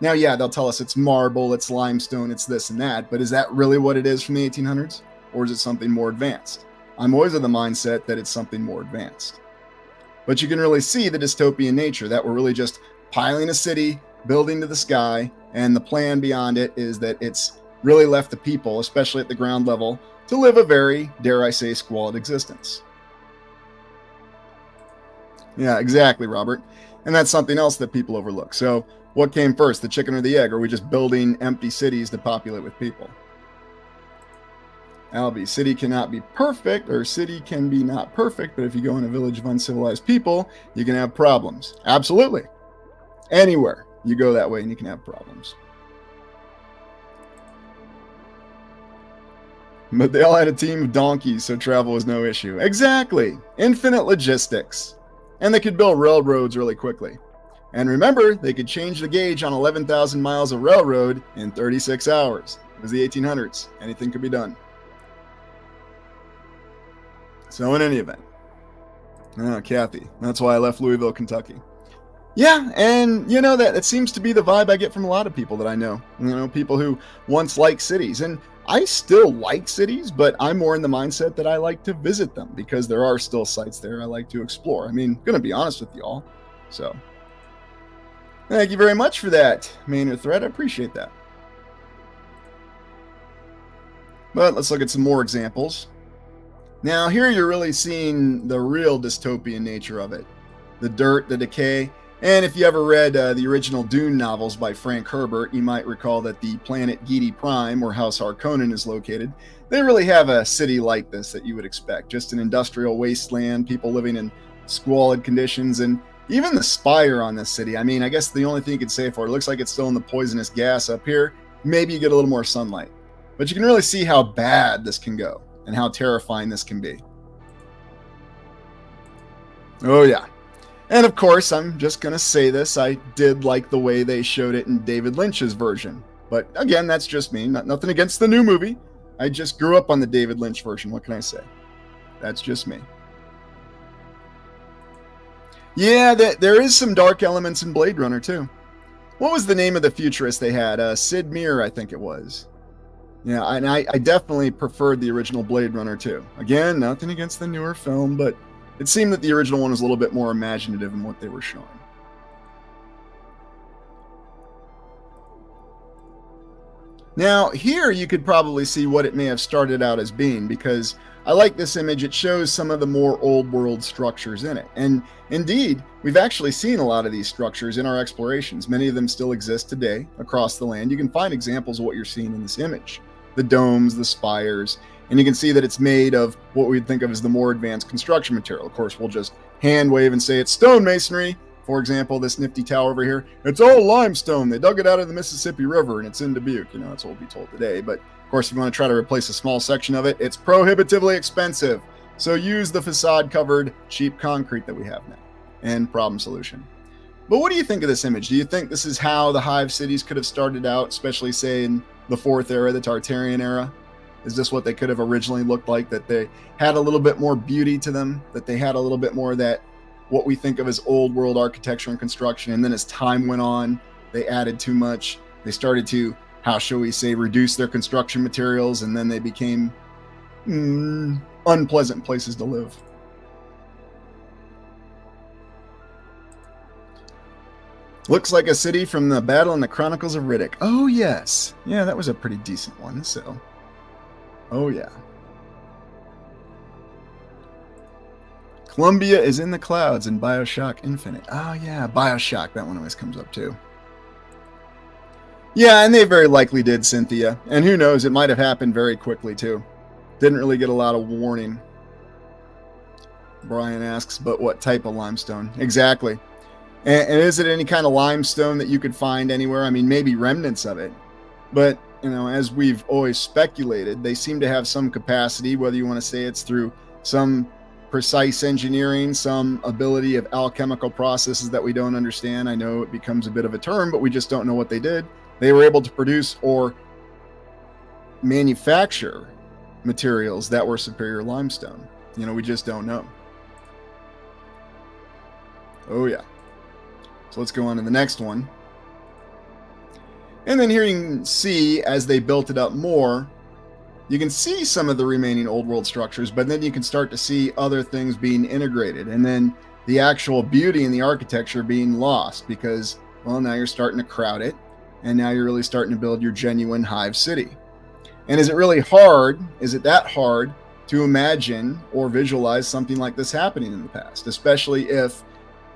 Now, yeah, they'll tell us it's marble, it's limestone, it's this and that, but is that really what it is from the 1800s? Or is it something more advanced? I'm always of the mindset that it's something more advanced. But you can really see the dystopian nature, that we're really just piling a city, building to the sky, and the plan beyond it is that it's really left the people, especially at the ground level, to live a very, dare I say, squalid existence. Yeah, exactly, Robert. And that's something else that people overlook. So what came first, the chicken or the egg? Or are we just building empty cities to populate with people? Albie, city cannot be perfect, or city can be not perfect, but if you go in a village of uncivilized people, you can have problems. Absolutely. Anywhere you go that way and you can have problems. But they all had a team of donkeys, so travel was no issue. Exactly. Infinite logistics. and they could build railroads really quickly. And remember, they could change the gauge on 11,000 miles of railroad in 36 hours. It was the 1800s. Anything could be done. So in any event, Kathy, that's why I left Louisville, Kentucky. Yeah, and that it seems to be the vibe I get from a lot of people that I know. People who once liked cities. And I still like cities, but I'm more in the mindset that I like to visit them because there are still sites there I like to explore. I mean, gonna be honest with y'all. So, thank you very much for that, Maynard Thread. I appreciate that. But let's look at some more examples. Now, here you're really seeing the real dystopian nature of it. The dirt, the decay. And if you ever read the original Dune novels by Frank Herbert, you might recall that the planet Giedi Prime, where House Harkonnen is located, they really have a city like this that you would expect. Just an industrial wasteland, people living in squalid conditions, and even the spire on this city. I mean, I guess the only thing you could say for it looks like it's still in the poisonous gas up here. Maybe you get a little more sunlight. But you can really see how bad this can go and how terrifying this can be. Oh, yeah. And of course, I'm just going to say this, I did like the way they showed it in David Lynch's version. But again, that's just me. Nothing against the new movie. I just grew up on the David Lynch version. What can I say? That's just me. Yeah, there is some dark elements in Blade Runner, too. What was the name of the futurist they had? Sid Meier, I think it was. Yeah, and I definitely preferred the original Blade Runner, too. Again, nothing against the newer film, but it seemed that the original one was a little bit more imaginative in what they were showing. Now, here you could probably see what it may have started out as being, because I like this image. It shows some of the more old world structures in it. And indeed, we've actually seen a lot of these structures in our explorations. Many of them still exist today across the land. You can find examples of what you're seeing in this image. The domes, the spires, and you can see that it's made of what we'd think of as the more advanced construction material. Of course, we'll just hand wave and say it's stone masonry. For example, this nifty tower over here, it's all limestone. They dug it out of the Mississippi River and it's in Dubuque. That's what we'll be told today. But of course, if you want to try to replace a small section of it, it's prohibitively expensive. So use the facade covered cheap concrete that we have now. And problem solution. But what do you think of this image? Do you think this is how the Hive cities could have started out, especially say in the Fourth Era, the Tartarian era? Is this what they could have originally looked like? That they had a little bit more beauty to them? That they had a little bit more of that, what we think of as old world architecture and construction, and then as time went on, they added too much. They started to, how shall we say, reduce their construction materials, and then they became unpleasant places to live. Looks like a city from the Battle in the Chronicles of Riddick. Oh, yes. Yeah, that was a pretty decent one, so. Oh, yeah. Columbia is in the clouds in BioShock Infinite. Oh, yeah, BioShock. That one always comes up, too. Yeah, and they very likely did, Cynthia. And who knows, it might have happened very quickly, too. Didn't really get a lot of warning. Brian asks, but what type of limestone? Exactly. And is it any kind of limestone that you could find anywhere? I mean, maybe remnants of it. But, as we've always speculated, they seem to have some capacity, whether you want to say it's through some precise engineering, some ability of alchemical processes that we don't understand. I know it becomes a bit of a term, but we just don't know what they did. They were able to produce or manufacture materials that were superior limestone. We just don't know. Oh, yeah. So let's go on to the next one. And then here you can see, as they built it up more, you can see some of the remaining old world structures, but then you can start to see other things being integrated. And then the actual beauty in the architecture being lost because, well, now you're starting to crowd it. And now you're really starting to build your genuine Hive city. And is it really hard? Is it that hard to imagine or visualize something like this happening in the past? Especially if,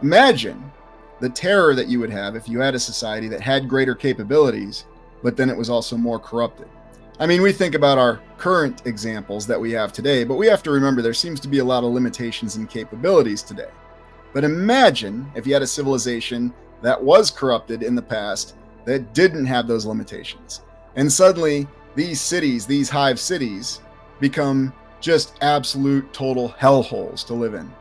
imagine the terror that you would have if you had a society that had greater capabilities, but then it was also more corrupted. I mean, we think about our current examples that we have today, but we have to remember there seems to be a lot of limitations in capabilities today. But imagine if you had a civilization that was corrupted in the past that didn't have those limitations. And suddenly these cities, these Hive cities, become just absolute total hellholes to live in.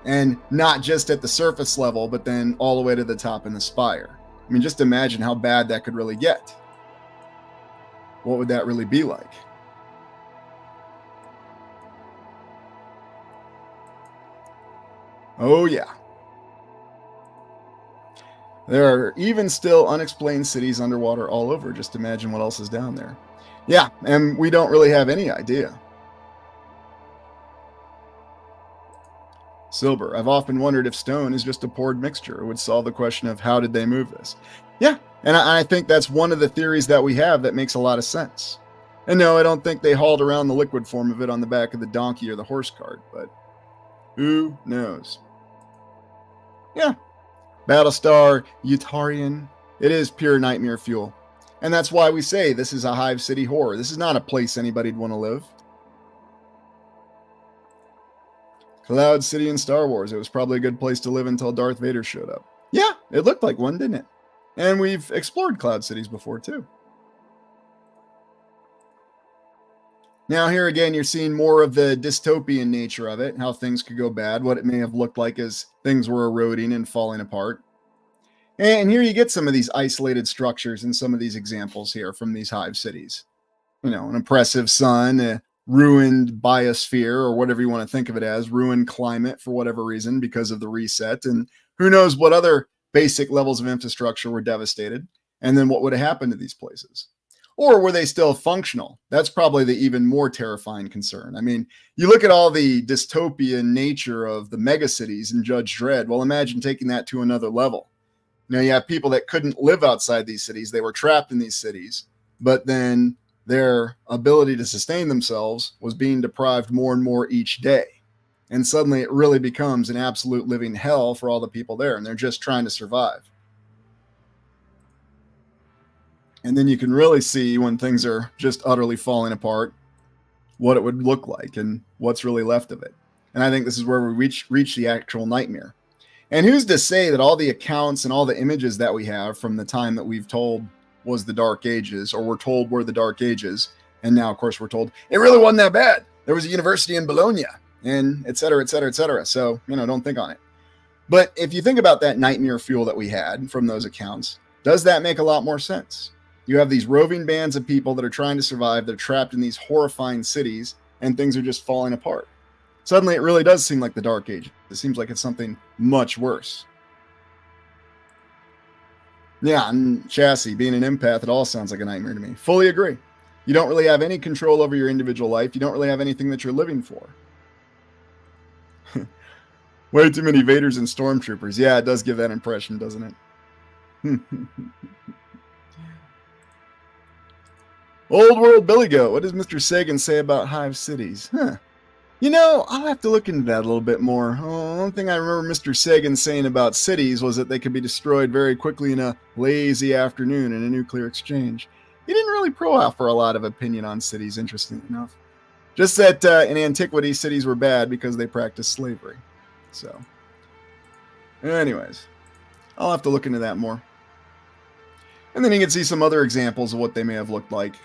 And not just at the surface level, but then all the way to the top in the spire. I mean, just imagine how bad that could really get. What would that really be like? Oh, yeah. There are even still unexplained cities underwater all over. Just imagine what else is down there. Yeah, and we don't really have any idea. Silver. I've often wondered if stone is just a poured mixture. It would solve the question of how did they move this? Yeah, and I think that's one of the theories that we have that makes a lot of sense. And no, I don't think they hauled around the liquid form of it on the back of the donkey or the horse cart, but who knows? Yeah, Battlestar Utarian. It is pure nightmare fuel. And that's why we say this is a Hive City horror. This is not a place anybody'd want to live. Cloud City in Star Wars. It was probably a good place to live until Darth Vader showed up. Yeah, it looked like one, didn't it? And we've explored Cloud Cities before, too. Now, here again, you're seeing more of the dystopian nature of it, how things could go bad, what it may have looked like as things were eroding and falling apart. And here you get some of these isolated structures in some of these examples here from these Hive cities. You know, an oppressive sun, a ruined biosphere, or whatever you want to think of it as, ruined climate for whatever reason because of the reset, and who knows what other basic levels of infrastructure were devastated, and then what would have happened to these places. Or were they still functional? That's probably the even more terrifying concern. I mean, you look at all the dystopian nature of the megacities in Judge Dredd. Well, imagine taking that to another level. Now, you have people that couldn't live outside these cities. They were trapped in these cities, but then their ability to sustain themselves was being deprived more and more each day. And suddenly it really becomes an absolute living hell for all the people there, and they're just trying to survive. And then you can really see when things are just utterly falling apart, what it would look like and what's really left of it. And I think this is where we reach the actual nightmare. And who's to say that all the accounts and all the images that we have from the time that we've told was the Dark Ages, or we're told were the Dark Ages, and now, of course, we're told it really wasn't that bad. There was a university in Bologna, and et cetera, et cetera, et cetera. So, don't think on it. But if you think about that nightmare fuel that we had from those accounts, does that make a lot more sense? You have these roving bands of people that are trying to survive. They're trapped in these horrifying cities, and things are just falling apart. Suddenly, it really does seem like the Dark Ages. It seems like it's something much worse. Yeah, and Chassis, being an empath, it all sounds like a nightmare to me. Fully agree. You don't really have any control over your individual life. You don't really have anything that you're living for. Way too many Vaders and Stormtroopers. Yeah, it does give that impression, doesn't it? Old World Billy Goat. What does Mr. Sagan say about Hive cities? I'll have to look into that a little bit more. One thing I remember Mr. Sagan saying about cities was that they could be destroyed very quickly in a lazy afternoon in a nuclear exchange. He didn't really offer a lot of opinion on cities, interestingly enough. Just that in antiquity, cities were bad because they practiced slavery. So, anyways, I'll have to look into that more. And then you can see some other examples of what they may have looked like.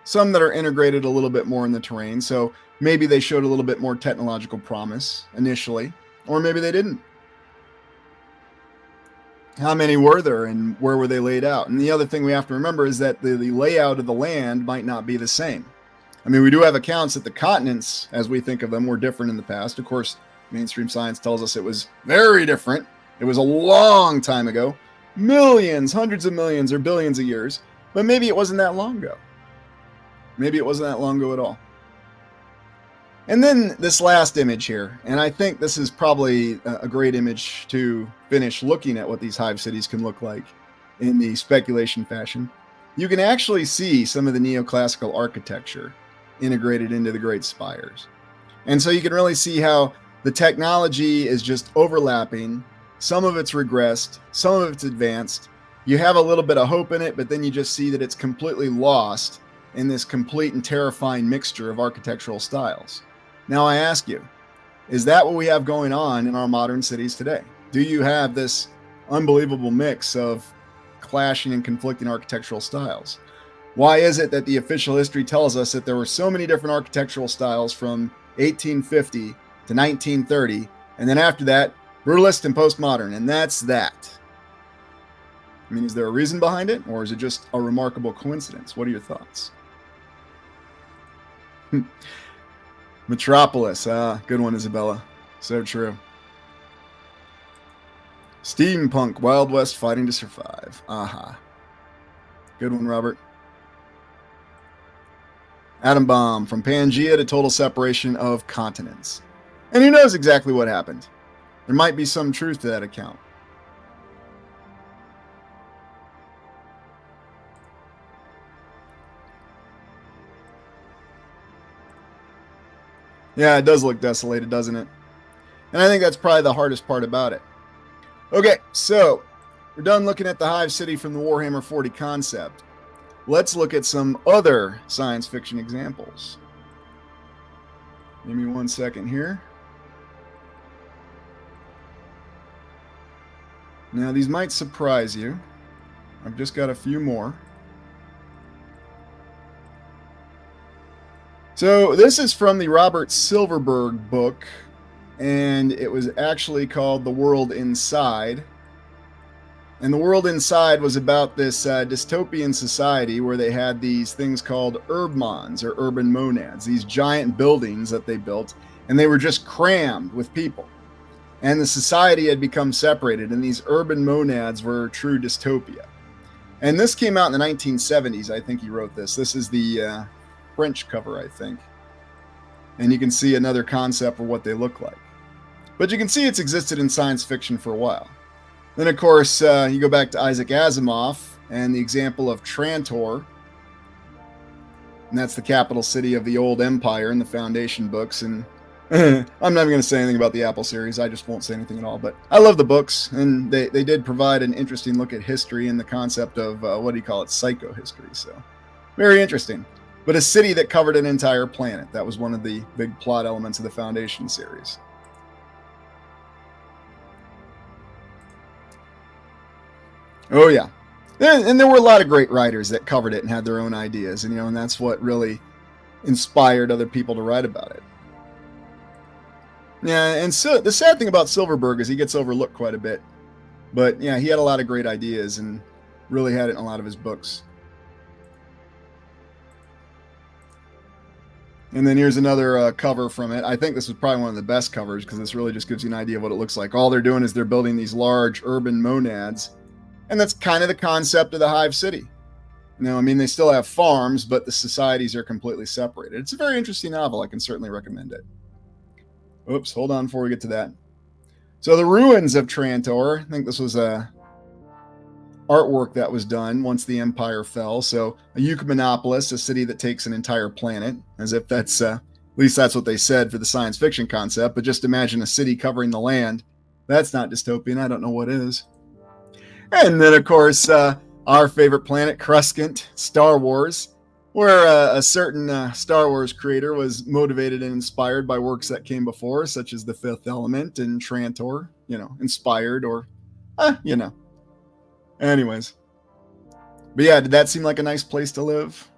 Some that are integrated a little bit more in the terrain, so maybe they showed a little bit more technological promise initially, or maybe they didn't. How many were there and where were they laid out? And the other thing we have to remember is that the layout of the land might not be the same. I mean, we do have accounts that the continents, as we think of them, were different in the past. Of course, mainstream science tells us it was very different. It was a long time ago. Millions, hundreds of millions, or billions of years. But maybe it wasn't that long ago. Maybe it wasn't that long ago at all. And then this last image here, and I think this is probably a great image to finish looking at what these Hive cities can look like in the speculation fashion. You can actually see some of the neoclassical architecture integrated into the Great Spires. And so you can really see how the technology is just overlapping. Some of it's regressed, some of it's advanced. You have a little bit of hope in it, but then you just see that it's completely lost in this complete and terrifying mixture of architectural styles. Now I ask you, is that what we have going on in our modern cities today? Do you have this unbelievable mix of clashing and conflicting architectural styles? Why is it that the official history tells us that there were so many different architectural styles from 1850 to 1930, And then after that, brutalist and postmodern, and that's that. I mean, is there a reason behind it, or is it just a remarkable coincidence? What are your thoughts? Metropolis. Good one, Isabella. So true. Steampunk, Wild West fighting to survive. Aha. Good one, Robert. Atom bomb, from Pangea to total separation of continents. And who knows exactly what happened? There might be some truth to that account. Yeah, it does look desolated, doesn't it? And I think that's probably the hardest part about it. Okay, so we're done looking at the Hive City from the Warhammer 40 concept. Let's look at some other science fiction examples. Give me 1 second here. Now, these might surprise you. I've just got a few more. So this is from the Robert Silverberg book, and it was actually called The World Inside. And The World Inside was about this dystopian society where they had these things called urbmons, or urban monads, these giant buildings that they built, and they were just crammed with people. And the society had become separated, and these urban monads were true dystopia. And this came out in the 1970s, I think he wrote this. This is the French cover, I think. And you can see another concept for what they look like. But you can see it's existed in science fiction for a while. Then, of course, you go back to Isaac Asimov and the example of Trantor. And that's the capital city of the old empire in the Foundation books. And I'm not even going to say anything about the Apple series. I just won't say anything at all. But I love the books. And they did provide an interesting look at history and the concept of, what do you call it, psychohistory. So, very interesting. But a city that covered an entire planet. That was one of the big plot elements of the Foundation series. Oh, yeah. And there were a lot of great writers that covered it and had their own ideas. And, and that's what really inspired other people to write about it. Yeah, and so the sad thing about Silverberg is he gets overlooked quite a bit. But, yeah, he had a lot of great ideas and really had it in a lot of his books. And then here's another cover from it. I think this is probably one of the best covers because this really just gives you an idea of what it looks like. All they're doing is they're building these large urban monads. And that's kind of the concept of the Hive City. I mean, they still have farms, but the societies are completely separated. It's a very interesting novel. I can certainly recommend it. Oops, hold on before we get to that. So the ruins of Trantor. I think this was a artwork that was done once the empire fell. So a Ecumenopolis, a city that takes an entire planet, as if that's, at least that's what they said for the science fiction concept. But just imagine a city covering the land. That's not dystopian. I don't know what is. And then, of course, our favorite planet, Crescent, Star Wars, where a certain Star Wars creator was motivated and inspired by works that came before, such as The Fifth Element and Trantor, inspired or, Anyways. But yeah, did that seem like a nice place to live?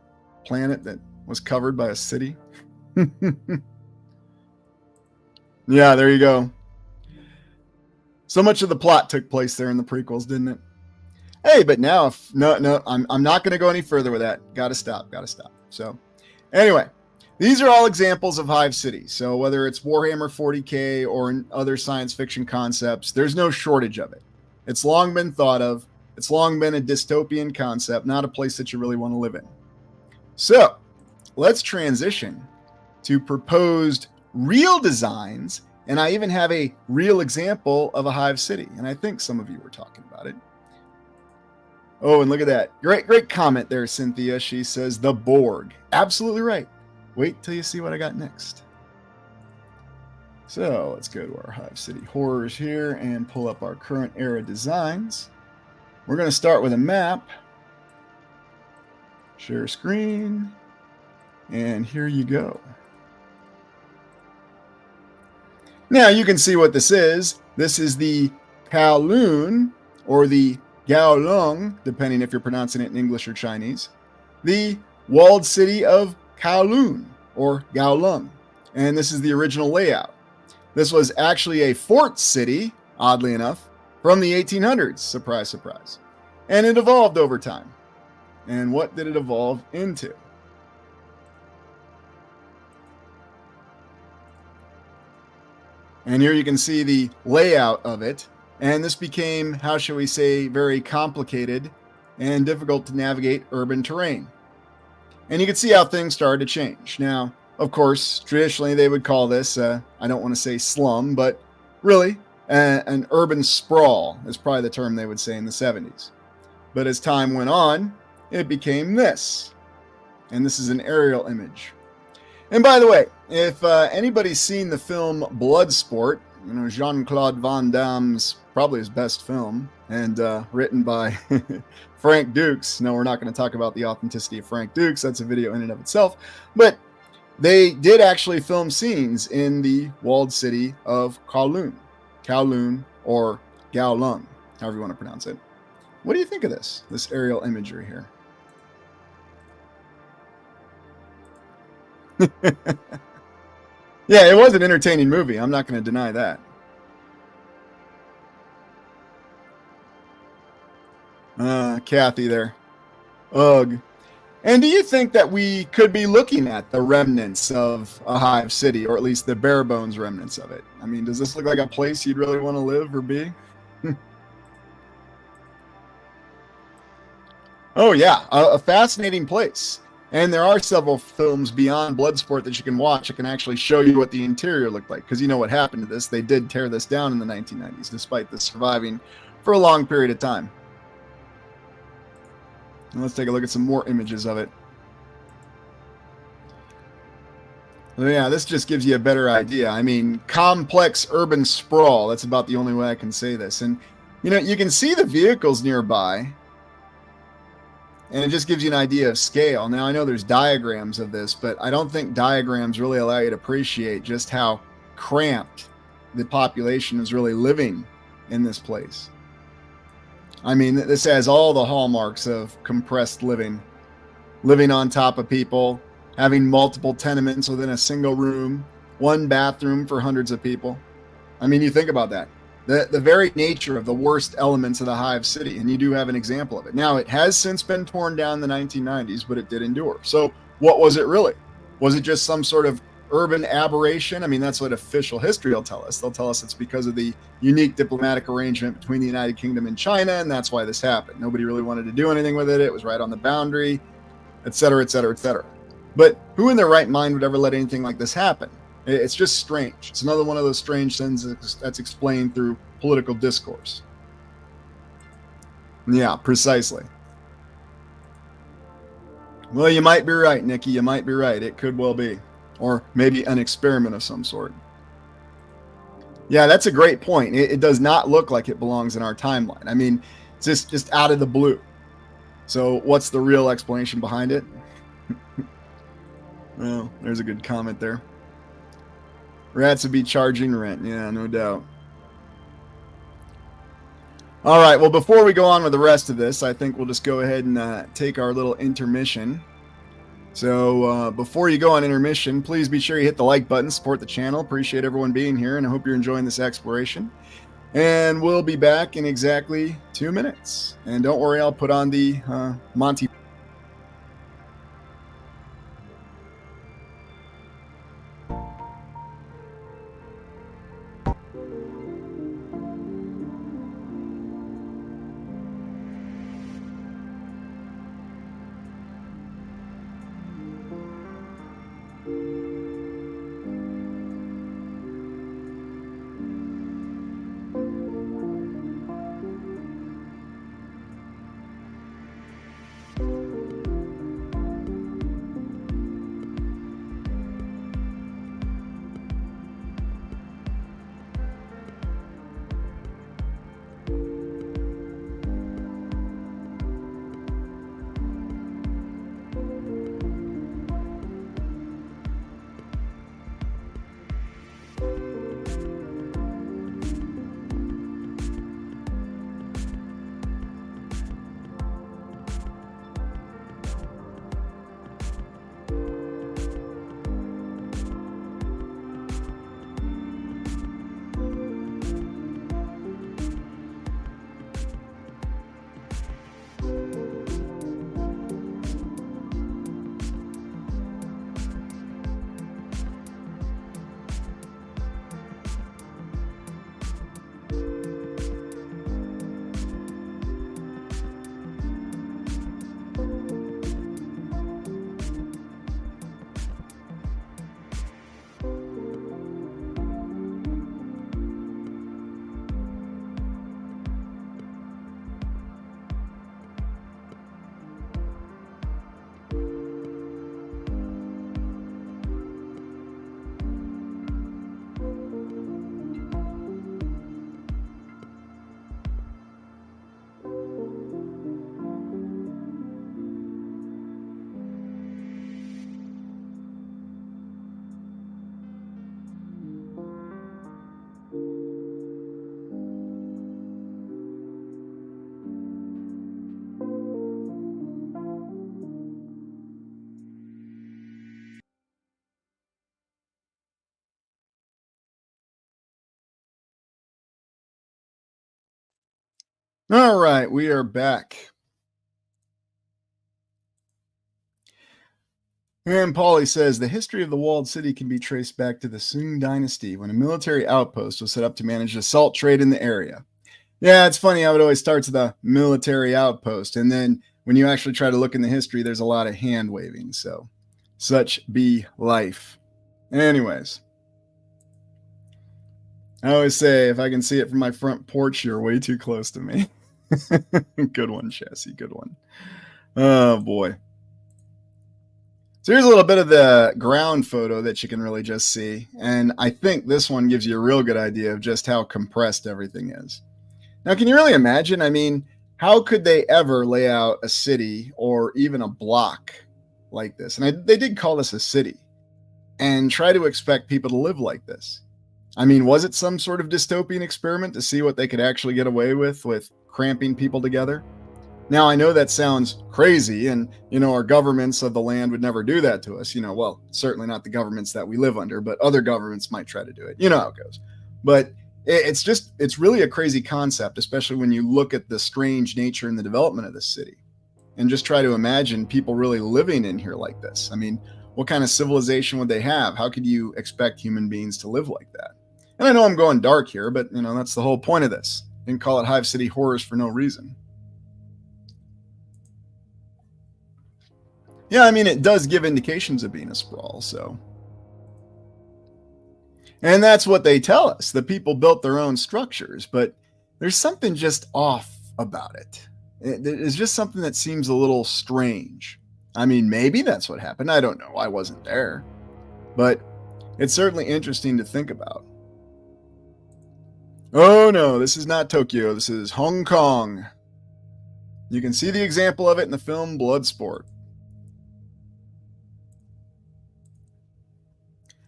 Planet that was covered by a city? Yeah, there you go. So much of the plot took place there in the prequels, didn't it? Hey, but now, I'm not going to go any further with that. Got to stop. So, anyway, these are all examples of Hive City. So whether it's Warhammer 40K or other science fiction concepts, there's no shortage of it. It's long been thought of. It's long been a dystopian concept, not a place that you really want to live in. So, let's transition to proposed real designs. And I even have a real example of a Hive City. And I think some of you were talking about it. Oh, and look at that. Great comment there, Cynthia. She says, the Borg. Absolutely right. Wait till you see what I got next. So let's go to our Hive City horrors here and pull up our current era designs. We're going to start with a map. Share screen. And here you go. Now you can see what this is. This is the Kowloon, or the Gaolong, depending if you're pronouncing it in English or Chinese. The walled city of Kowloon, or Gaolong. And this is the original layout. This was actually a fort city, oddly enough, from the 1800s. Surprise, surprise. And it evolved over time. And what did it evolve into? And here you can see the layout of it. And this became, how shall we say, very complicated and difficult to navigate urban terrain. And you can see how things started to change. Now, of course, traditionally they would call this, I don't want to say slum, but really an urban sprawl is probably the term they would say in the 70s. But as time went on, it became this. And this is an aerial image. And by the way, if anybody's seen the film Bloodsport, you know, Jean-Claude Van Damme's probably his best film, and written by Frank Dukes. No, we're not going to talk about the authenticity of Frank Dukes. That's a video in and of itself. But they did actually film scenes in the walled city of Kowloon. Kowloon or Kowloon, however you want to pronounce it. What do you think of this aerial imagery here? Yeah, it was an entertaining movie. I'm not going to deny that. Kathy there. Ugh. And do you think that we could be looking at the remnants of a Hive city, or at least the bare bones remnants of it? I mean, does this look like a place you'd really want to live or be? Oh, yeah, a fascinating place. And there are several films beyond Bloodsport that you can watch. It can actually show you what the interior looked like. Because you know what happened to this. They did tear this down in the 1990s, despite this surviving for a long period of time. And let's take a look at some more images of it. So yeah, this just gives you a better idea. I mean, complex urban sprawl. That's about the only way I can say this. And, you know, you can see the vehicles nearby. And it just gives you an idea of scale. Now, I know there's diagrams of this, but I don't think diagrams really allow you to appreciate just how cramped the population is really living in this place. I mean, this has all the hallmarks of compressed living. Living on top of people, having multiple tenements within a single room, one bathroom for hundreds of people. I mean, you think about that. The very nature of the worst elements of the Hive city, and you do have an example of it. Now, it has since been torn down in the 1990s, but it did endure. So what was it really? Was it just some sort of urban aberration? I mean, that's what official history will tell us. They'll tell us it's because of the unique diplomatic arrangement between the United Kingdom and China, and that's why this happened. Nobody really wanted to do anything with it. It was right on the boundary, et cetera, et cetera, et cetera. But who in their right mind would ever let anything like this happen? It's just strange. It's another one of those strange things that's explained through political discourse. Yeah, precisely. Well, you might be right, Nikki. You might be right. It could well be. Or maybe an experiment of some sort. Yeah, that's a great point. It does not look like it belongs in our timeline. I mean, it's just out of the blue. So what's the real explanation behind it? Well, there's a good comment there. Rats would be charging rent. Yeah, no doubt. All right, well, before we go on with the rest of this, I think we'll just go ahead and take our little intermission. So before you go on intermission, please be sure you hit the like button, support the channel. Appreciate everyone being here, and I hope you're enjoying this exploration. And we'll be back in exactly 2 minutes. And don't worry, I'll put on the Monty. All right, we are back. And Paulie says the history of the walled city can be traced back to the Sung Dynasty when a military outpost was set up to manage the salt trade in the area. Yeah, it's funny how it always starts with a military outpost, and then when you actually try to look in the history, there's a lot of hand waving. So, such be life. Anyways, I always say if I can see it from my front porch, you're way too close to me. Good one, Chassis. Good one. Oh boy. So here's a little bit of the ground photo that you can really just see. And I think this one gives you a real good idea of just how compressed everything is. Now, can you really imagine? I mean, how could they ever lay out a city or even a block like this? And they did call this a city and try to expect people to live like this. I mean, was it some sort of dystopian experiment to see what they could actually get away with cramping people together? Now, I know that sounds crazy, and, our governments of the land would never do that to us. Well, certainly not the governments that we live under, but other governments might try to do it. You know how it goes. But it's really a crazy concept, especially when you look at the strange nature and the development of this city. And just try to imagine people really living in here like this. I mean, what kind of civilization would they have? How could you expect human beings to live like that? And I know I'm going dark here, but, that's the whole point of this. You can call it Hive City Horrors for no reason. Yeah, I mean, it does give indications of being a sprawl, so. And that's what they tell us. The people built their own structures, but there's something just off about it. It's just something that seems a little strange. I mean, maybe that's what happened. I don't know. I wasn't there. But it's certainly interesting to think about. Oh no, this is not Tokyo. This is Hong Kong. You can see the example of it in the film Bloodsport.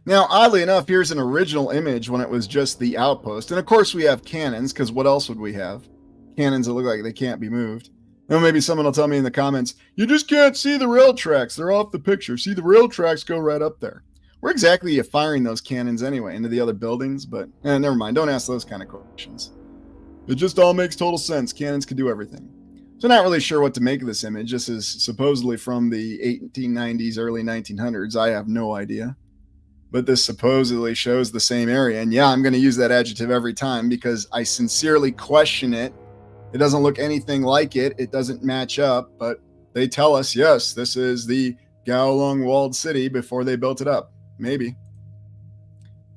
Now, oddly enough, here's an original image when it was just the outpost. And of course we have cannons, because what else would we have? Cannons that look like they can't be moved. Now, maybe someone will tell me in the comments, you just can't see the rail tracks. They're off the picture. See, the rail tracks go right up there. Where exactly are you firing those cannons anyway? Into the other buildings? But never mind. Don't ask those kind of questions. It just all makes total sense. Cannons can do everything. So not really sure what to make of this image. This is supposedly from the 1890s, early 1900s. I have no idea. But this supposedly shows the same area. And yeah, I'm going to use that adjective every time because I sincerely question it. It doesn't look anything like it. It doesn't match up. But they tell us, yes, this is the Gaolong walled city before they built it up. Maybe.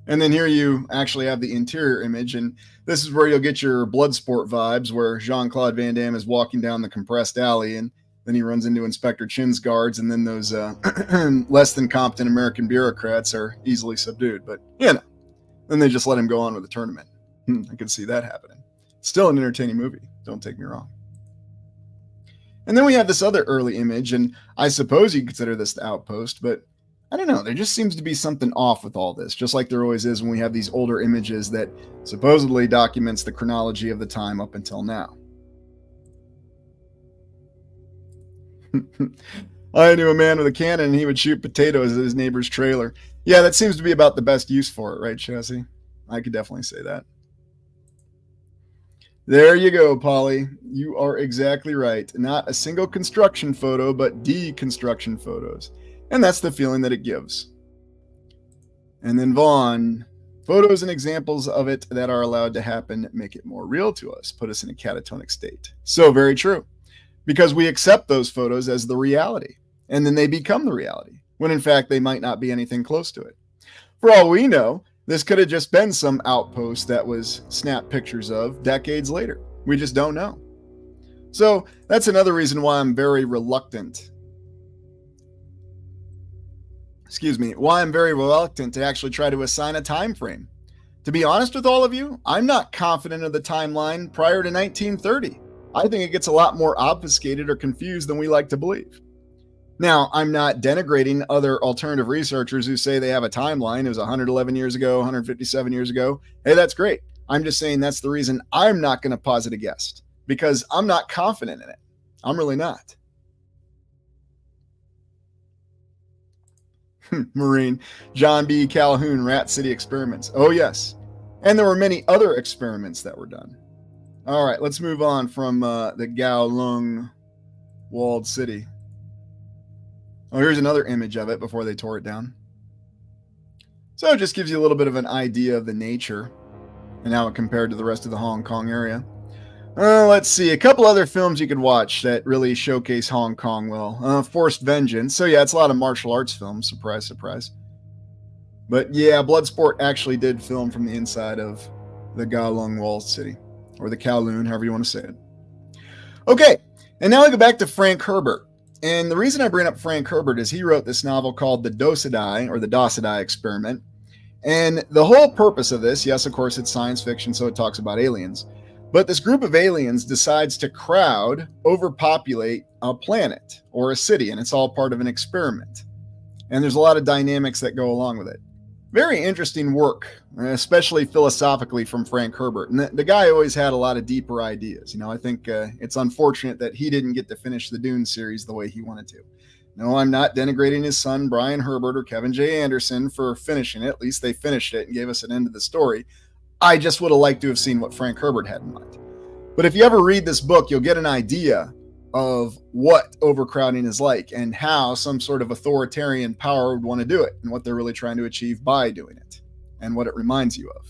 And then here you actually have the interior image. And this is where you'll get your Bloodsport vibes, where Jean-Claude Van Damme is walking down the compressed alley and then he runs into Inspector Chin's guards, and then those less than competent American bureaucrats are easily subdued. But, then they just let him go on with the tournament. I can see that happening. Still an entertaining movie, don't take me wrong. And then we have this other early image, and I suppose you consider this the outpost, but I don't know. There just seems to be something off with all this, just like there always is when we have these older images that supposedly documents the chronology of the time up until now. I knew a man with a cannon and he would shoot potatoes at his neighbor's trailer. Yeah, that seems to be about the best use for it, right, Chassis? I could definitely say that. There you go, Polly. You are exactly right. Not a single construction photo, but deconstruction photos. And that's the feeling that it gives. And then Vaughn, photos and examples of it that are allowed to happen make it more real to us, put us in a catatonic state. So very true. Because we accept those photos as the reality, and then they become the reality, when in fact they might not be anything close to it. For all we know, this could have just been some outpost that was snapped pictures of decades later. We just don't know. So that's another reason why I'm very reluctant. Why I'm very reluctant to actually try to assign a time frame. To be honest with all of you, I'm not confident of the timeline prior to 1930. I think it gets a lot more obfuscated or confused than we like to believe. Now, I'm not denigrating other alternative researchers who say they have a timeline. It was 111 years ago, 157 years ago. Hey, that's great. I'm just saying that's the reason I'm not going to posit a guess, because I'm not confident in it. I'm really not. Marine, John B. Calhoun, Rat City experiments. Oh, yes. And there were many other experiments that were done. All right, let's move on from the Kowloon walled city. Oh, here's another image of it before they tore it down. So it just gives you a little bit of an idea of the nature and how it compared to the rest of the Hong Kong area. Let's see, a couple other films you could watch that really showcase Hong Kong well. Forced Vengeance. So yeah, it's a lot of martial arts films. Surprise, surprise. But yeah, Bloodsport actually did film from the inside of the Kowloon walled city, or the Kowloon, however you want to say it. Okay, and now I go back to Frank Herbert. And the reason I bring up Frank Herbert is he wrote this novel called The Dosadai, or the Dosadai Experiment. And the whole purpose of this, yes, of course, it's science fiction, so it talks about aliens. But this group of aliens decides to crowd, overpopulate a planet or a city, and it's all part of an experiment. And there's a lot of dynamics that go along with it. Very interesting work, especially philosophically from Frank Herbert. And the guy always had a lot of deeper ideas. You know, I think it's unfortunate that he didn't get to finish the Dune series the way he wanted to. No, I'm not denigrating his son, Brian Herbert, or Kevin J. Anderson for finishing it. At least they finished it and gave us an end to the story. I just would have liked to have seen what Frank Herbert had in mind. But if you ever read this book, you'll get an idea of what overcrowding is like and how some sort of authoritarian power would want to do it and what they're really trying to achieve by doing it and what it reminds you of.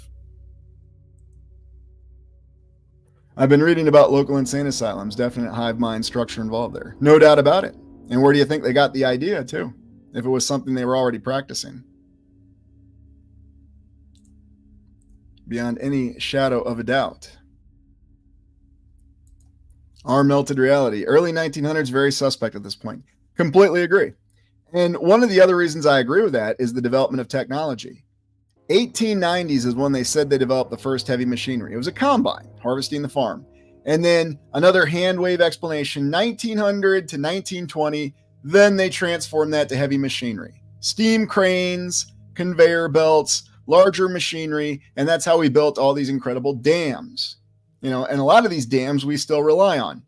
I've been reading about local insane asylums, definite hive mind structure involved there. No doubt about it. And where do you think they got the idea too? If it was something they were already practicing. Beyond any shadow of a doubt. Our melted reality. Early 1900s, very suspect at this point. Completely agree. And one of the other reasons I agree with that is the development of technology. 1890s is when they said they developed the first heavy machinery. It was a combine, harvesting the farm. And then another hand wave explanation, 1900 to 1920, then they transformed that to heavy machinery. Steam cranes, conveyor belts, larger machinery, and that's how we built all these incredible dams. You know, and a lot of these dams we still rely on.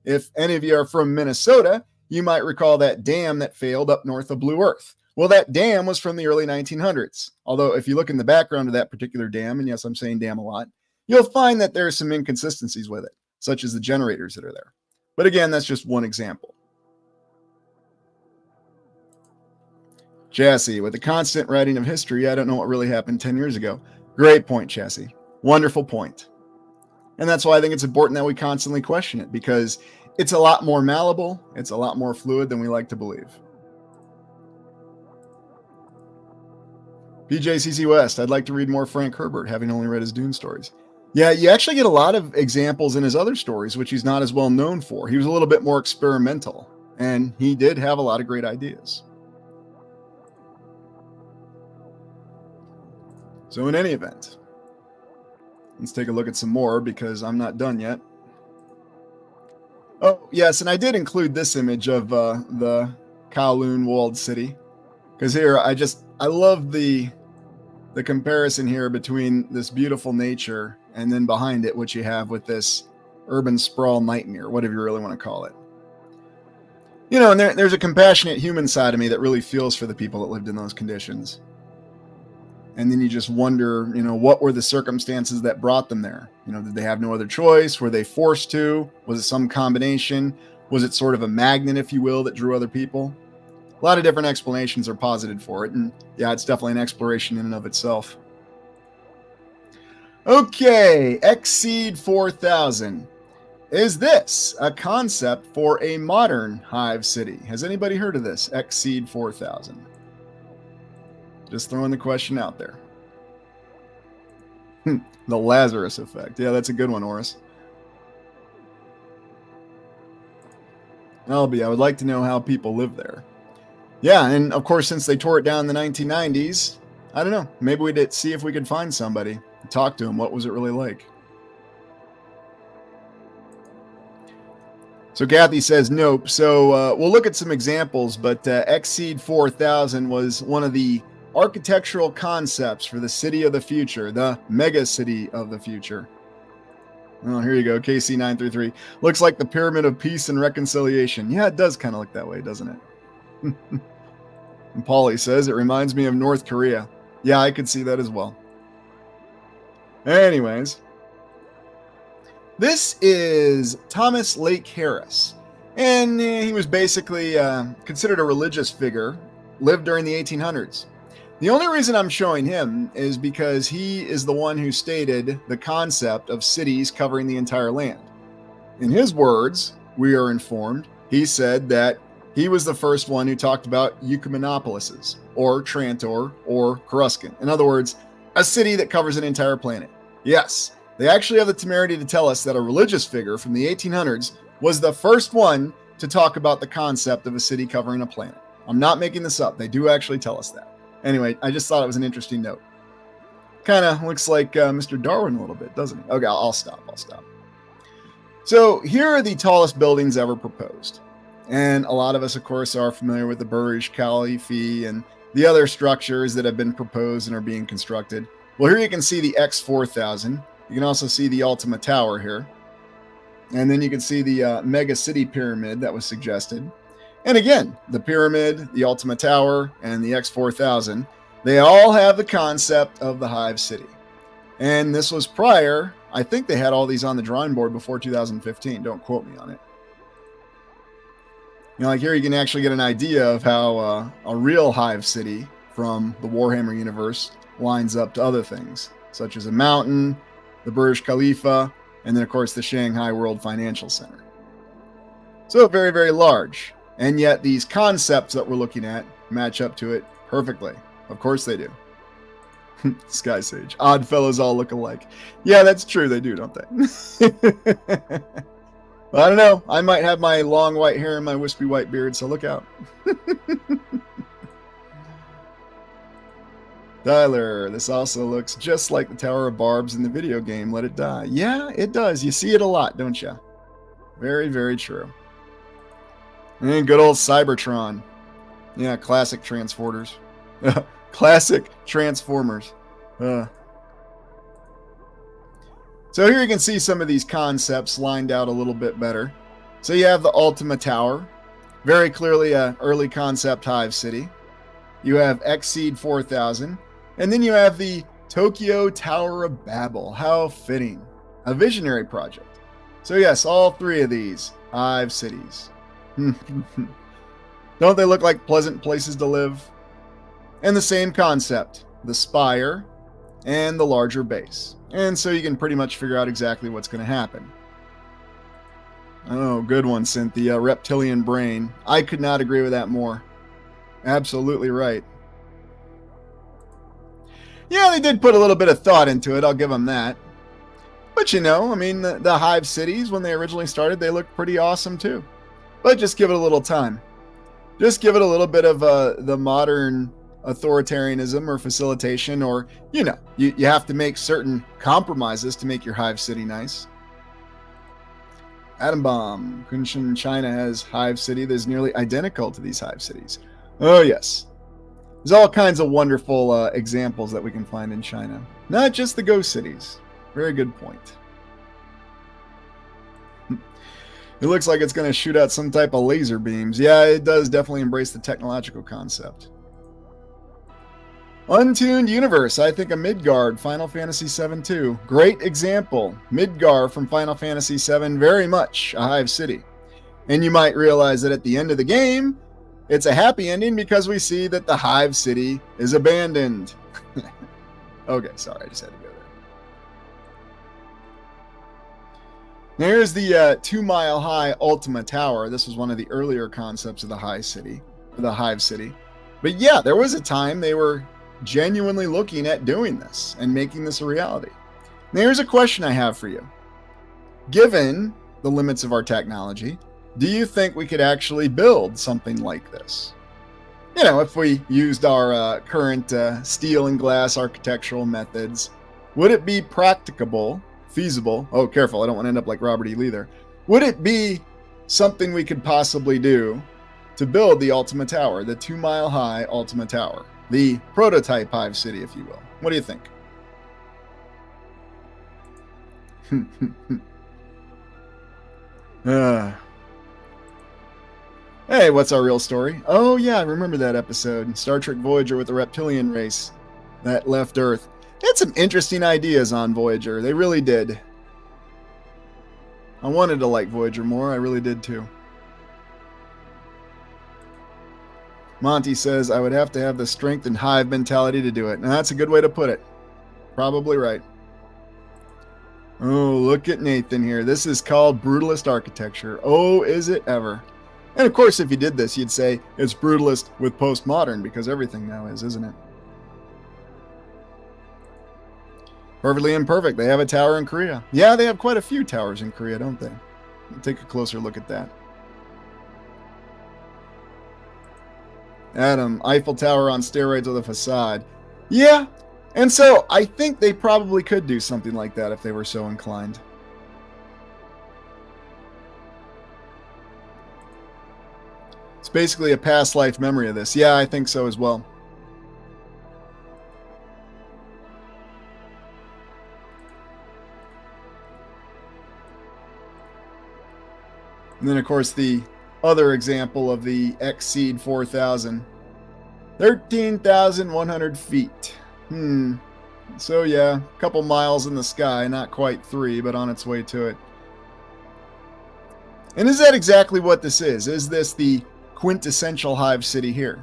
If any of you are from Minnesota, you might recall that dam that failed up north of Blue Earth. Well, that dam was from the early 1900s. Although if you look in the background of that particular dam, and yes, I'm saying dam a lot, you'll find that there are some inconsistencies with it, such as the generators that are there. But again, that's just one example. Chassis, with the constant writing of history, I don't know what really happened 10 years ago. Great point, Chassis. Wonderful point. And that's why I think it's important that we constantly question it, because it's a lot more malleable, it's a lot more fluid than we like to believe. PJCC West, I'd like to read more Frank Herbert, having only read his Dune stories. Yeah, you actually get a lot of examples in his other stories, which he's not as well known for. He was a little bit more experimental, and he did have a lot of great ideas. So in any event, let's take a look at some more because I'm not done yet. Oh, yes, and I did include this image of the Kowloon walled city because here I love the comparison here between this beautiful nature and then behind it what you have with this urban sprawl nightmare, whatever you really want to call it. You know, and there's a compassionate human side of me that really feels for the people that lived in those conditions. And then you just wonder, you know, what were the circumstances that brought them there? You know, did they have no other choice? Were they forced to? Was it some combination? Was it sort of a magnet, if you will, that drew other people? A lot of different explanations are posited for it. And yeah, it's definitely an exploration in and of itself. Okay, Exceed 4000. Is this a concept for a modern Hive city? Has anybody heard of this? Exceed 4000. Just throwing the question out there. The Lazarus effect. Yeah, that's a good one, Oris. Albie, I would like to know how people live there. Yeah, and of course, since they tore it down in the 1990s, I don't know. Maybe we'd see if we could find somebody, talk to them. What was it really like? So Kathy says nope. So we'll look at some examples, but Exceed 4000 was one of the architectural concepts for the city of the future, the mega city of the future. Oh, here you go, KC933. Looks like the Pyramid of Peace and Reconciliation. Yeah, it does kind of look that way, doesn't it? And Paulie says, it reminds me of North Korea. Yeah, I could see that as well. Anyways. This is Thomas Lake Harris, and he was basically considered a religious figure, lived during the 1800s. The only reason I'm showing him is because he is the one who stated the concept of cities covering the entire land. In his words, we are informed, he said that he was the first one who talked about ecumenopolises, or Trantor, or Coruscant. In other words, a city that covers an entire planet. Yes, they actually have the temerity to tell us that a religious figure from the 1800s was the first one to talk about the concept of a city covering a planet. I'm not making this up. They do actually tell us that. Anyway, I just thought it was an interesting note. Kind of looks like Mr. Darwin a little bit, doesn't he? Okay, I'll stop. So here are the tallest buildings ever proposed. And a lot of us, of course, are familiar with the Burj Khalifa and the other structures that have been proposed and are being constructed. Well, here you can see the X4000. You can also see the Ultima Tower here. And then you can see the Mega City Pyramid that was suggested. And again, the Pyramid, the Ultima Tower, and the X4000, they all have the concept of the Hive City. And this was prior, I think they had all these on the drawing board before 2015. Don't quote me on it. You know, like here you can actually get an idea of how a real Hive City from the Warhammer universe lines up to other things, such as a mountain, the Burj Khalifa, and then, of course, the Shanghai World Financial Center. So very, very large. And yet these concepts that we're looking at match up to it perfectly. Of course they do. Sky Sage. Odd fellows all look alike. Yeah, that's true. They do, don't they? Well, I don't know. I might have my long white hair and my wispy white beard, so look out. Tyler, this also looks just like the Tower of Barbs in the video game Let It Die. Yeah, it does. You see it a lot, don't you? Very, very true. And good old Cybertron. Yeah, classic Transporters. Classic Transformers. So here you can see some of these concepts lined out a little bit better. So you have the Ultima Tower. Very clearly an early concept Hive City. You have Exceed 4000. And then you have the Tokyo Tower of Babel. How fitting. A visionary project. So yes, all three of these Hive Cities. Don't they look like pleasant places to live? And the same concept, the spire and the larger base. And so you can pretty much figure out exactly what's going to happen. Oh, good one, Cynthia. Reptilian brain. I could not agree with that more. Absolutely right. Yeah, they did put a little bit of thought into it. I'll give them that. But you know, I mean, the Hive cities, when they originally started, they looked pretty awesome too. But just give it a little time. Just give it a little bit of the modern authoritarianism or facilitation, or, you know, you have to make certain compromises to make your Hive City nice. Atom Bomb. Kunshan, China has Hive City that is nearly identical to these Hive cities. Oh, yes. There's all kinds of wonderful examples that we can find in China. Not just the ghost cities. Very good point. It looks like it's going to shoot out some type of laser beams. Yeah, it does definitely embrace the technological concept. Untuned Universe. I think a Midgard, Final Fantasy VII too. Great example. Midgard from Final Fantasy VII, very much a Hive City. And you might realize that at the end of the game, it's a happy ending because we see that the Hive City is abandoned. Okay, sorry, I just had to go there. There's the 2 Mile High Ultima Tower. This was one of the earlier concepts of the Hive City. But yeah, there was a time they were genuinely looking at doing this and making this a reality. Now, here's a question I have for you. Given the limits of our technology, do you think we could actually build something like this? You know, if we used our current steel and glass architectural methods, would it be practicable, feasible? Oh, careful, I don't want to end up like Robert E. Lee there. Would it be something we could possibly do to build the Ultima Tower, the 2 Mile High Ultima Tower, the prototype Hive City, if you will? What do you think? Hey, what's our real story? Oh yeah, I remember that episode. Star Trek Voyager with the reptilian race that left Earth. They had some interesting ideas on Voyager. They really did. I wanted to like Voyager more. I really did too. Monty says, I would have to have the strength and hive mentality to do it. Now, that's a good way to put it. Probably right. Oh, look at Nathan here. This is called brutalist architecture. Oh, is it ever. And of course, if you did this, you'd say it's brutalist with postmodern, because everything now is, isn't it? Perfectly imperfect. They have a tower in Korea. Yeah, they have quite a few towers in Korea, don't they? Take a closer look at that. Adam, Eiffel Tower on steroids with a facade. Yeah, and so I think they probably could do something like that if they were so inclined. It's basically a past life memory of this. Yeah, I think so as well. And then, of course, the other example of the Exceed 4000. 13,100 feet. So, yeah, a couple miles in the sky. Not quite 3, but on its way to it. And is that exactly what this is? Is this the quintessential Hive city here?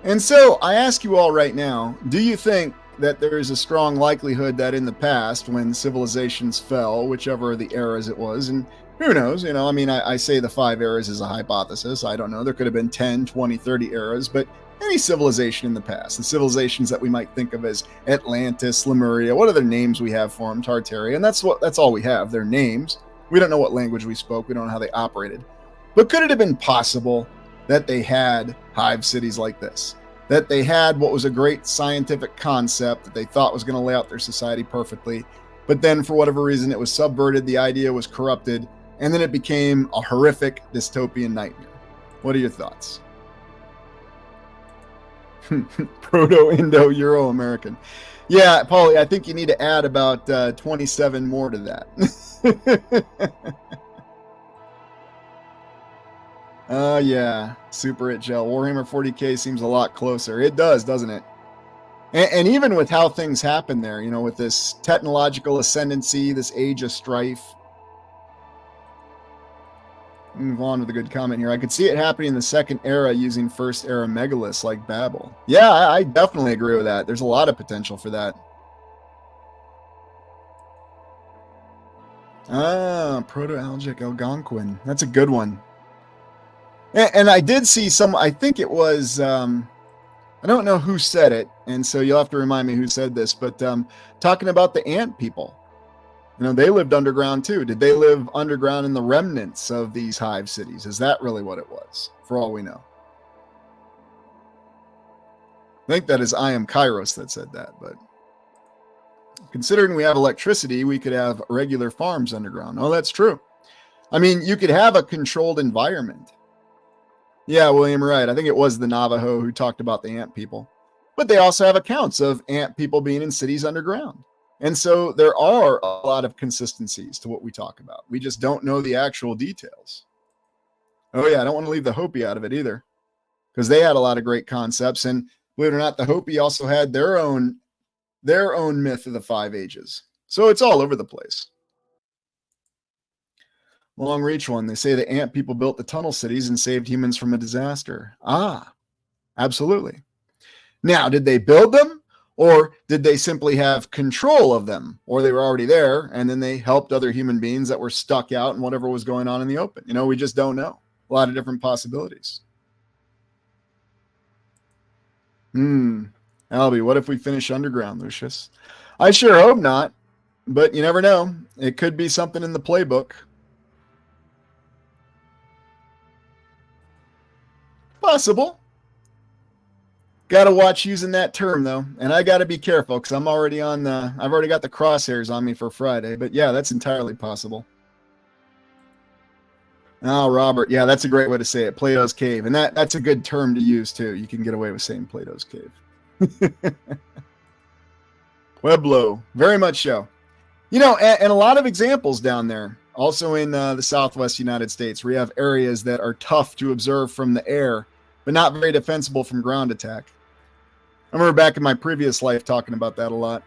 And so, I ask you all right now, do you think that there is a strong likelihood that in the past, when civilizations fell, whichever of the eras it was, and who knows, you know, I mean, I say the 5 eras is a hypothesis. I don't know. There could have been 10, 20, 30 eras, but any civilization in the past, the civilizations that we might think of as Atlantis, Lemuria, what other names we have for them, Tartaria, and that's all we have, their names. We don't know what language we spoke. We don't know how they operated. But could it have been possible that they had hive cities like this? That they had what was a great scientific concept that they thought was going to lay out their society perfectly, but then for whatever reason it was subverted, the idea was corrupted, and then it became a horrific dystopian nightmare. What are your thoughts? Proto-Indo-Euro-American. Yeah, Paulie, I think you need to add about 27 more to that. Oh, yeah. Super It Gel. Warhammer 40k seems a lot closer. It does, doesn't it? And even with how things happen there, you know, with this technological ascendancy, this age of strife. Move on with a good comment here. I could see it happening in the second era using first era megaliths like Babel. Yeah, I definitely agree with that. There's a lot of potential for that. Ah, Proto-Algic Algonquin. That's a good one. And I did see some, I think it was, I don't know who said it, and so you'll have to remind me who said this, but talking about the ant people. You know, they lived underground too. Did they live underground in the remnants of these hive cities? Is that really what it was, for all we know? I think that is I Am Kairos that said that, but considering we have electricity, we could have regular farms underground. Oh, that's true. I mean, you could have a controlled environment. Yeah, William, right. I think it was the Navajo who talked about the ant people. But they also have accounts of ant people being in cities underground. And so there are a lot of consistencies to what we talk about. We just don't know the actual details. Oh, yeah, I don't want to leave the Hopi out of it either, because they had a lot of great concepts. And believe it or not, the Hopi also had their own myth of the 5 ages. So it's all over the place. Long Reach one. They say the ant people built the tunnel cities and saved humans from a disaster. Ah, absolutely. Now, did they build them? Or did they simply have control of them? Or they were already there, and then they helped other human beings that were stuck out in whatever was going on in the open. You know, we just don't know. A lot of different possibilities. Albie, what if we finish underground, Lucius? I sure hope not, but you never know. It could be something in the playbook. Possible. Got to watch using that term, though. And I got to be careful because I'm already on the, I've already got the crosshairs on me for Friday. But yeah, that's entirely possible. Oh, Robert. Yeah, that's a great way to say it. Plato's Cave. And that's a good term to use, too. You can get away with saying Plato's Cave. Pueblo. Very much so. You know, and a lot of examples down there. Also in the Southwest United States, where you have areas that are tough to observe from the air, but not very defensible from ground attack. I remember back in my previous life talking about that a lot.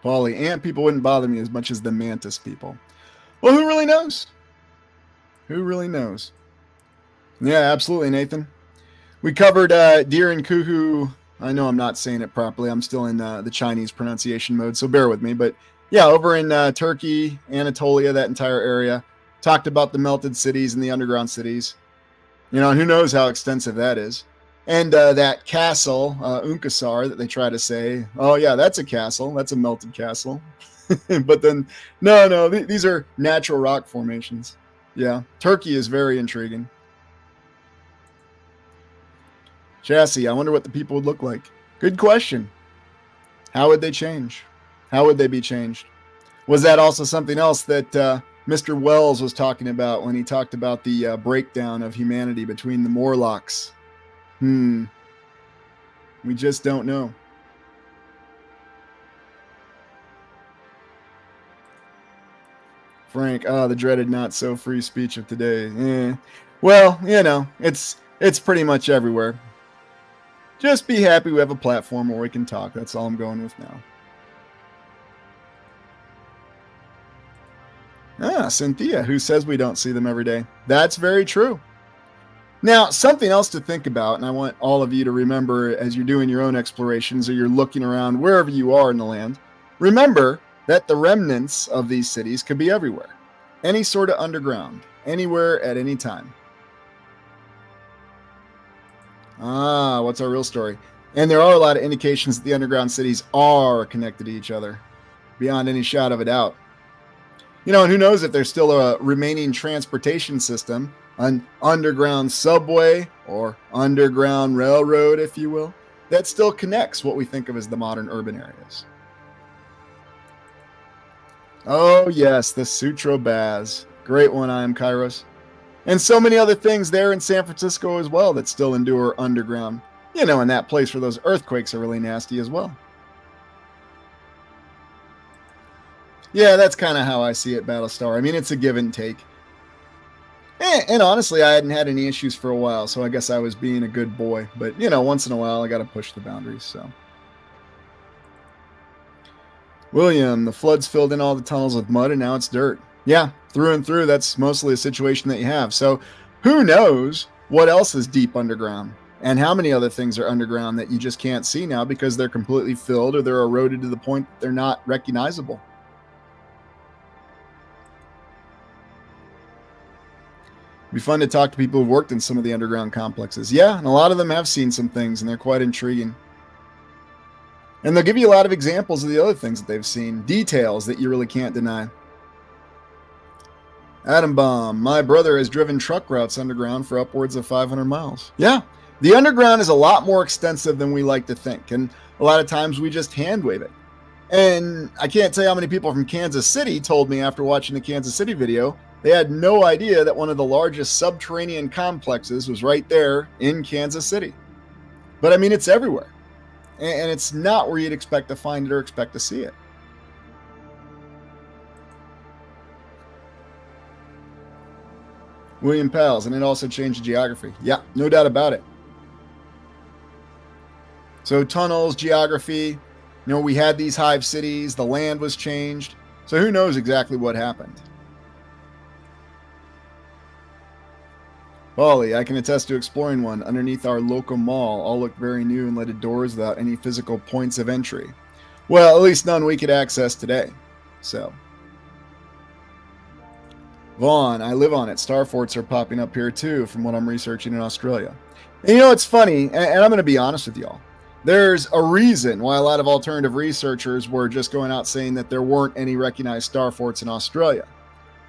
Paulie, ant people wouldn't bother me as much as the mantis people. Well, who really knows? Who really knows? Yeah, absolutely, Nathan. We covered deer and kuhu. I know I'm not saying it properly. I'm still in the Chinese pronunciation mode, so bear with me. But yeah, over in Turkey, Anatolia, that entire area, talked about the melted cities and the underground cities. You know, and who knows how extensive that is. And that castle, Unkasar, that they try to say, oh yeah, that's a castle. That's a melted castle. But then, no, these are natural rock formations. Yeah, Turkey is very intriguing. Chassis, I wonder what the people would look like. Good question. How would they change? How would they be changed? Was that also something else that Mr. Wells was talking about when he talked about the breakdown of humanity between the Morlocks? We just don't know. Frank, the dreaded not so free speech of today. Well, you know, it's pretty much everywhere. Just be happy we have a platform where we can talk. That's all I'm going with now. Cynthia, who says we don't see them every day. That's very true. Now, something else to think about, and I want all of you to remember as you're doing your own explorations or you're looking around wherever you are in the land, remember that the remnants of these cities could be everywhere. Any sort of underground, anywhere at any time. What's our real story? And there are a lot of indications that the underground cities are connected to each other, beyond any shadow of a doubt. You know, and who knows if there's still a remaining transportation system, an underground subway or underground railroad, if you will, that still connects what we think of as the modern urban areas. Oh, yes, the Sutro Baths. Great one, I am Kairos. And so many other things there in San Francisco as well that still endure underground. You know, in that place where those earthquakes are really nasty as well. Yeah, that's kind of how I see it, Battlestar. I mean, it's a give and take. And honestly, I hadn't had any issues for a while, so I guess I was being a good boy. But, you know, once in a while, I got to push the boundaries, so. William, the floods filled in all the tunnels with mud, and now it's dirt. Yeah, through and through, that's mostly a situation that you have. So who knows what else is deep underground and how many other things are underground that you just can't see now because they're completely filled or they're eroded to the point that they're not recognizable. It'd be fun to talk to people who've worked in some of the underground complexes. Yeah, and a lot of them have seen some things, and they're quite intriguing. And they'll give you a lot of examples of the other things that they've seen, details that you really can't deny. Atom Bomb, my brother has driven truck routes underground for upwards of 500 miles. Yeah, the underground is a lot more extensive than we like to think, and a lot of times we just hand wave it. And I can't tell you how many people from Kansas City told me after watching the Kansas City video, they had no idea that one of the largest subterranean complexes was right there in Kansas City. But I mean, it's everywhere. And it's not where you'd expect to find it or expect to see it. William Pals, and it also changed the geography. Yeah, no doubt about it. So tunnels, geography, you know, we had these hive cities, the land was changed. So who knows exactly what happened? Bali, I can attest to exploring one underneath our local mall. All looked very new and lighted doors without any physical points of entry. Well, at least none we could access today. So. Vaughn, I live on it. Star forts are popping up here too, from what I'm researching in Australia. And you know, it's funny, and I'm going to be honest with y'all. There's a reason why a lot of alternative researchers were just going out saying that there weren't any recognized star forts in Australia.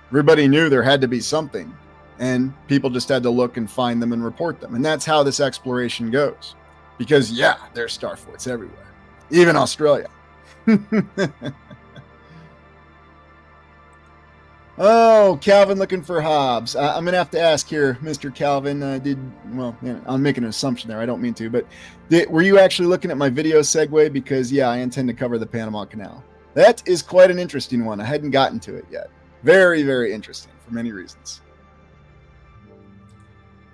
Everybody knew there had to be something, and people just had to look and find them and report them. And that's how this exploration goes. Because, yeah, there's star forts everywhere, even Australia. Oh, Calvin looking for Hobbs. I'm going to have to ask here, Mr. Calvin, I'm making an assumption there. I don't mean to, but were you actually looking at my video segue? Because, yeah, I intend to cover the Panama Canal. That is quite an interesting one. I hadn't gotten to it yet. Very, very interesting for many reasons.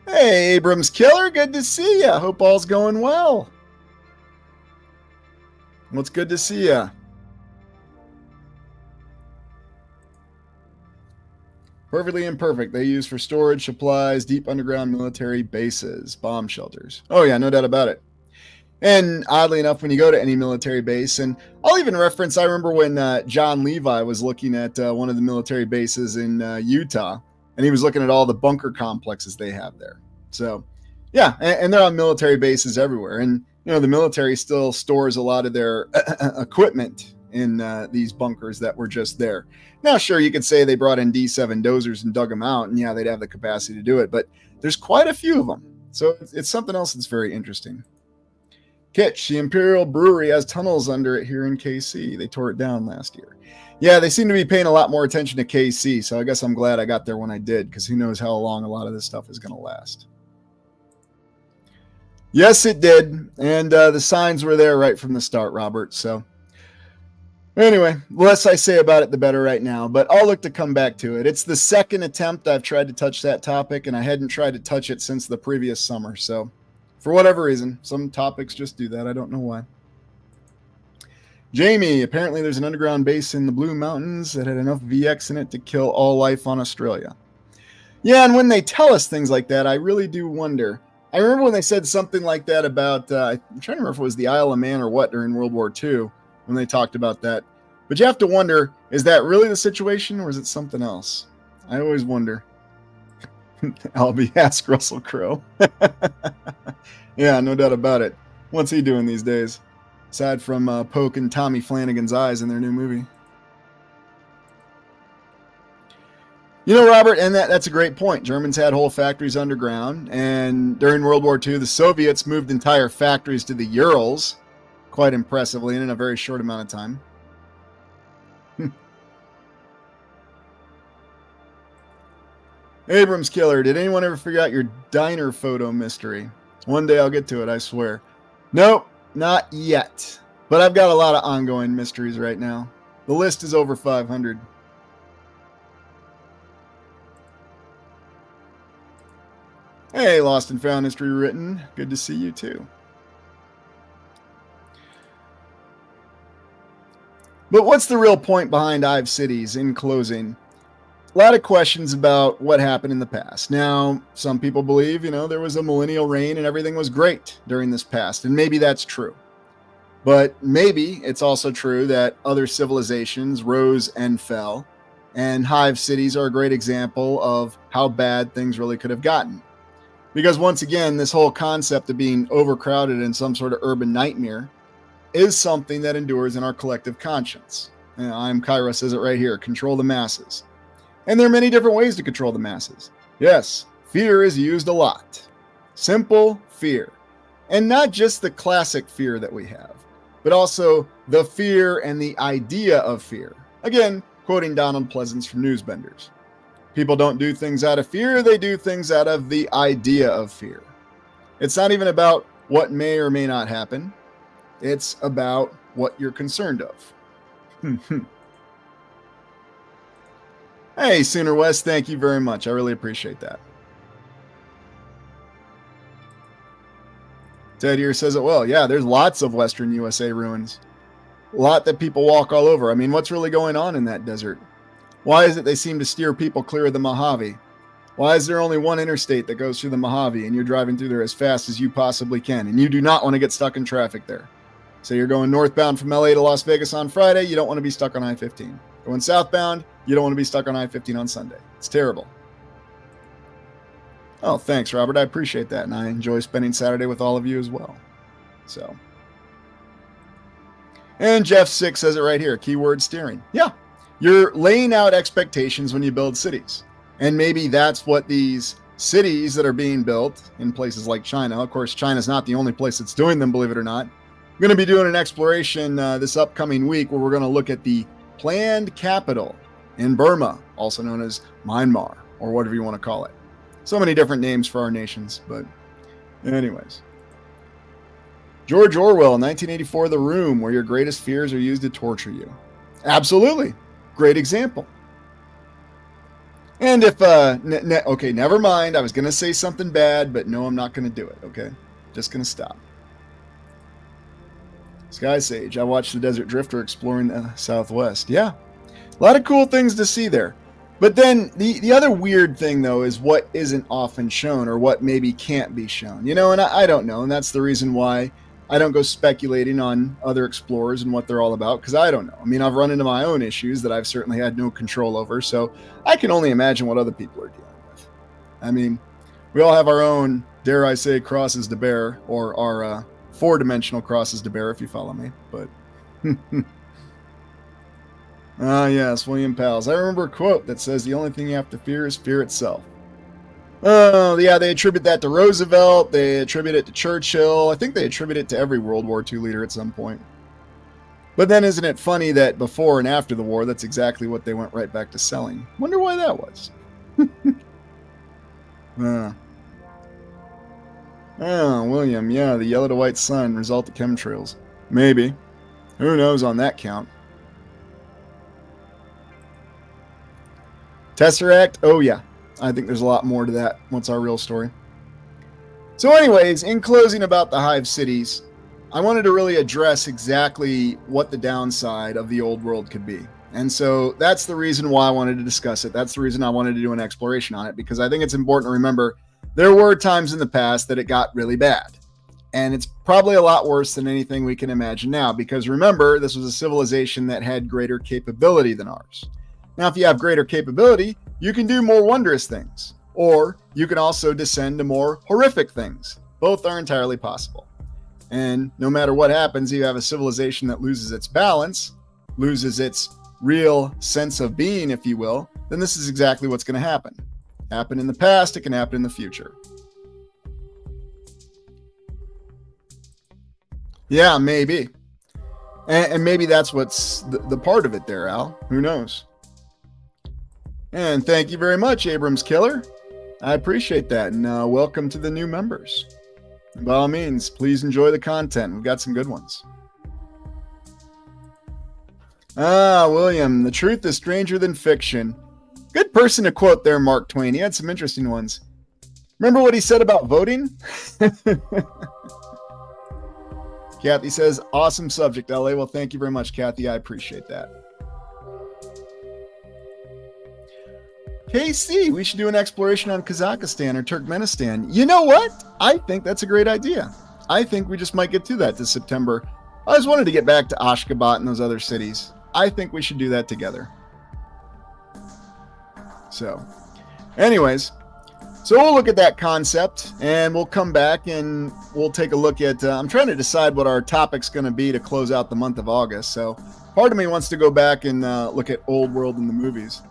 Hey, Abrams Killer, good to see ya. Hope all's going well. What's good to see ya? Perfectly imperfect. They use for storage, supplies, deep underground military bases, bomb shelters. Oh yeah, no doubt about it. And oddly enough, when you go to any military base, and I'll even reference, I remember when John Levi was looking at one of the military bases in Utah, and he was looking at all the bunker complexes they have there. So, yeah, and they're on military bases everywhere. And, you know, the military still stores a lot of their equipment in these bunkers that were just there. Now, sure, you could say they brought in D7 dozers and dug them out, and yeah, they'd have the capacity to do it, but there's quite a few of them. So it's something else that's very interesting. Kitsch, the Imperial Brewery has tunnels under it here in KC. They tore it down last year. Yeah, they seem to be paying a lot more attention to KC, so I guess I'm glad I got there when I did, because who knows how long a lot of this stuff is going to last. Yes, it did, and the signs were there right from the start, Robert, so... Anyway, the less I say about it, the better right now, but I'll look to come back to it. It's the second attempt I've tried to touch that topic, and I hadn't tried to touch it since the previous summer, so... For whatever reason, some topics just do that. I don't know why. Jamie, apparently there's an underground base in the Blue Mountains that had enough VX in it to kill all life on Australia. Yeah, and when they tell us things like that, I really do wonder. I remember when they said something like that about, I'm trying to remember if it was the Isle of Man or what during World War II, when they talked about that. But you have to wonder, is that really the situation or is it something else? I always wonder. I'll be asked Russell Crowe. Yeah, no doubt about it. What's he doing these days? Aside from poking Tommy Flanagan's eyes in their new movie. You know, Robert, and that's a great point. Germans had whole factories underground, and during World War II, the Soviets moved entire factories to the Urals, quite impressively, and in a very short amount of time. Abrams Killer, did anyone ever figure out your diner photo mystery? One day I'll get to it, I swear. Nope, not yet. But I've got a lot of ongoing mysteries right now. The list is over 500. Hey, Lost and Found History Written. Good to see you too. But what's the real point behind Hive Cities in closing? A lot of questions about what happened in the past. Now, some people believe, there was a millennial reign and everything was great during this past, and maybe that's true. But maybe it's also true that other civilizations rose and fell, and Hive cities are a great example of how bad things really could have gotten. Because once again, this whole concept of being overcrowded in some sort of urban nightmare is something that endures in our collective conscience. I'm Kyra says it right here, control the masses. And there are many different ways to control the masses. Yes, fear is used a lot. Simple fear. And not just the classic fear that we have, but also the fear and the idea of fear. Again, quoting Donald Pleasance from Newsbenders. People don't do things out of fear, they do things out of the idea of fear. It's not even about what may or may not happen. It's about what you're concerned of. Hey, Sooner West, thank you very much. I really appreciate that. Ted here says it well. Yeah, there's lots of Western USA ruins. A lot that people walk all over. I mean, what's really going on in that desert? Why is it they seem to steer people clear of the Mojave? Why is there only one interstate that goes through the Mojave and you're driving through there as fast as you possibly can and you do not want to get stuck in traffic there? So you're going northbound from LA to Las Vegas on Friday, you don't want to be stuck on I-15. Going southbound, you don't want to be stuck on I-15 on Sunday. It's terrible. Oh, thanks, Robert. I appreciate that, and I enjoy spending Saturday with all of you as well. So. And Jeff 6 says it right here, keyword steering. Yeah, you're laying out expectations when you build cities. And maybe that's what these cities that are being built in places like China, of course, China's not the only place that's doing them, believe it or not. I'm going to be doing an exploration this upcoming week where we're going to look at the planned capital in Burma, also known as Myanmar, or whatever you want to call it. So many different names for our nations, but anyways. George Orwell, 1984, The Room, where your greatest fears are used to torture you. Absolutely. Great example. And if, okay, never mind. I was going to say something bad, but no, I'm not going to do it, okay? Just going to stop. Sky Sage, I watched the Desert Drifter exploring the Southwest. Yeah, a lot of cool things to see there. But then the other weird thing, though, is what isn't often shown or what maybe can't be shown. You know, and I don't know. And that's the reason why I don't go speculating on other explorers and what they're all about, because I don't know. I mean, I've run into my own issues that I've certainly had no control over. So I can only imagine what other people are dealing with. I mean, we all have our own, dare I say, crosses to bear, or our four-dimensional crosses to bear, if you follow me. But yes, William Pals. I remember a quote that says the only thing you have to fear is fear itself. Oh, yeah, they attribute that to Roosevelt. They attribute it to Churchill. I think they attribute it to every World War II leader at some point. But then isn't it funny that before and after the war, that's exactly what they went right back to selling? Wonder why that was. Oh, William, yeah, the yellow to white sun result of chemtrails. Maybe. Who knows on that count? Tesseract? Oh, yeah. I think there's a lot more to that. What's our real story? So anyways, in closing about the Hive cities, I wanted to really address exactly what the downside of the old world could be. And so that's the reason why I wanted to discuss it. That's the reason I wanted to do an exploration on it, because I think it's important to remember there were times in the past that it got really bad. And it's probably a lot worse than anything we can imagine now, because remember, this was a civilization that had greater capability than ours. Now, if you have greater capability, you can do more wondrous things, or you can also descend to more horrific things. Both are entirely possible. And no matter what happens, you have a civilization that loses its balance, loses its real sense of being, if you will, then this is exactly what's going to happen. Happened in the past, it can happen in the future. Yeah, maybe. And maybe that's what's the part of it there, Al. Who knows? And thank you very much, Abrams Killer. I appreciate that. And welcome to the new members. By all means, please enjoy the content. We've got some good ones. William, the truth is stranger than fiction. Good person to quote there, Mark Twain. He had some interesting ones. Remember what he said about voting? Kathy says, awesome subject, LA. Well, thank you very much, Kathy. I appreciate that. KC, we should do an exploration on Kazakhstan or Turkmenistan. You know what? I think that's a great idea. I think we just might get to that this September. I just wanted to get back to Ashgabat and those other cities. I think we should do that together. So, anyways, so we'll look at that concept and we'll come back and we'll take a look at, I'm trying to decide what our topic's going to be to close out the month of August. So part of me wants to go back and look at Old World in the movies.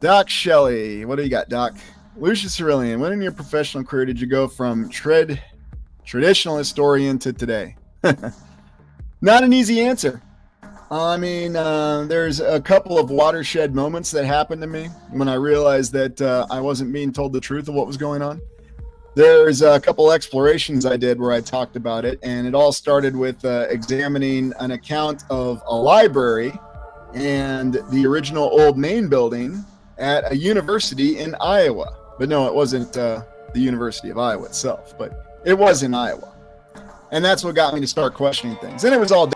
Doc Shelley, what do you got, Doc? Lucius Aurelian, when in your professional career did you go from traditional historian to today? Not an easy answer. I mean, there's a couple of watershed moments that happened to me when I realized that I wasn't being told the truth of what was going on. There's a couple explorations I did where I talked about it, and it all started with examining an account of a library and the original old main building at a university in Iowa. But no, it wasn't the University of Iowa itself, but it was in Iowa. And that's what got me to start questioning things. And it was all